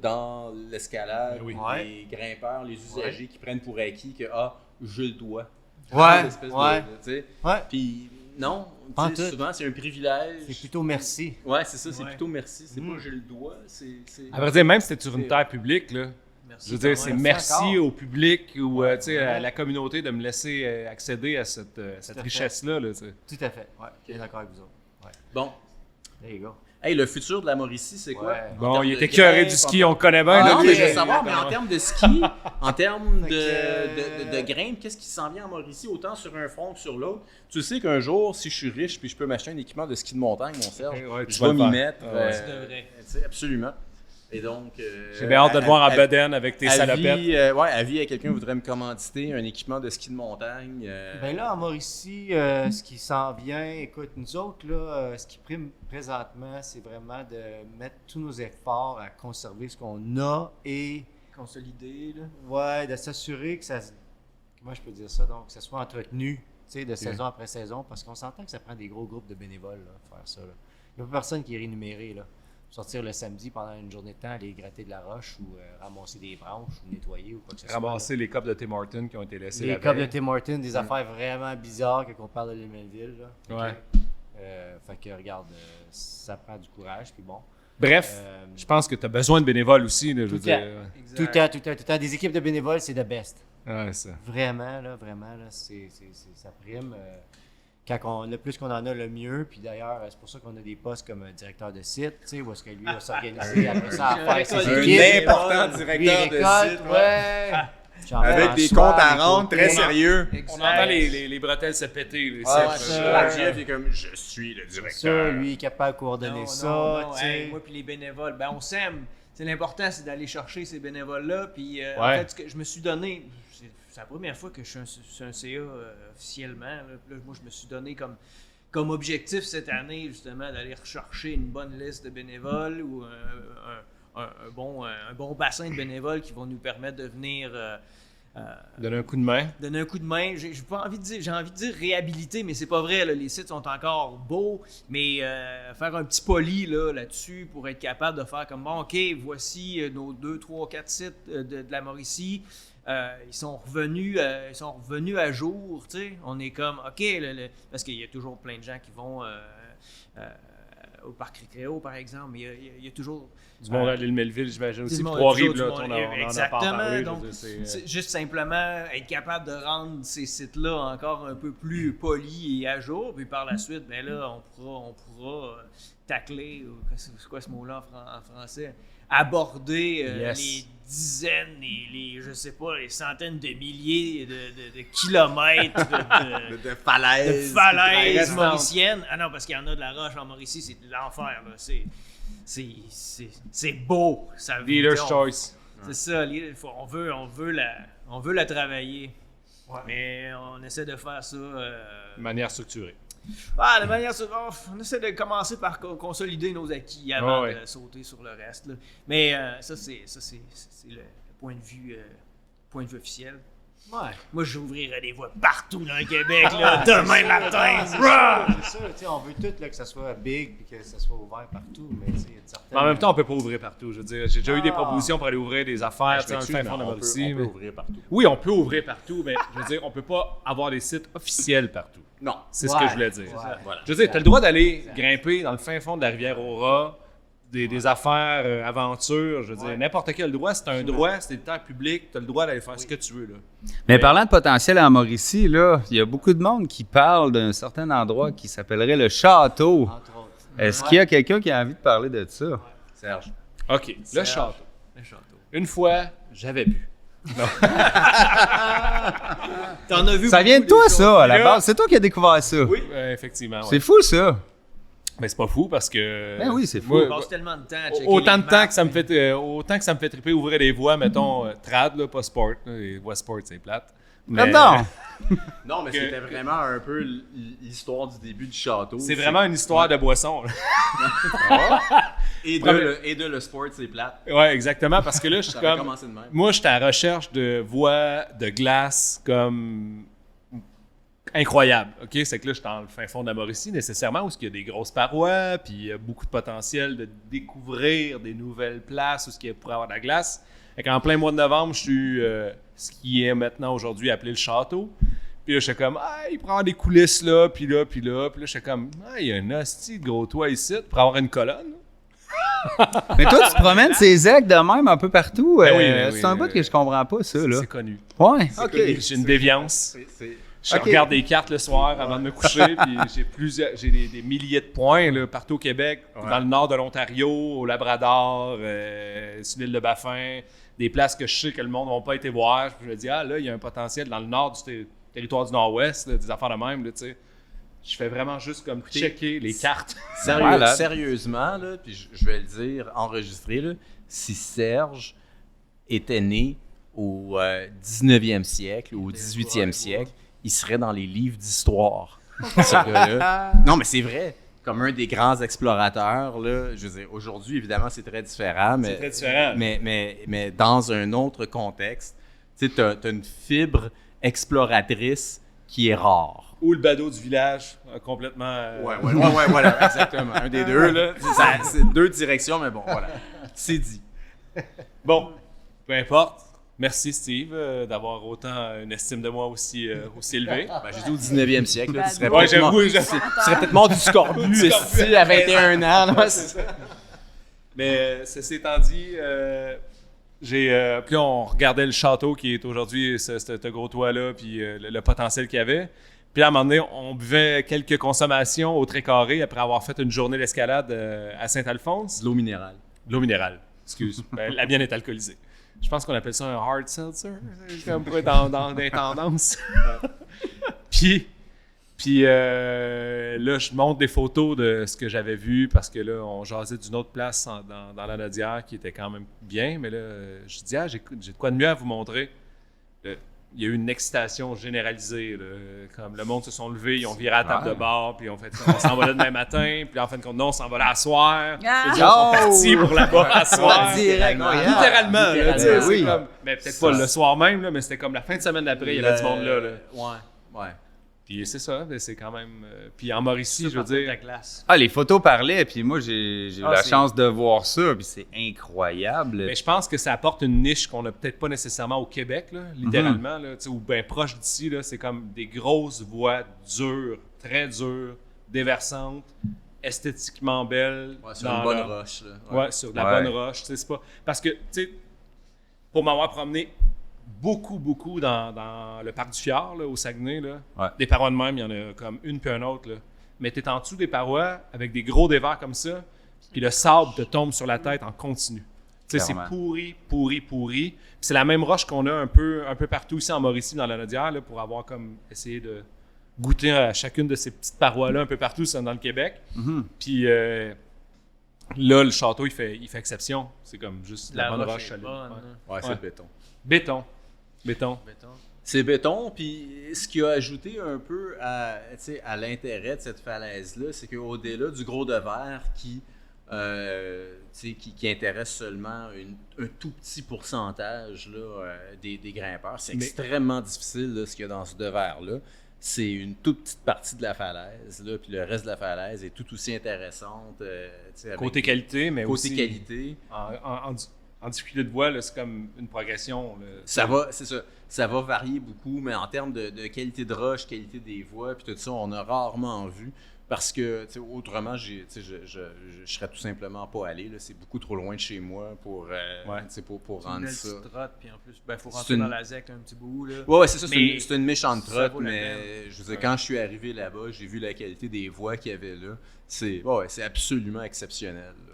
dans l'escalade, les grimpeurs, les usagers qui prennent pour acquis que je le dois. Puis non, souvent c'est un privilège. C'est plutôt merci. Ouais, c'est ça, c'est plutôt merci. C'est pas je le dois. À vrai dire, même si c'était sur une terre publique, là, je veux dire, c'est merci au public ou à la communauté de me laisser accéder à cette richesse-là. Là, tout à fait. Ouais, je suis d'accord avec vous autres. Ouais. Bon. There you go. Hey, le futur de la Mauricie, c'est quoi? Bon, il était écœuré du ski, on le connaît bien. Non, mais je veux savoir, mais en termes de ski, en termes de grimpe, qu'est-ce qui s'en vient en Mauricie, autant sur un front que sur l'autre? Tu sais qu'un jour, si je suis riche puis je peux m'acheter un équipement de ski de montagne, mon Serge, je vais m'y mettre. Tu devrais. Absolument. Et donc... j'ai bien hâte de te voir en bedaine avec tes salopettes. À vie, quelqu'un voudrait me commanditer un équipement de ski de montagne. Ben là, en Mauricie, ce qui s'en vient, écoute, nous autres, là, ce qui prime présentement, c'est vraiment de mettre tous nos efforts à conserver ce qu'on a et... Consolider, là. Ouais, de s'assurer que ça... Comment je peux dire ça? Donc, que ça soit entretenu, tu sais, de saison après saison, parce qu'on s'entend que ça prend des gros groupes de bénévoles, là, pour faire ça, là. Il n'y a pas personne qui est rémunéré, là. Sortir le samedi pendant une journée de temps, aller gratter de la roche ou ramasser des branches ou nettoyer ou quoi que ce soit. Ramasser les copes de Tim Hortons qui ont été laissées. Les copes de Tim Hortons, des affaires vraiment bizarres quand on parle de l'île Melville. Ouais. Fait que regarde, ça prend du courage, puis bon. Bref, je pense que tu as besoin de bénévoles aussi. Là, je veux dire. Tout le temps. Des équipes de bénévoles, c'est the best. Ouais, ça. Vraiment, là, ça prime. Le plus qu'on en a, le mieux. Puis d'ailleurs, c'est pour ça qu'on a des postes comme directeur de site, tu sais, où est-ce que lui va s'organiser après ça à faire ses équipes. Un important directeur de site. Ouais. Avec des comptes à rendre très sérieux. On entend les bretelles se péter. Jeff est comme, je suis le directeur. Ça, lui est capable de coordonner ça. Moi puis les bénévoles, on s'aime. L'important, c'est d'aller chercher ces bénévoles-là. Puis en fait, ce que je me suis donné... C'est la première fois que je suis un CA officiellement. Là, moi, je me suis donné comme objectif cette année, justement, d'aller rechercher une bonne liste de bénévoles ou un bon bassin de bénévoles qui vont nous permettre de venir... donner un coup de main. Donner un coup de main. J'ai envie de dire réhabiliter, mais c'est pas vrai. Là. Les sites sont encore beaux, mais faire un petit poli là-dessus pour être capable de faire comme, bon, OK, voici nos 2, 3, 4 sites de la Mauricie. Ils sont revenus à jour, tu sais. On est comme, OK, parce qu'il y a toujours plein de gens qui vont au parc Récréo, par exemple, mais il y a toujours... Du monde à l'île Melville, j'imagine aussi, Trois-Rives, là, on en a pas parlé. Donc, c'est juste simplement être capable de rendre ces sites-là encore un peu plus polis et à jour, puis par la suite, ben là, on pourra tacler, c'est quoi ce mot-là en français? Aborder les dizaines et je sais pas, les centaines de milliers de kilomètres de falaises. De falaises mauriciennes. Ah non, parce qu'il y en a de la roche en Mauricie, c'est de l'enfer, là. C'est beau. Ça, Leader's choice. C'est ça, on veut la travailler. Ouais. Mais on essaie de faire ça de manière structurée. De manière on essaie de commencer par consolider nos acquis avant de sauter sur le reste. Là. Mais ça c'est le point de vue officiel. Ouais. Moi, j'ouvrirai des voies partout dans le Québec, là, demain matin. C'est ça, on veut tout là, que ça soit big et que ça soit ouvert partout. Mais en même temps, on peut pas ouvrir partout. Je veux dire, j'ai déjà eu des propositions pour aller ouvrir des affaires dans le fin fond de Mauricie. On peut ouvrir partout. Oui, on peut ouvrir partout, mais je veux dire, on peut pas avoir des sites officiels partout. Non. C'est ce que je voulais dire. Voilà. Je veux dire, tu as le droit d'aller grimper dans le fin fond de la rivière Aura, des affaires, aventures, je veux dire, n'importe quel droit, c'est un droit, c'est des terres publiques, tu as le droit d'aller faire ce que tu veux. Là. Mais parlant de potentiel en Mauricie, là, il y a beaucoup de monde qui parle d'un certain endroit qui s'appellerait le Château. Est-ce qu'il y a quelqu'un qui a envie de parler de ça? Serge. OK, le château. Une fois, j'avais bu. T'en as vu Ça vient de beaucoup, toi, des ça, à la Là- base. C'est toi qui as découvert ça. Oui, effectivement. Ouais. C'est fou, ça. Mais c'est pas fou parce que. Ben oui, c'est fou. moi, On passe tellement de temps à checker autant les de temps maps, que ça me fait autant que ça me fait triper ouvrir des voies, mettons trad là, pas sport, là, les voies sport c'est plate. Mais Non. Non, mais c'était vraiment un peu l'histoire du début du château. c'est vraiment une histoire de boisson. là. Et de le sport, c'est plate. Ouais, exactement parce que là je suis Ça avait comme commencé de même. moi j'étais à la recherche de voies de glace comme incroyable. OK, c'est que là je suis dans le fin fond de la Mauricie nécessairement où il y a des grosses parois, puis il y a beaucoup de potentiel de découvrir des nouvelles places où il pourrait y avoir de la glace. Fait qu'en plein mois de novembre, je suis ce qui est maintenant aujourd'hui appelé le château. Puis là, je suis comme, il pourrait y avoir des coulisses là, puis là, puis là. Puis là, je suis comme, il y a un hostie de gros toit ici pour avoir une colonne. Mais toi, tu te promènes ces aigles de même un peu partout. Ben oui, ben c'est oui, un bout que je comprends pas, ça, là. C'est connu. Ouais. C'est connu. J'ai une déviance. Je Ok. regarde des cartes le soir avant de me coucher, puis j'ai des milliers de points là, partout au Québec, dans le nord de l'Ontario, au Labrador, sur l'île de Baffin, des places que je sais que le monde n'a pas été voir. Je me dis, là, il y a un potentiel dans le nord du territoire du Nord-Ouest, là, des affaires de même, là, tu sais. Je fais vraiment juste comme checker les cartes. Sérieusement, là, puis je vais le dire, enregistré, là, si Serge était né au 19e siècle ou au 18e siècle, il serait dans les livres d'histoire. Ce gars-là. Non, mais c'est vrai. Comme un des grands explorateurs, là, je veux dire, aujourd'hui, évidemment, c'est très différent. Mais, C'est très différent. Mais dans un autre contexte, tu sais, t'as une fibre exploratrice qui est rare. Ou le badaud du village, complètement... Ouais, voilà, exactement. Un des deux, là. C'est deux directions, mais bon, voilà. C'est dit. Bon, peu importe. Merci, Steve, d'avoir autant une estime de moi aussi élevée. Ben, j'ai dit au 19e siècle, là, tu serais Ouais, peut-être mort- j'avoue. tu serais peut-être mort du scorbut ici à 21 ans. Là, Mais ceci étant dit, puis là, on regardait le château qui est aujourd'hui ce gros toit-là, puis le potentiel qu'il y avait. Puis là, à un moment donné, on buvait quelques consommations au Trécarré après avoir fait une journée d'escalade à Saint-Alphonse. de l'eau minérale. De l'eau minérale, excuse. Ben, la mienne est alcoolisée. Je pense qu'on appelle ça un hard seltzer, comme pour être dans des tendances. Puis là, je montre des photos de ce que j'avais vu parce que là, on jasait d'une autre place dans la Nodière qui était quand même bien. Mais là, je dis, j'ai de quoi de mieux à vous montrer. Il y a eu une excitation généralisée. Là, comme le monde se sont levés, ils ont viré à la table de bar, puis on s'en va là demain matin. Puis en fin de compte, non, on s'en va là à soir. Ah! Les gens sont partis pour là-bas à soir. Littéralement. Littéralement, là, tu sais, Oui. c'est comme, mais peut-être pas le soir même, là, mais c'était comme la fin de semaine d'après, il y avait du monde là. Ouais. Puis c'est ça, mais c'est quand même. Puis en Mauricie, je veux dire. la glace. Ah, les photos parlaient, puis moi, j'ai eu la c'est- chance de voir ça, puis c'est incroyable. Mais je pense que ça apporte une niche qu'on n'a peut-être pas nécessairement au Québec, là, littéralement, là, tu sais, ou bien proche d'ici. Là, c'est comme des grosses voies dures, très dures, déversantes, esthétiquement belles. Ouais, sur dans une bonne leur- roche. Là. Ouais, sur de la Ouais. bonne roche. Tu sais, c'est pas... Parce que, tu sais, pour m'avoir promené beaucoup dans le parc du Fjord, là, au Saguenay, là, Ouais. des parois de même, il y en a comme une puis une autre. Là. Mais t'es en dessous des parois avec des gros dévers comme ça, puis le sable te tombe sur la tête en continu. Tu sais, c'est Clairement. pourri. Puis c'est la même roche qu'on a un peu partout ici en Mauricie, dans la Nodière, là, pour avoir comme essayé de goûter à chacune de ces petites parois-là un peu partout dans le Québec. Puis là, le château, il fait exception. C'est comme juste la bonne roche. est solide. bonne, Ouais. hein. Ouais, c'est Ouais. le béton. Béton. C'est béton, puis ce qui a ajouté un peu à l'intérêt de cette falaise-là, c'est qu'au-delà du gros de verre qui intéresse seulement un tout petit pourcentage là, des grimpeurs, c'est extrêmement difficile là, ce qu'il y a dans ce de verre-là. C'est une toute petite partie de la falaise, là, puis le reste de la falaise est tout aussi intéressante. Avec Côté qualité, mais côté aussi qualité. en difficulté de voie, là, c'est comme une progression. Là. C'est ça. Ça va varier beaucoup, mais en termes de qualité de roche, qualité des voies, puis tout ça, on a rarement vu. Parce que, tu sais, autrement, je serais tout simplement pas allé. Là. C'est beaucoup trop loin de chez moi pour Une rendre belle ça. petite trotte, puis en plus, faut C'est rentrer une- dans la ZEC un petit bout. Là. Ouais, c'est ça, Mais c'est une méchante ça trotte, vaut la mais je veux dire, quand je suis arrivé là-bas, j'ai vu la qualité des voies qu'il y avait là. C'est absolument exceptionnel. Là.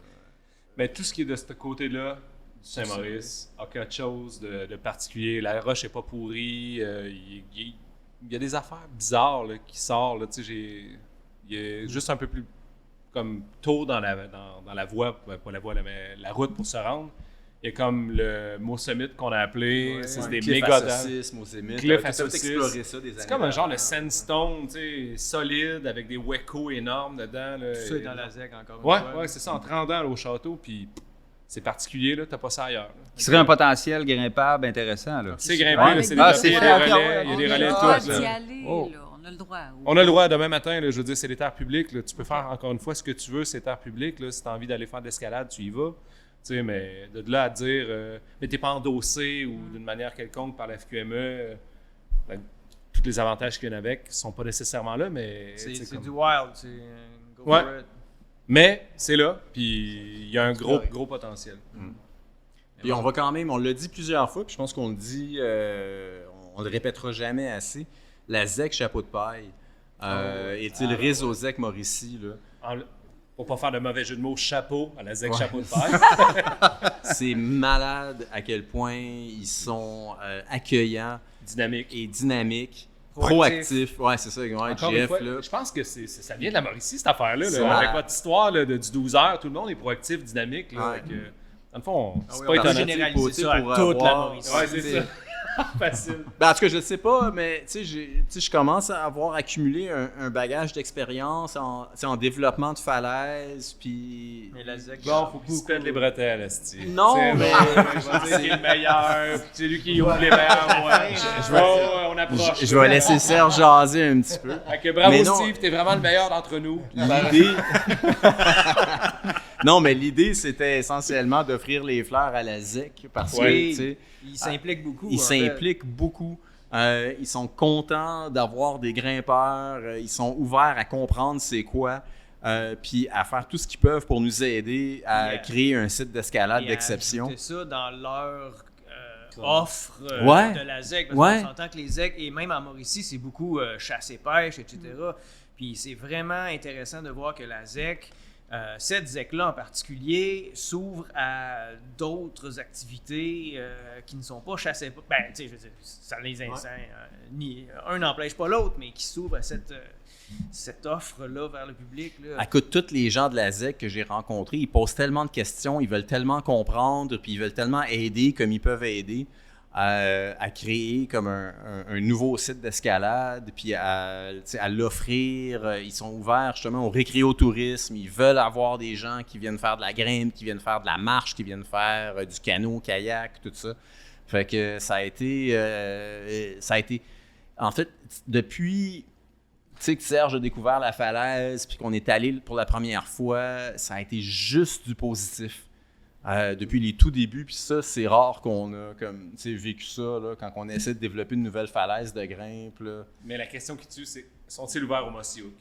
Mais tout ce qui est de ce côté-là Saint-Maurice a quelque chose de particulier. La roche n'est pas pourrie. Il y a des affaires bizarres là, qui sortent. Là, il y a juste un peu plus comme tôt dans la voie, pas la voie, mais la route pour se rendre. Il y a comme le Mosemite qu'on a appelé. C'est des méga Mosemite. Cliff à Tu as saucisse. exploré ça des années. C'est comme un genre de sandstone, solide, avec des wecos énormes dedans. Là, Tout ça est dans la ZEC encore une fois. Ouais, c'est ça, en te rendant là, au château, puis c'est particulier, là, t'as pas ça ailleurs. Là. Qui serait un potentiel grimpable intéressant. Là. C'est grimpé, là, c'est c'est des fait. relais, il y a des relais On a le tous. droit d'y Là. aller, Oh. là. On a le droit. On a le droit, demain matin, là, je veux dire, c'est des terres publiques. Là, tu peux faire, encore une fois, ce que tu veux, c'est terres publiques. Là, si tu as envie d'aller faire de l'escalade, tu y vas. Tu sais, mais de là à dire, mais t'es pas endossé ou d'une manière quelconque par la FQME, ben, tous les avantages qu'il y en a avec sont pas nécessairement là, mais... C'est comme... du wild, c'est go Ouais. for it. Mais c'est là, puis il y a un gros potentiel. Puis on va quand même, on l'a dit plusieurs fois, puis je pense qu'on le dit, on le répétera jamais assez, la ZEC Chapeau de Paille est-il réseau ZEC Mauricie, là? Pour pas faire de mauvais jeu de mots, chapeau à la ZEC Chapeau de Paille. C'est malade à quel point ils sont accueillants et dynamiques, proactifs. Ouais, c'est ça, Encore une Jeff, fois, là. je pense que ça vient de la Mauricie, cette affaire-là. C'est Là, malade. avec votre histoire là, du 12 heures, tout le monde est proactif, dynamique. Là, Ouais. avec, dans le fond, c'est oui, pas on peut étonnant. généraliser ça à pour toute la avoir- Mauricie. Ouais, c'est ça. Facile. Ben, en tout cas, je ne sais pas, mais je commence à avoir accumulé un bagage d'expérience en développement de falaise, puis... Mais la ZEC, Bon, faut qu'il se pète les bretelles, esti. Non, C'est mais- bon, je vais dire qu'il est le meilleur, puis c'est lui qui ouvre les meilleurs, ouais. On approche. Je vais laisser Serge jaser un petit peu. Fait que bravo Mais non. Steve, t'es vraiment le meilleur d'entre nous. L'idée... Non, mais l'idée, c'était essentiellement d'offrir les fleurs à la ZEC, parce que, Ouais. tu sais... il s'implique beaucoup. Ils en fait. s'impliquent beaucoup. Ils sont contents d'avoir des grimpeurs. Ils sont ouverts à comprendre c'est quoi. Puis à faire tout ce qu'ils peuvent pour nous aider à créer un site d'escalade Et d'exception. ajouter ça dans leur offre Ouais. de la ZEC. Parce Ouais. qu'on s'entend que les ZEC, et même en Mauricie, c'est beaucoup chasse et pêche, etc. Puis c'est vraiment intéressant de voir que la ZEC, cette ZEC-là en particulier, s'ouvre à d'autres activités qui ne sont pas chasse et pêche. Ben, tu sais, je veux dire, ça les ni un n'empêche pas l'autre, mais qui s'ouvre à cette offre-là vers le public. Là. Écoute, tous les gens de la ZEC que j'ai rencontrés, ils posent tellement de questions, ils veulent tellement comprendre, puis ils veulent tellement aider comme ils peuvent aider à créer comme un nouveau site d'escalade, puis à l'offrir. Ils sont ouverts justement au récréotourisme. Ils veulent avoir des gens qui viennent faire de la grimpe, qui viennent faire de la marche, qui viennent faire du canot, kayak, tout ça. Fait que ça a été en fait, depuis... Tu sais que Serge a découvert la falaise, puis qu'on est allé pour la première fois, ça a été juste du positif. Depuis les tout débuts, puis ça, c'est rare qu'on a comme, vécu ça là, quand on essaie de développer une nouvelle falaise de grimpe. Là. Mais la question qui tue, c'est sont-ils ouverts au Mossy Hook?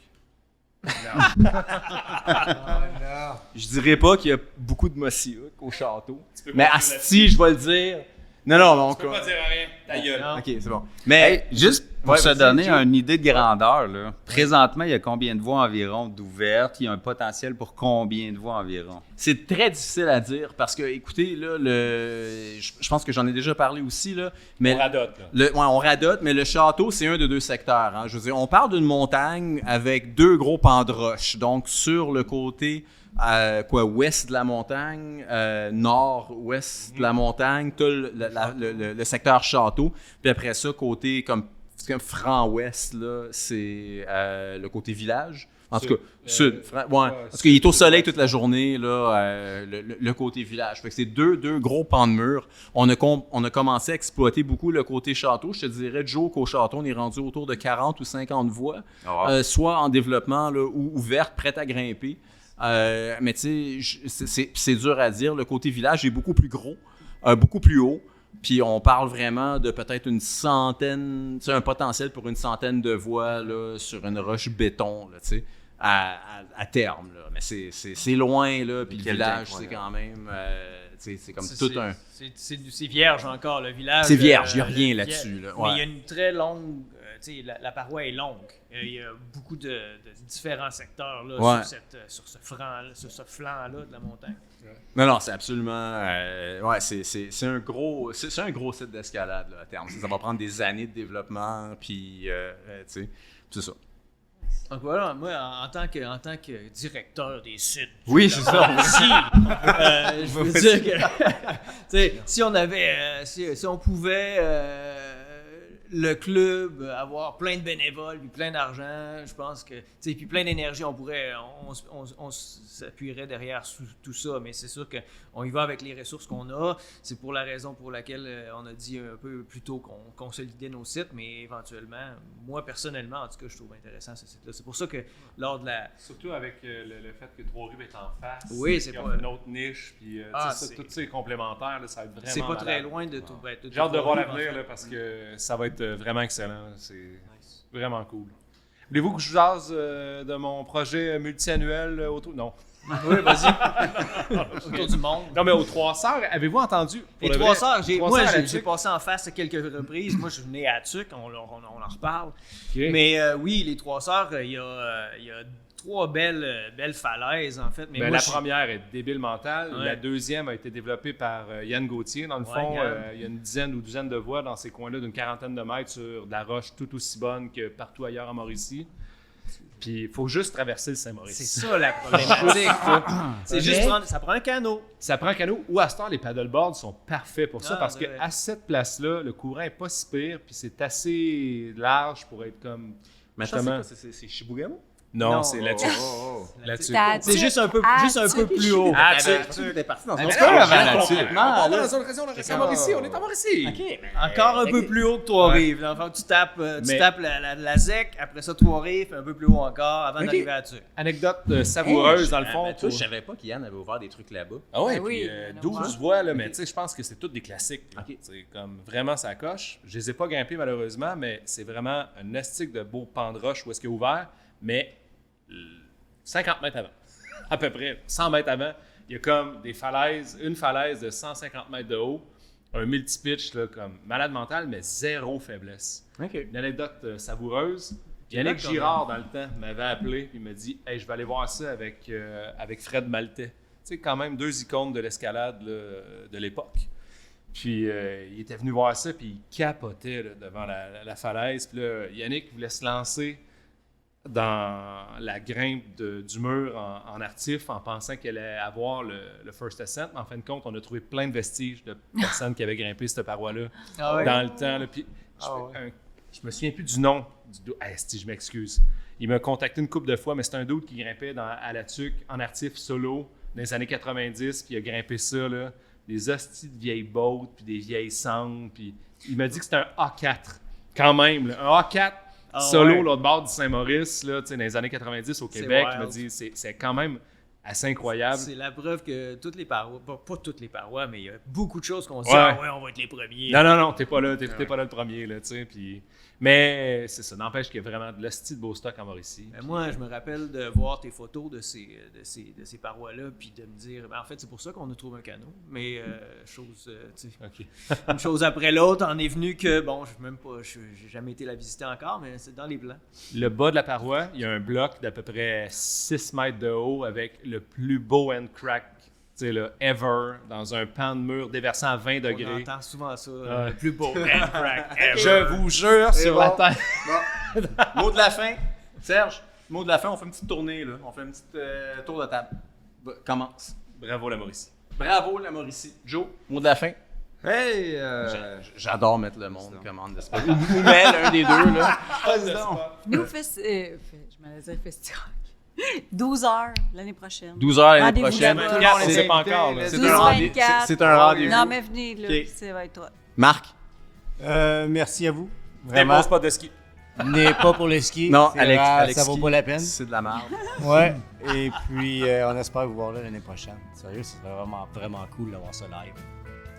Je dirais pas qu'il y a beaucoup de Mossy Hook au château, Tu peux mais pas asti, je vais le dire. Non, donc... Tu peux pas dire rien, ta gueule. OK, c'est bon. Mais Juste pour Ouais, se vas-y, donner Joe. une idée de grandeur, là. Présentement, il y a combien de voies environ d'ouvertes? Il y a un potentiel pour combien de voies environ? c'est très difficile à dire parce que, écoutez, là, je pense que j'en ai déjà parlé aussi, là, mais On radote, là. on radote, mais le château, c'est un de deux secteurs. Hein. Je veux dire, on parle d'une montagne avec deux gros pans de roche. Donc, sur le côté ouest de la montagne, nord-ouest de la montagne, tu as le secteur château. Puis après ça, côté comme franc-ouest, là, c'est le côté village. En tout cas, sud. Parce qu'il est au soleil toute la journée, là, le côté village. Fait que c'est deux gros pans de mur. On a commencé à exploiter beaucoup le côté château. Je te dirais, Joe, qu'au château, on est rendu autour de 40 ou 50 voies, soit en développement là, ou ouvertes, prêtes à grimper. Mais tu sais, c'est dur à dire. Le côté village est beaucoup plus gros, beaucoup plus haut. Puis on parle vraiment de peut-être une centaine, tu sais, un potentiel pour une centaine de voies là, sur une roche béton, là, tu sais, à terme. Là. Mais c'est loin, là, puis le village, c'est quand même, tu sais, c'est comme tout un... C'est vierge encore, le village. C'est vierge, il n'y a rien là-dessus. Là. Mais il y a une très longue la paroi est longue. Il y a beaucoup de différents secteurs là, Ouais. sur ce flanc-là de la montagne. Non, c'est absolument. Ouais, c'est un gros site d'escalade là, à terme. Ça va prendre des années de développement, puis tu sais, c'est ça. Donc voilà, moi, en tant que directeur des sites, Oui, c'est ça. je veux dire que tu sais, si on avait, si on pouvait le club avoir plein de bénévoles puis plein d'argent, je pense que, tu sais, puis plein d'énergie, on s'appuierait derrière tout ça. Mais c'est sûr qu'on y va avec les ressources qu'on a. C'est pour la raison pour laquelle on a dit un peu plus tôt qu'on consolidait nos sites, mais éventuellement, moi personnellement, en tout cas, je trouve intéressant ce site-là. C'est pour ça que lors de la... Surtout avec le fait que Trois-Rives est en face. Oui, c'est qu'il y pas... a une autre niche, puis tout ça est complémentaire, là, ça va être vraiment C'est pas très malade. loin de tout. J'ai hâte de voir l'avenir, là, parce que ça va être vraiment excellent. C'est vraiment cool. Voulez-vous que je vous jase de mon projet multi-annuel autour? Non. Oui, vas-y. Autour du monde. Non, mais aux Trois Sœurs, avez-vous entendu? Les pour le Trois vrai, Sœurs, Trois moi, Sœurs à la j'ai Tuque? passé en face à quelques reprises. Moi, je suis venu à Tuc, on en reparle. Ok. Mais oui, les Trois Sœurs, il y a 3 belles falaises, en fait. Mais Ben, moi, la première est débile mentale. Ouais. La deuxième a été développée par Yann Gauthier. Dans le fond, Yann. il y a une dizaine ou douzaine de voies dans ces coins-là d'une quarantaine de mètres sur de la roche tout aussi bonne que partout ailleurs en Mauricie. Puis il faut juste traverser le Saint-Maurice. c'est ça la problématique. C'est juste ça prend un canot. Ça prend un canot ou à ce temps, les paddleboards sont parfaits pour ça Ah, parce c'est vrai. qu'à cette place-là, le courant est pas si pire puis c'est assez large pour être comme. Mais justement- c'est Chibougamau? Non, c'est là-dessus. Là-dessus. C'est juste un peu plus haut. Ah, Tu es parti dans Un un petit peu avant là-dessus. complètement, On va là. dans une région, on est en Mauricie, on est en Mauricie. Encore un peu plus haut que Trois-Rives. Dans le fond, tu tapes la ZEC, après ça Trois-Rives, un peu plus haut encore avant d'arriver à Tuc. Anecdote savoureuse dans le fond. Ben, toi, je pour- savais pas qu'Yann avait ouvert des trucs là-bas. Ah ouais, Ben oui, puis, il y en a 12 un. voies, là, mais tu sais, je pense que c'est toutes des classiques. là. Ok. C'est comme vraiment ça coche. Je les ai pas grimpés malheureusement, mais c'est vraiment un astique de beau pan de roche où est-ce qu'il est ouvert, mais 50 mètres avant, à peu près 100 mètres avant, il y a comme des falaises, une falaise de 150 mètres de haut, un multi-pitch là, comme malade mental, mais zéro faiblesse. Une anecdote savoureuse. Yannick quand Girard, dans le temps, m'avait appelé et m'a dit « Hey, je vais aller voir ça avec Fred Maltais. » Tu sais, quand même 2 icônes de l'escalade là, de l'époque. Puis il était venu voir ça, puis il capotait là, devant la falaise. Puis là, Yannick voulait se lancer dans la grimpe du mur en artif en pensant qu'elle allait avoir le first ascent. Mais en fin de compte, on a trouvé plein de vestiges de personnes qui avaient grimpé cette paroi-là dans le temps. Là. Puis, je me souviens plus du nom. Asti, je m'excuse. Il m'a contacté une couple de fois, mais c'est un dude qui grimpait à la Tuque en artif solo dans les années 90, puis il a grimpé ça, là, des hosties de vieilles bottes, puis des vieilles cendres, puis il m'a dit que c'était un A4, quand même, là, un A4 solo, ouais. l'autre bord du Saint-Maurice, là, tu sais, dans les années 90 au Québec. Il m'a wild. dit, c'est quand même assez incroyable. C'est la preuve que toutes les parois, pas toutes les parois, mais il y a beaucoup de choses qu'on se dit, Ouais. ah ouais, on va être les premiers. Non, t'es pas là, t'es pas là le premier, là, tu sais, puis... Mais c'est ça, n'empêche qu'il y a vraiment de l'hostie de beau stock en Mauricie. Ben, moi, je me rappelle de voir tes photos de ces parois-là, puis de me dire, ben, en fait, c'est pour ça qu'on a trouvé un canot. Mais tu sais, OK. une chose après l'autre, en est venu que, bon, j'ai jamais été la visiter encore, mais c'est dans les plans. Le bas de la paroi, il y a un bloc d'à peu près 6 mètres de haut avec le plus beau end crack, tu sais, là, ever, dans un pan de mur déversant à 20 On degrés. entend souvent ça, Ouais. le plus beau hand crack ever. Je vous jure sur la terre. Mot de la fin. Serge, mot de la fin, on fait une petite tournée, là. On fait un petit tour de table. Commence. Bravo la Mauricie. Bravo, la Mauricie. Joe, mot de la fin. Hey! J'adore mettre le monde commande d'espace. Ou Mel, un des deux, là. Nous, je m'allais dire festival. 12 heures l'année prochaine. 12 heures l'année Rendez-vous prochaine. là-bas. Regarde, on ne sait pas encore. là. C'est 12, un rendez- 24. c'est un rendez-vous. Non, mais venez, là. Ok. Ça va être toi. Marc. Merci à vous. Vraiment. Dépense pas de ski. Venez pas pour le ski. Non, C'est Alex, rare, Alex ça vaut ski, pas la peine. C'est de la merde. Ouais. Et puis, on espère vous voir là l'année prochaine. Sérieux, ce serait vraiment, vraiment cool d'avoir ça live.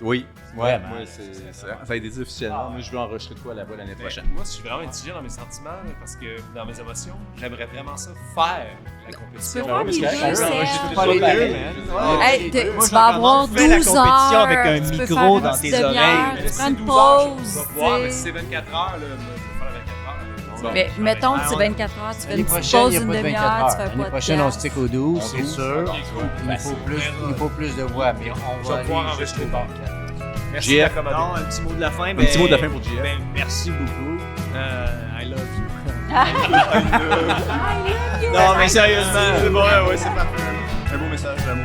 Oui. Vraiment, Moi, là, ça a été dit officiellement. Moi, je veux enregistrer de quoi là-bas l'année prochaine. Moi, je suis vraiment indigé dans mes sentiments là, parce que dans mes émotions, j'aimerais vraiment ça faire la compétition. Tu peux faire les deux, Parce que- Serge. Pas les deux, man. Hey, Moi, tu je vas avoir fais la 12 compétition heures. avec un Tu peux micro faire une dans petite tes demi-heure, oreilles. Tu prends une 12 heures, pause. je vais pouvoir, mais tu si sais. c'est 24 heures, là, je vais faire 24 heures. Mais mettons que c'est 24 heures, tu fais L'année une petite prochaine, il pause n'y a d'une pas de 24 demi-heure, heures. tu fais L'année pas prochaine, de on temps. stick au 12, c'est sûr. Il nous faut plus de voix, mais on va vais pouvoir aller jusqu'au enregistrer. 24. Merci JF. d'accommoder. Non, un petit mot de la fin. Un petit mot de la fin pour JF. Ben, merci beaucoup. I love you. I love you. Non, mais sérieusement. C'est bon, ouais, c'est parfait. Un beau message d'amour.